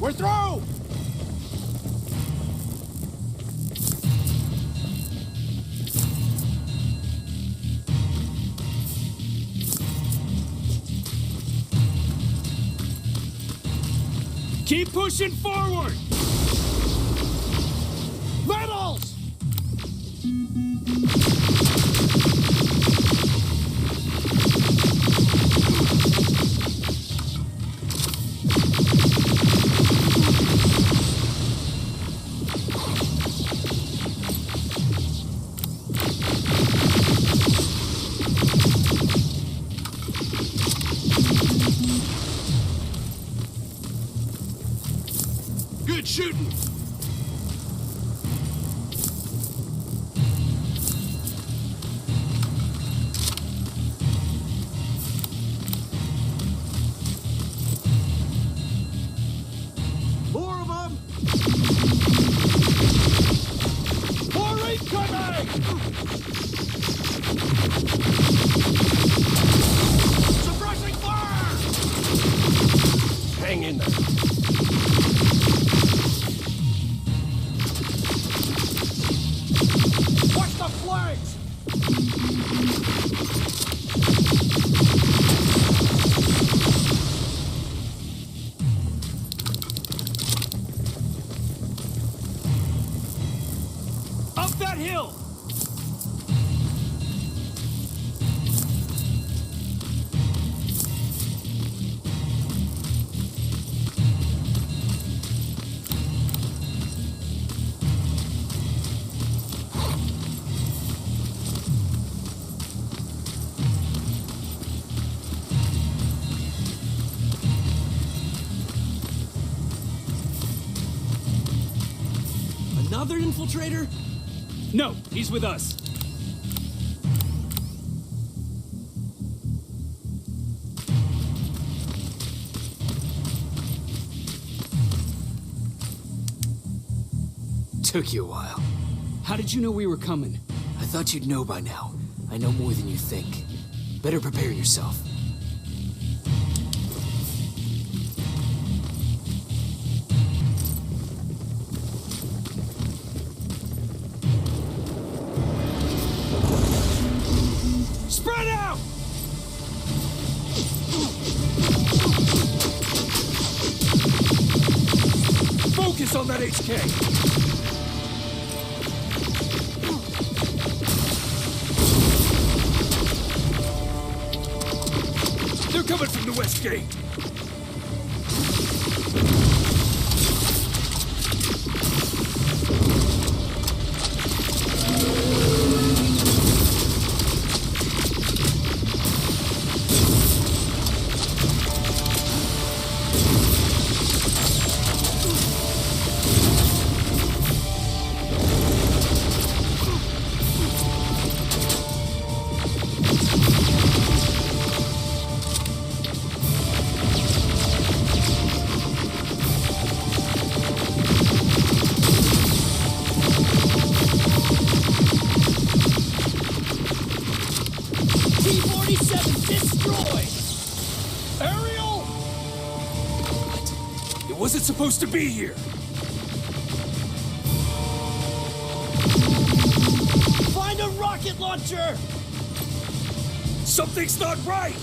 We're through! Keep pushing forward! Metals! Good shooting! More of them! More incoming! Suppressing fire! Hang in there. Watch the flags! Up that hill! Another infiltrator? No, he's with us. Took you a while. How did you know we were coming? I thought you'd know by now. I know more than you think. Better prepare yourself. Spread out! Focus on that HK! They're coming from the west gate! T-47 destroyed! Ariel! What? It wasn't supposed to be here! Find a rocket launcher! Something's not right!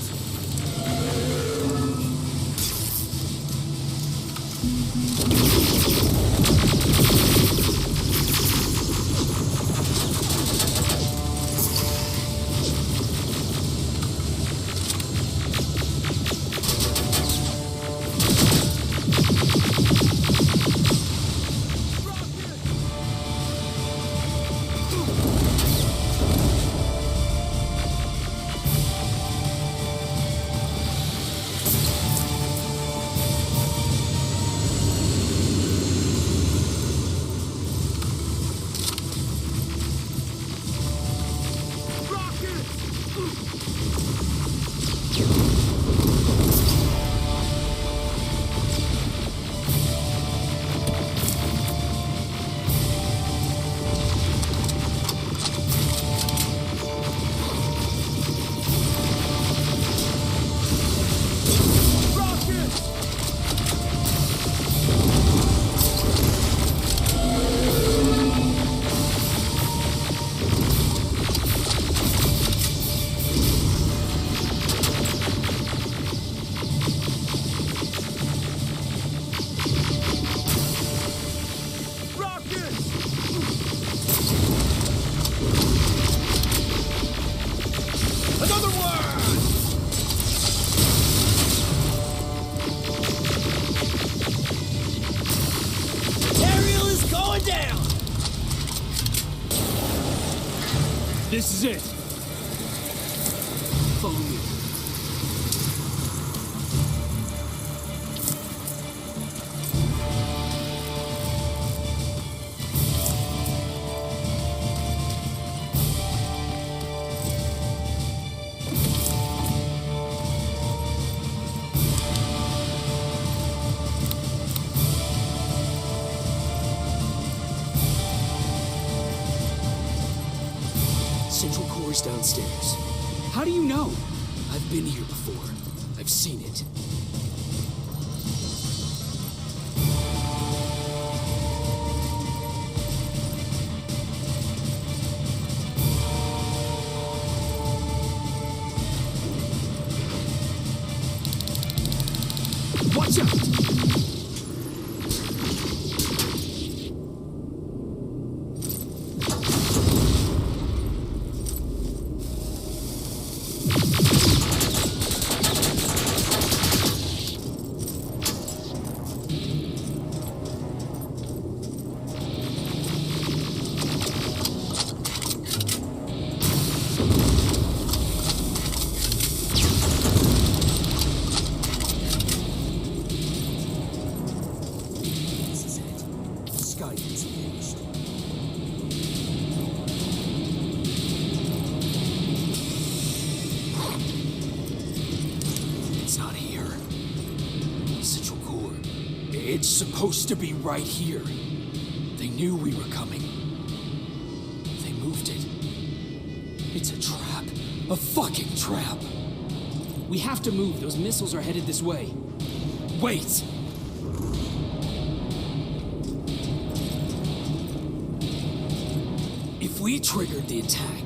This is it. Follow me. Central core is downstairs. How do you know? I've been here before. I've seen it. Watch out! It's supposed to be right here. They knew we were coming. They moved it. It's a trap. A fucking trap. We have to move. Those missiles are headed this way. Wait! If we triggered the attack,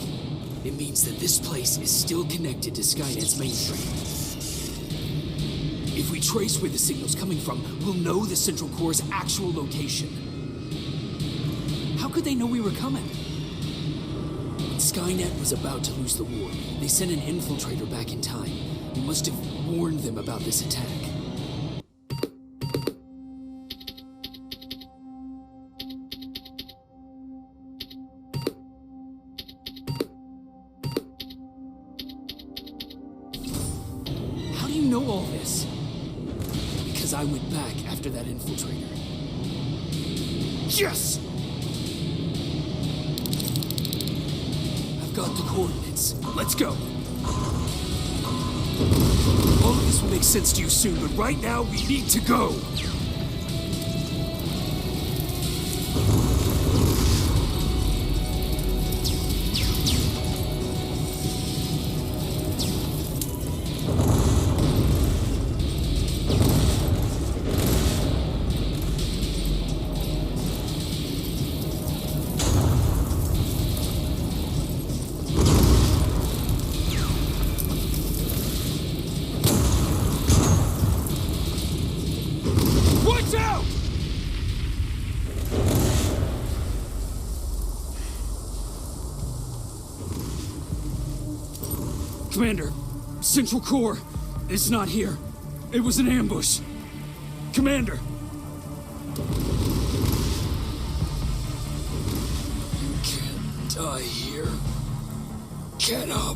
it means that this place is still connected to Skynet's mainframe. If we trace where the signal's coming from, we'll know the Central Core's actual location. How could they know we were coming? When Skynet was about to lose the war, they sent an infiltrator back in time. We must have warned them about this attack. How do you know all this? Because I went back after that infiltrator. Yes! I've got the coordinates. Let's go. All of this will make sense to you soon, but right now we need to go. Commander, Central Core is not here. It was an ambush. Commander! You can't die here. Get up!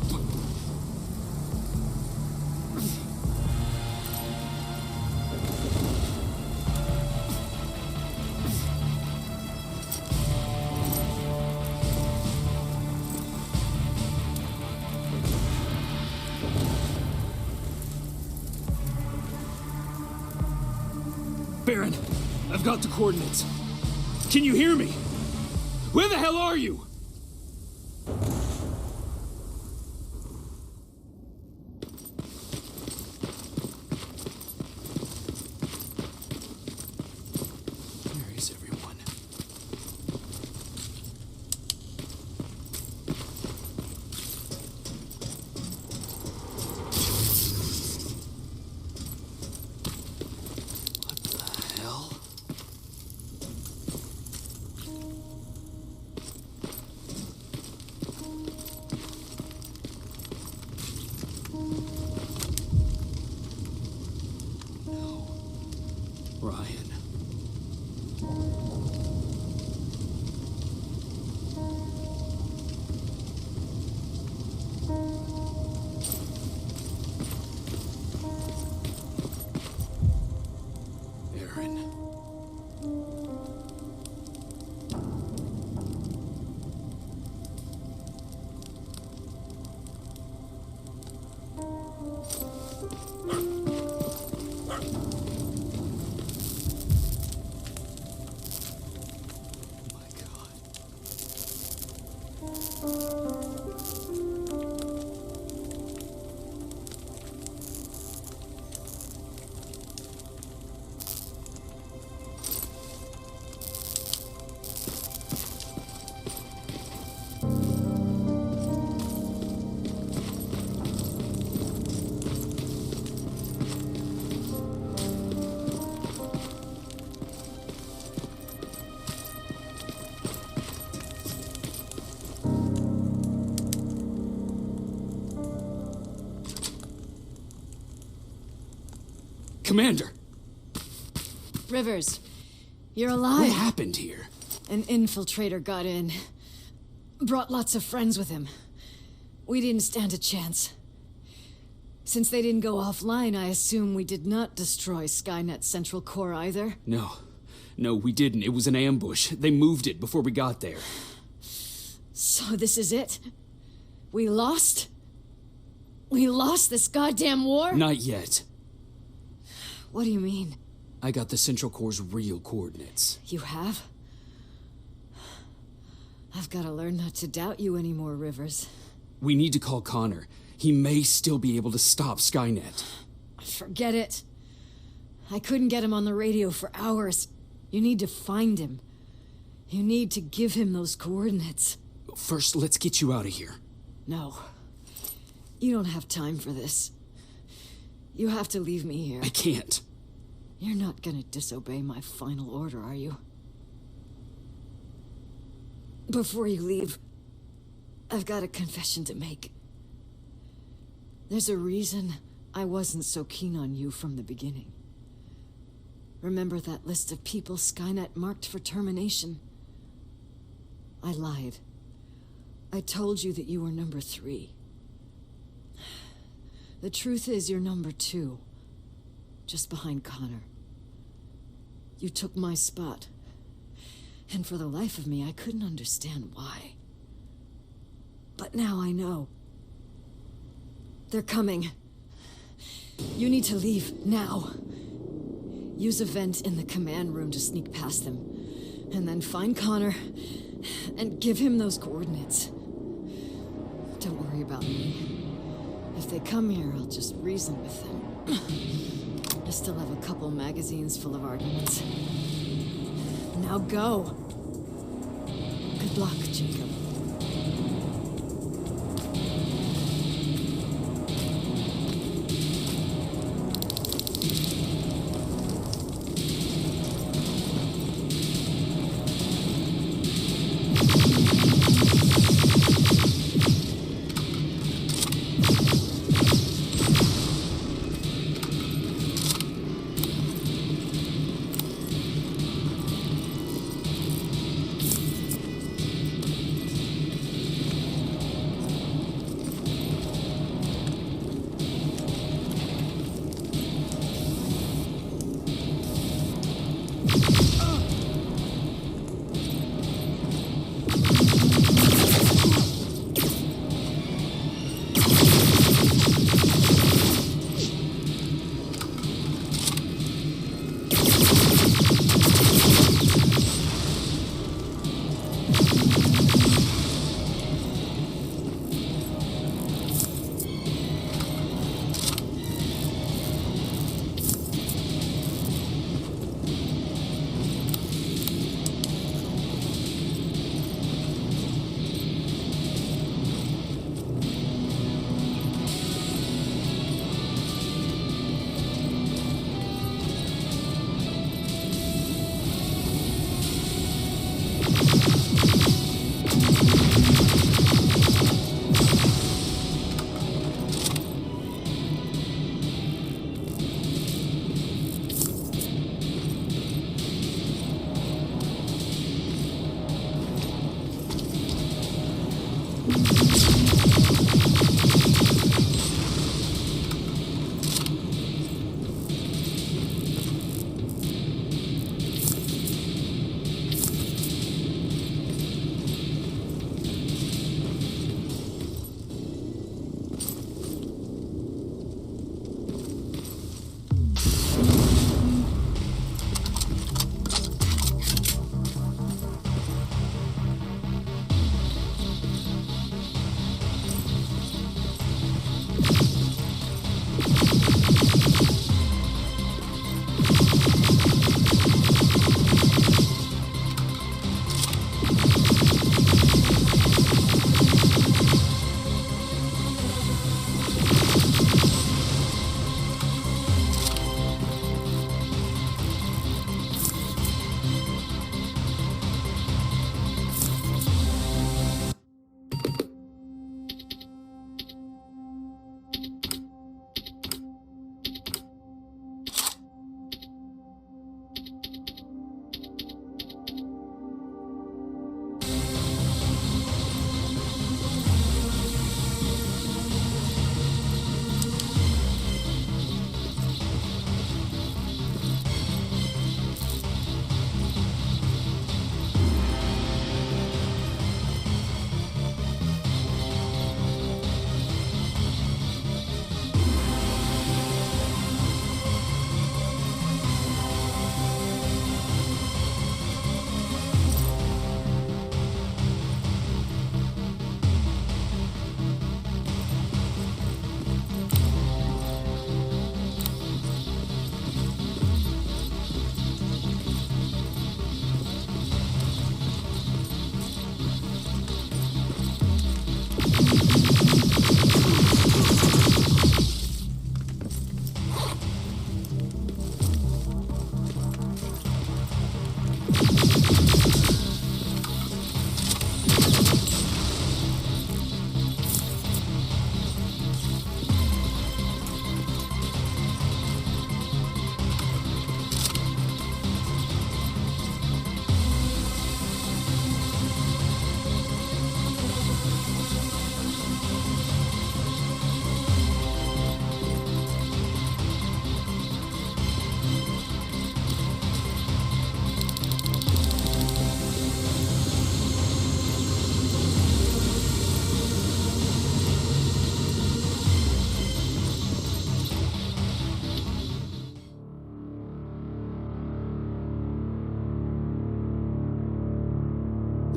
Baron, I've got the coordinates. Can you hear me? Where the hell are you? Where is everyone? Ryan. Aaron. Commander! Rivers, you're alive. What happened here? An infiltrator got in. Brought lots of friends with him. We didn't stand a chance. Since they didn't go offline, I assume we did not destroy Skynet's central core either? No, we didn't. It was an ambush. They moved it before we got there. So this is it? We lost? We lost this goddamn war? Not yet. What do you mean? I got the Central Core's real coordinates. You have? I've got to learn not to doubt you anymore, Rivers. We need to call Connor. He may still be able to stop Skynet. Forget it. I couldn't get him on the radio for hours. You need to find him. You need to give him those coordinates. First, let's get you out of here. No. You don't have time for this. You have to leave me here. I can't. You're not gonna disobey my final order, are you? Before you leave, I've got a confession to make. There's a reason I wasn't so keen on you from the beginning. Remember that list of people Skynet marked for termination? I lied. I told you that you were number 3. The truth is you're number 2, just behind Connor. You took my spot, and for the life of me, I couldn't understand why. But now I know. They're coming. You need to leave, now. Use a vent in the command room to sneak past them, and then find Connor, and give him those coordinates. Don't worry about me. If they come here, I'll just reason with them. I still have a couple magazines full of arguments. Now go. Good luck, Jacob.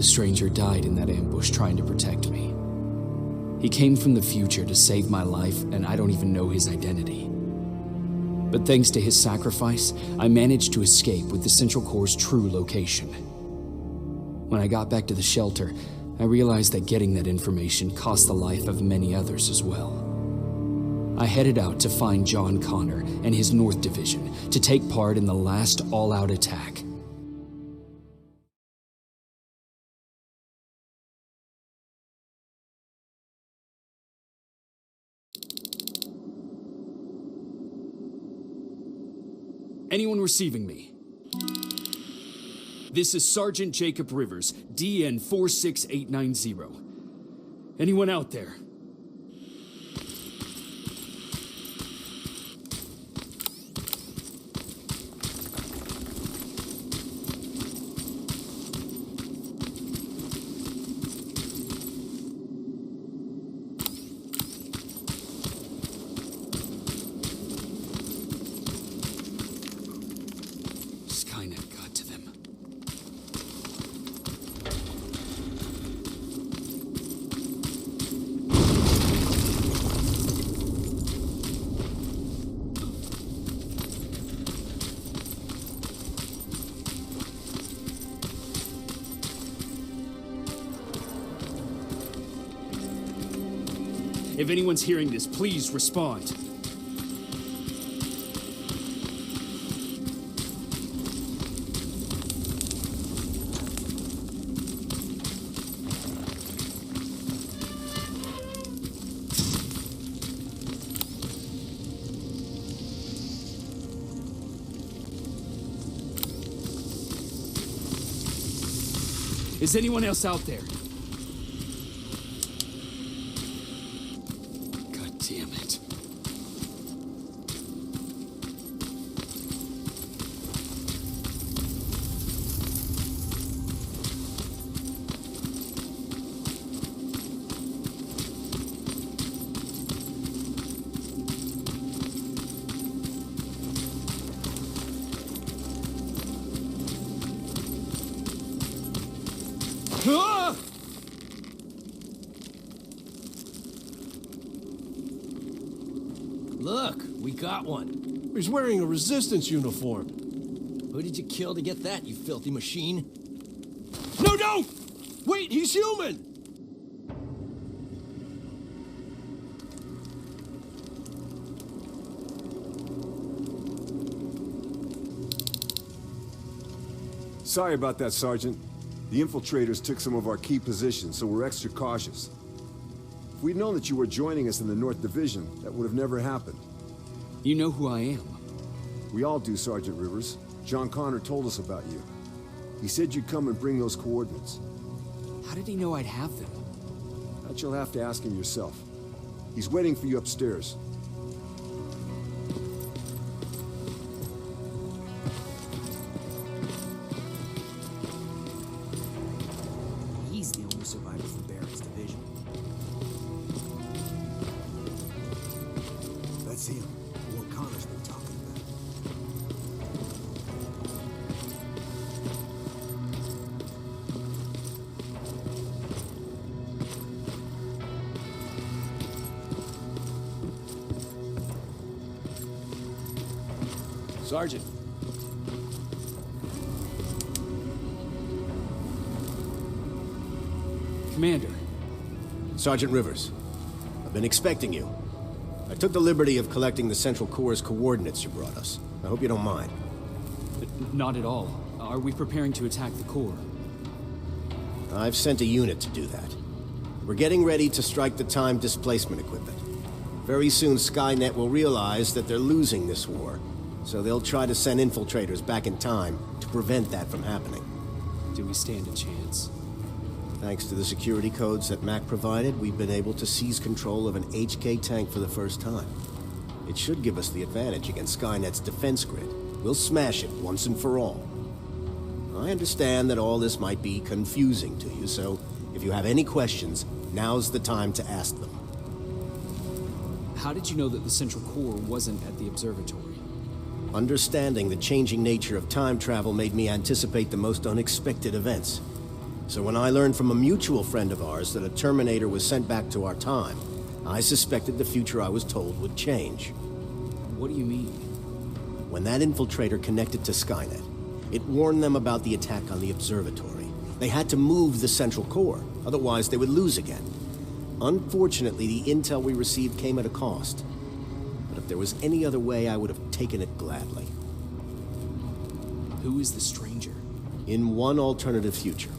The stranger died in that ambush trying to protect me. He came from the future to save my life, and I don't even know his identity. But thanks to his sacrifice, I managed to escape with the Central Core's true location. When I got back to the shelter, I realized that getting that information cost the life of many others as well. I headed out to find John Connor and his North Division to take part in the last all-out attack. Anyone receiving me? This is Sergeant Jacob Rivers, DN 46890. Anyone out there? Skynet got to them. If anyone's hearing this, please respond. Is anyone else out there? God damn it. Ah! Look, we got one. He's wearing a resistance uniform. Who did you kill to get that, you filthy machine? No, don't! Wait, he's human! Sorry about that, Sergeant. The infiltrators took some of our key positions, so we're extra cautious. If we'd known that you were joining us in the North Division, that would have never happened. You know who I am. We all do, Sergeant Rivers. John Connor told us about you. He said you'd come and bring those coordinates. How did he know I'd have them? That you'll have to ask him yourself. He's waiting for you upstairs. He's the only survivor from Barrett's division. That's him. What Connor's been talking about. Sergeant. Commander. Sergeant Rivers, I've been expecting you. I took the liberty of collecting the Central Core's coordinates you brought us. I hope you don't mind. Not at all. Are we preparing to attack the core? I've sent a unit to do that. We're getting ready to strike the time displacement equipment. Very soon Skynet will realize that they're losing this war, so they'll try to send infiltrators back in time to prevent that from happening. Do we stand a chance? Thanks to the security codes that Mac provided, we've been able to seize control of an HK tank for the first time. It should give us the advantage against Skynet's defense grid. We'll smash it once and for all. I understand that all this might be confusing to you, so if you have any questions, now's the time to ask them. How did you know that the Central Core wasn't at the observatory? Understanding the changing nature of time travel made me anticipate the most unexpected events. So when I learned from a mutual friend of ours that a Terminator was sent back to our time, I suspected the future I was told would change. What do you mean? When that infiltrator connected to Skynet, it warned them about the attack on the observatory. They had to move the central core, otherwise they would lose again. Unfortunately, the intel we received came at a cost. But if there was any other way, I would have taken it gladly. Who is the stranger? In one alternative future,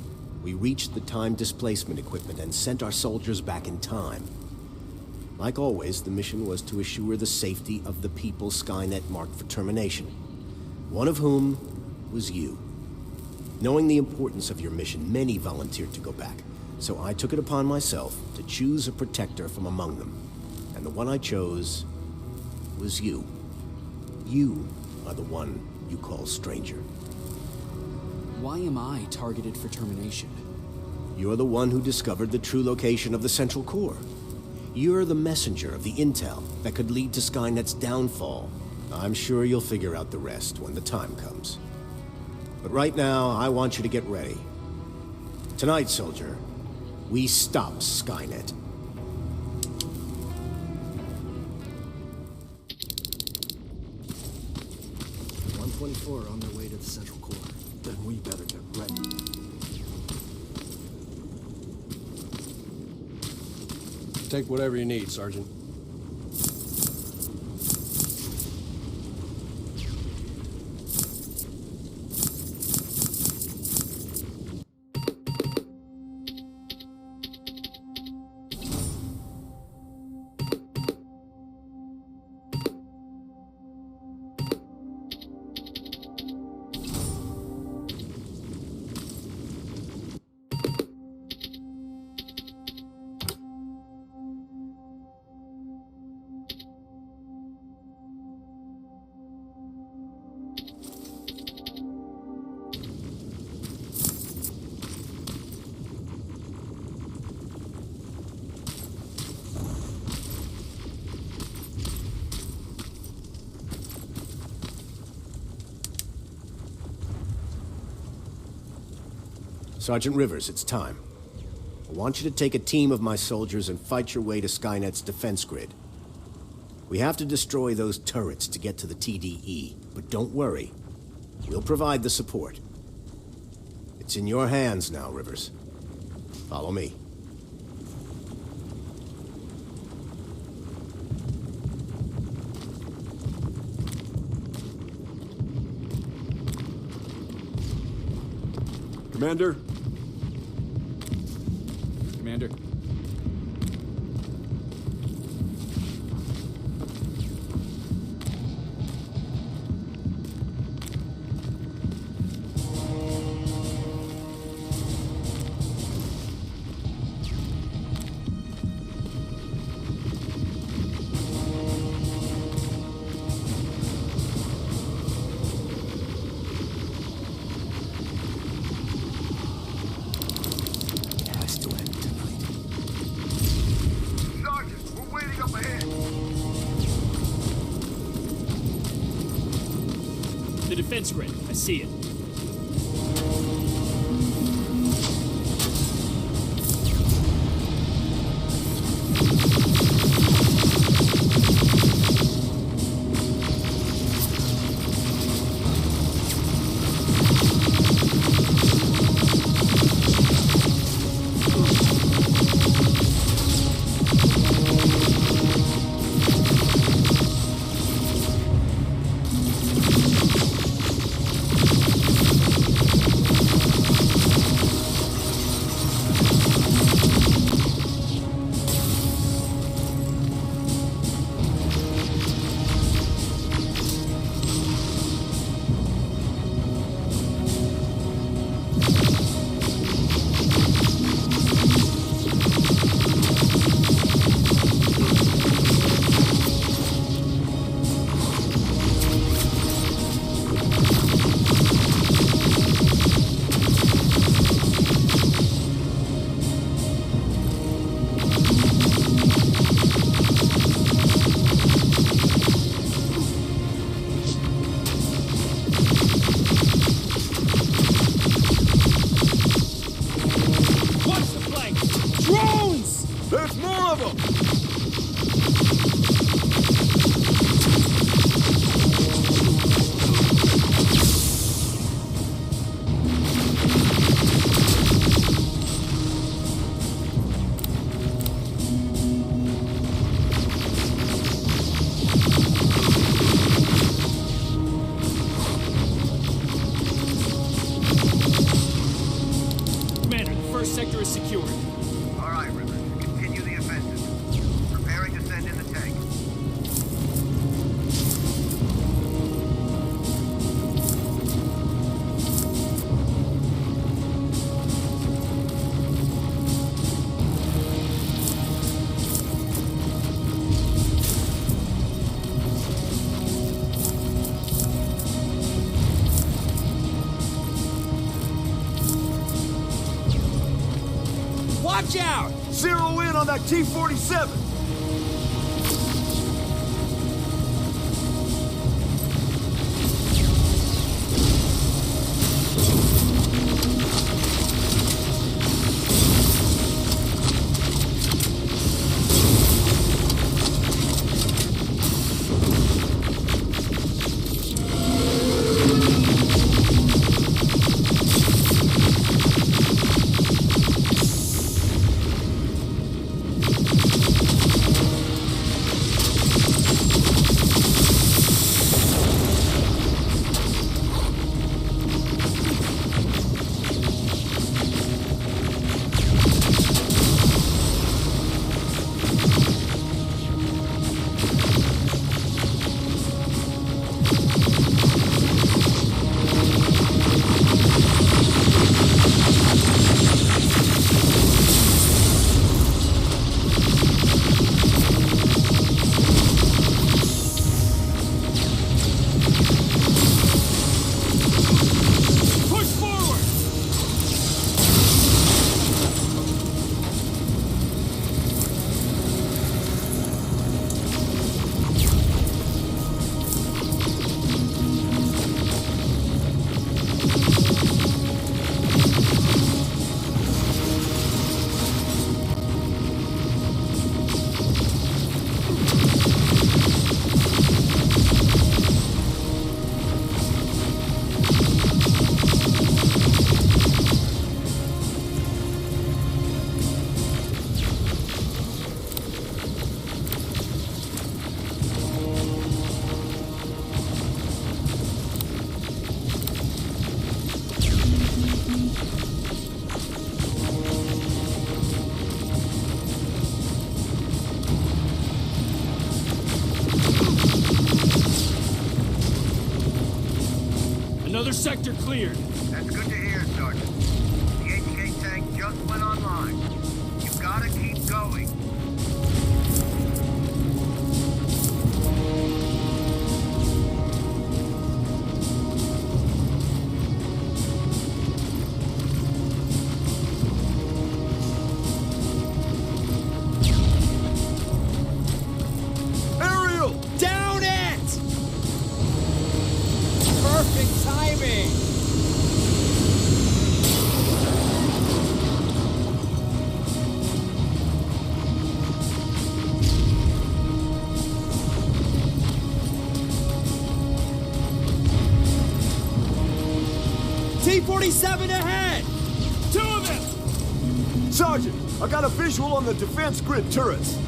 we reached the time displacement equipment and sent our soldiers back in time. Like always, the mission was to assure the safety of the people Skynet marked for termination. One of whom was you. Knowing the importance of your mission, many volunteered to go back. So I took it upon myself to choose a protector from among them. And the one I chose was you. You are the one you call stranger. Why am I targeted for termination? You're the one who discovered the true location of the central core. You're the messenger of the intel that could lead to Skynet's downfall. I'm sure you'll figure out the rest when the time comes. But right now, I want you to get ready. Tonight, soldier, we stop Skynet. .124 on their way to the central core. Then we better get ready. Take whatever you need, Sergeant. Sergeant Rivers, it's time. I want you to take a team of my soldiers and fight your way to Skynet's defense grid. We have to destroy those turrets to get to the TDE, but don't worry. We'll provide the support. It's in your hands now, Rivers. Follow me. Commander? Commander? The defense grid. I see it. Watch out! Zero in on that T-47! Another sector cleared. That's good to hear, Sergeant. The HK tank just went online. You've gotta keep going. Aerial! Down it! Perfect timing! T-47 ahead! Two of them! Sergeant, I got a visual on the defense grid turrets.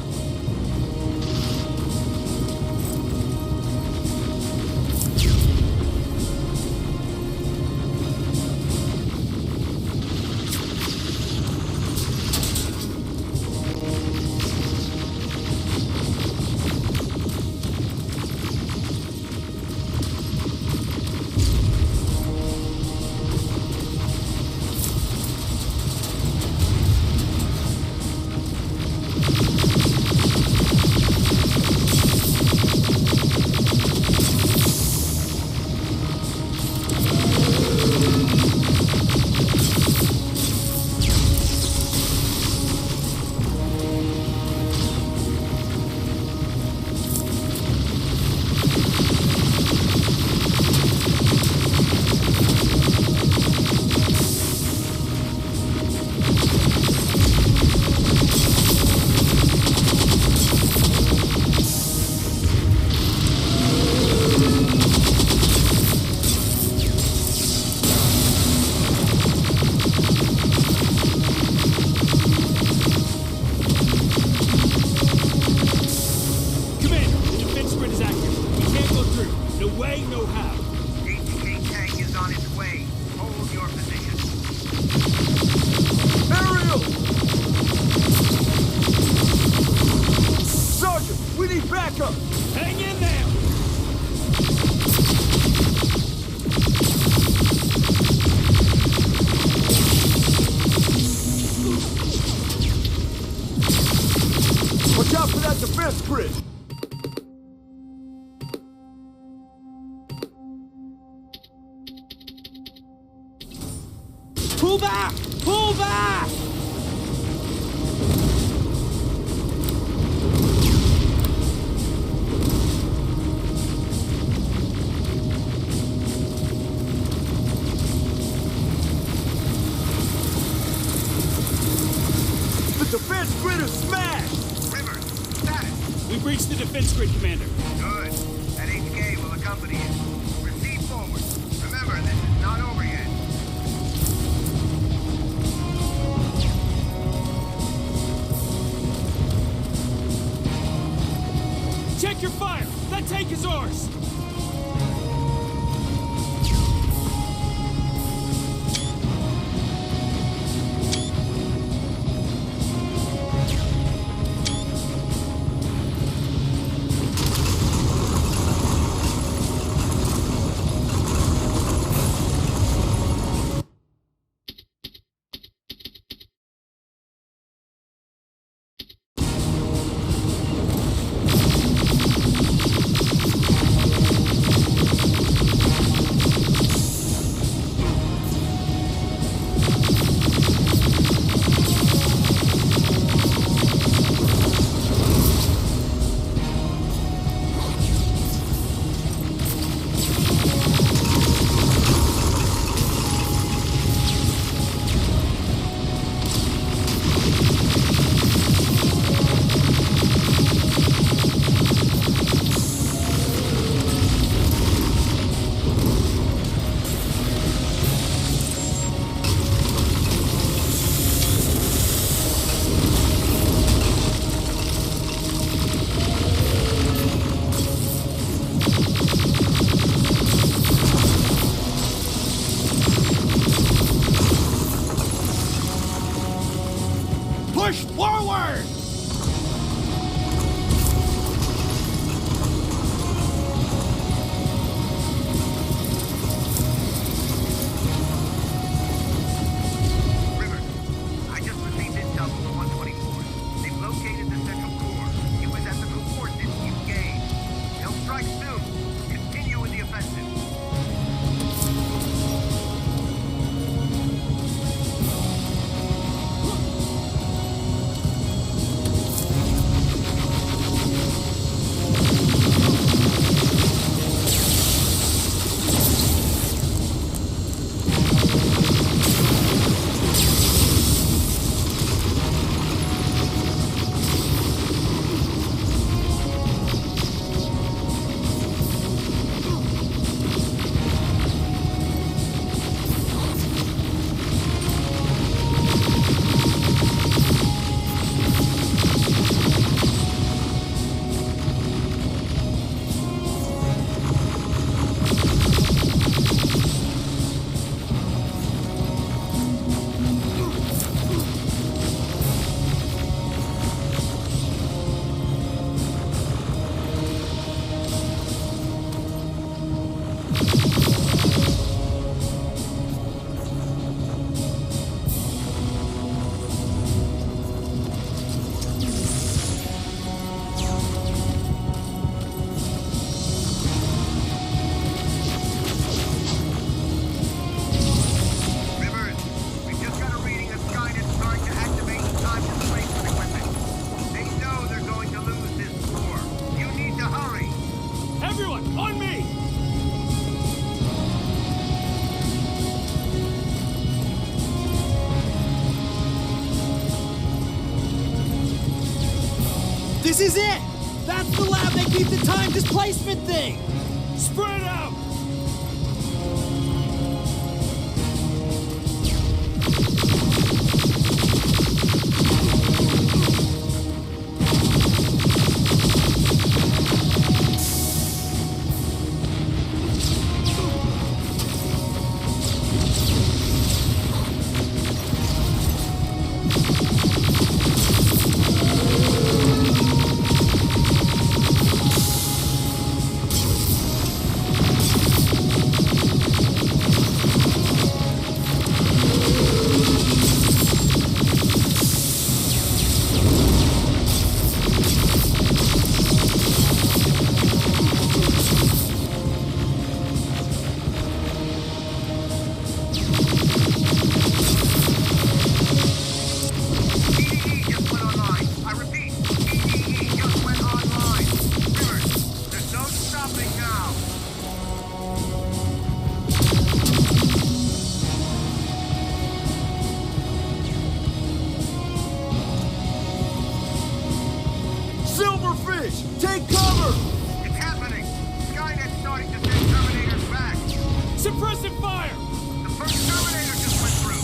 Defense grid! Pull back! Pull back! We breached the defense grid, Commander. Good. That HK will accompany you. Proceed forward. Remember, this is not over yet. Check your fire! That tank is ours! Push forward! Rivers, I just received intel from 124. They've located the central core. It was at the coordinates you gave. They'll strike soon. Continue with the offensive. This is it! That's the lab they keep the time displacement thing! Spread out! Rockets! Take cover! It's happening! Skynet's starting to send Terminators back! Suppressive fire! The first Terminator just went through!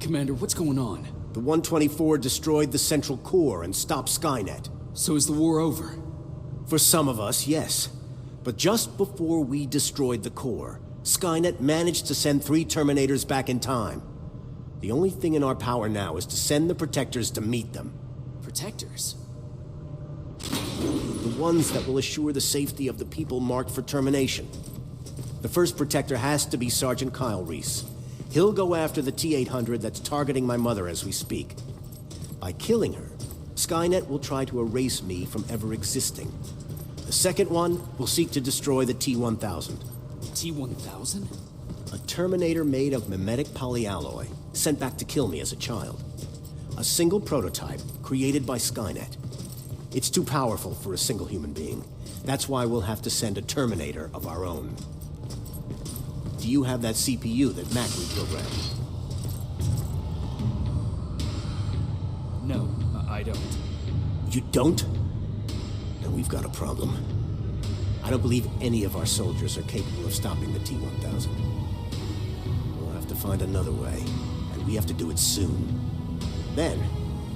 Commander, what's going on? The 124 destroyed the central core and stopped Skynet. So is the war over? For some of us, yes. But just before we destroyed the core, Skynet managed to send 3 Terminators back in time. The only thing in our power now is to send the Protectors to meet them. Protectors? The ones that will assure the safety of the people marked for termination. The first Protector has to be Sergeant Kyle Reese. He'll go after the T-800 that's targeting my mother as we speak. By killing her, Skynet will try to erase me from ever existing. The second one will seek to destroy the T-1000. T-1000? A Terminator made of mimetic polyalloy, sent back to kill me as a child. A single prototype, created by Skynet. It's too powerful for a single human being. That's why we'll have to send a Terminator of our own. Do you have that CPU that Mac reprogrammed? No, I don't. You don't? Then we've got a problem. I don't believe any of our soldiers are capable of stopping the T-1000. We'll have to find another way, and we have to do it soon. Then,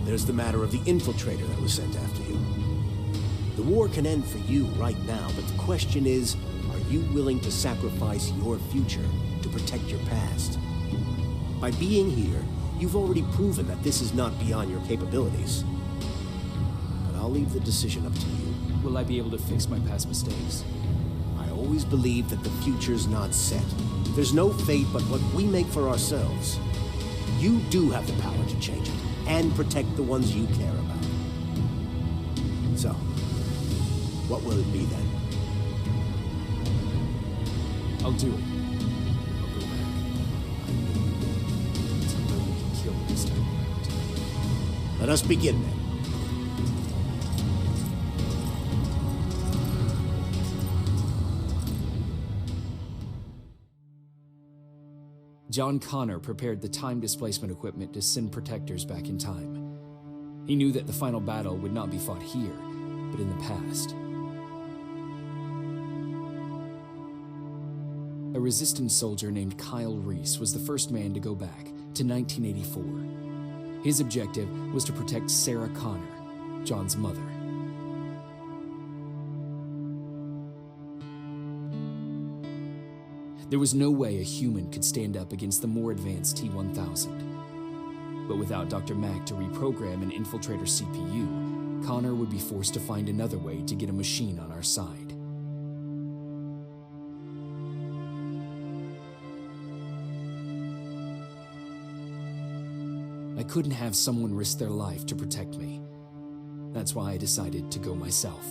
there's the matter of the Infiltrator that was sent after you. The war can end for you right now, but the question is, are you willing to sacrifice your future to protect your past? By being here, you've already proven that this is not beyond your capabilities. But I'll leave the decision up to you. Will I be able to fix my past mistakes? I always believe that the future's not set. There's no fate but what we make for ourselves. You do have the power to change it, and protect the ones you care about. So, what will it be then? I'll do it. I'll go back. Somebody we can kill this time around. Let us begin then. John Connor prepared the time displacement equipment to send Protectors back in time. He knew that the final battle would not be fought here, but in the past. A Resistance soldier named Kyle Reese was the first man to go back to 1984. His objective was to protect Sarah Connor, John's mother. There was no way a human could stand up against the more advanced T-1000. But without Dr. Mack to reprogram an Infiltrator CPU, Connor would be forced to find another way to get a machine on our side. I couldn't have someone risk their life to protect me. That's why I decided to go myself.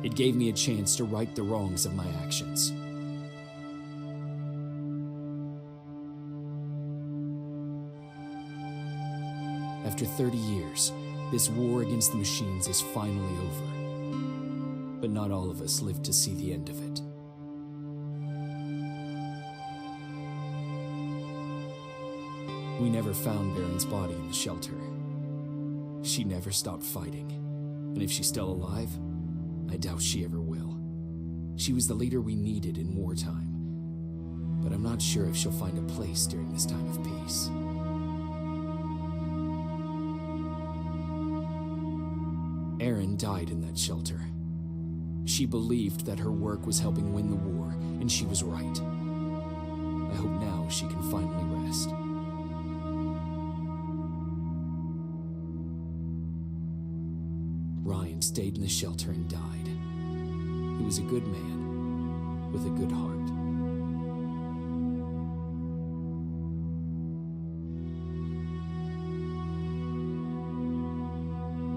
It gave me a chance to right the wrongs of my actions. After 30 years, this war against the machines is finally over. But not all of us lived to see the end of it. We never found Baron's body in the shelter. She never stopped fighting. And if she's still alive, I doubt she ever will. She was the leader we needed in wartime. But I'm not sure if she'll find a place during this time of peace. Erin died in that shelter. She believed that her work was helping win the war, and she was right. I hope now she can finally rest. Ryan stayed in the shelter and died. He was a good man with a good heart.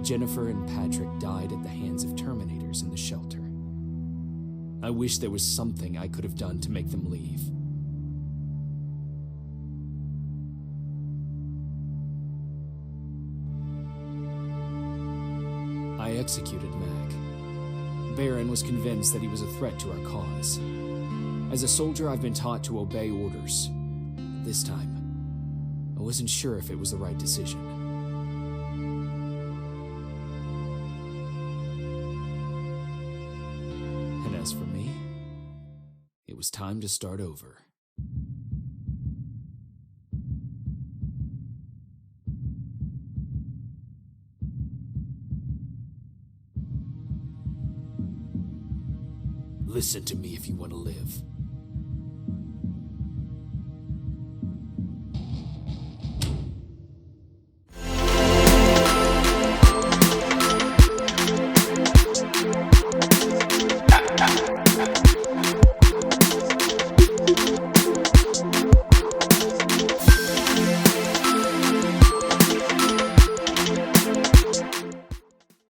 Jennifer and Patrick died at the hands of Terminators in the shelter. I wish there was something I could have done to make them leave. I executed Mac. Baron was convinced that he was a threat to our cause. As a soldier, I've been taught to obey orders. This time, I wasn't sure if it was the right decision. And as for me, it was time to start over. Listen to me if you want to live.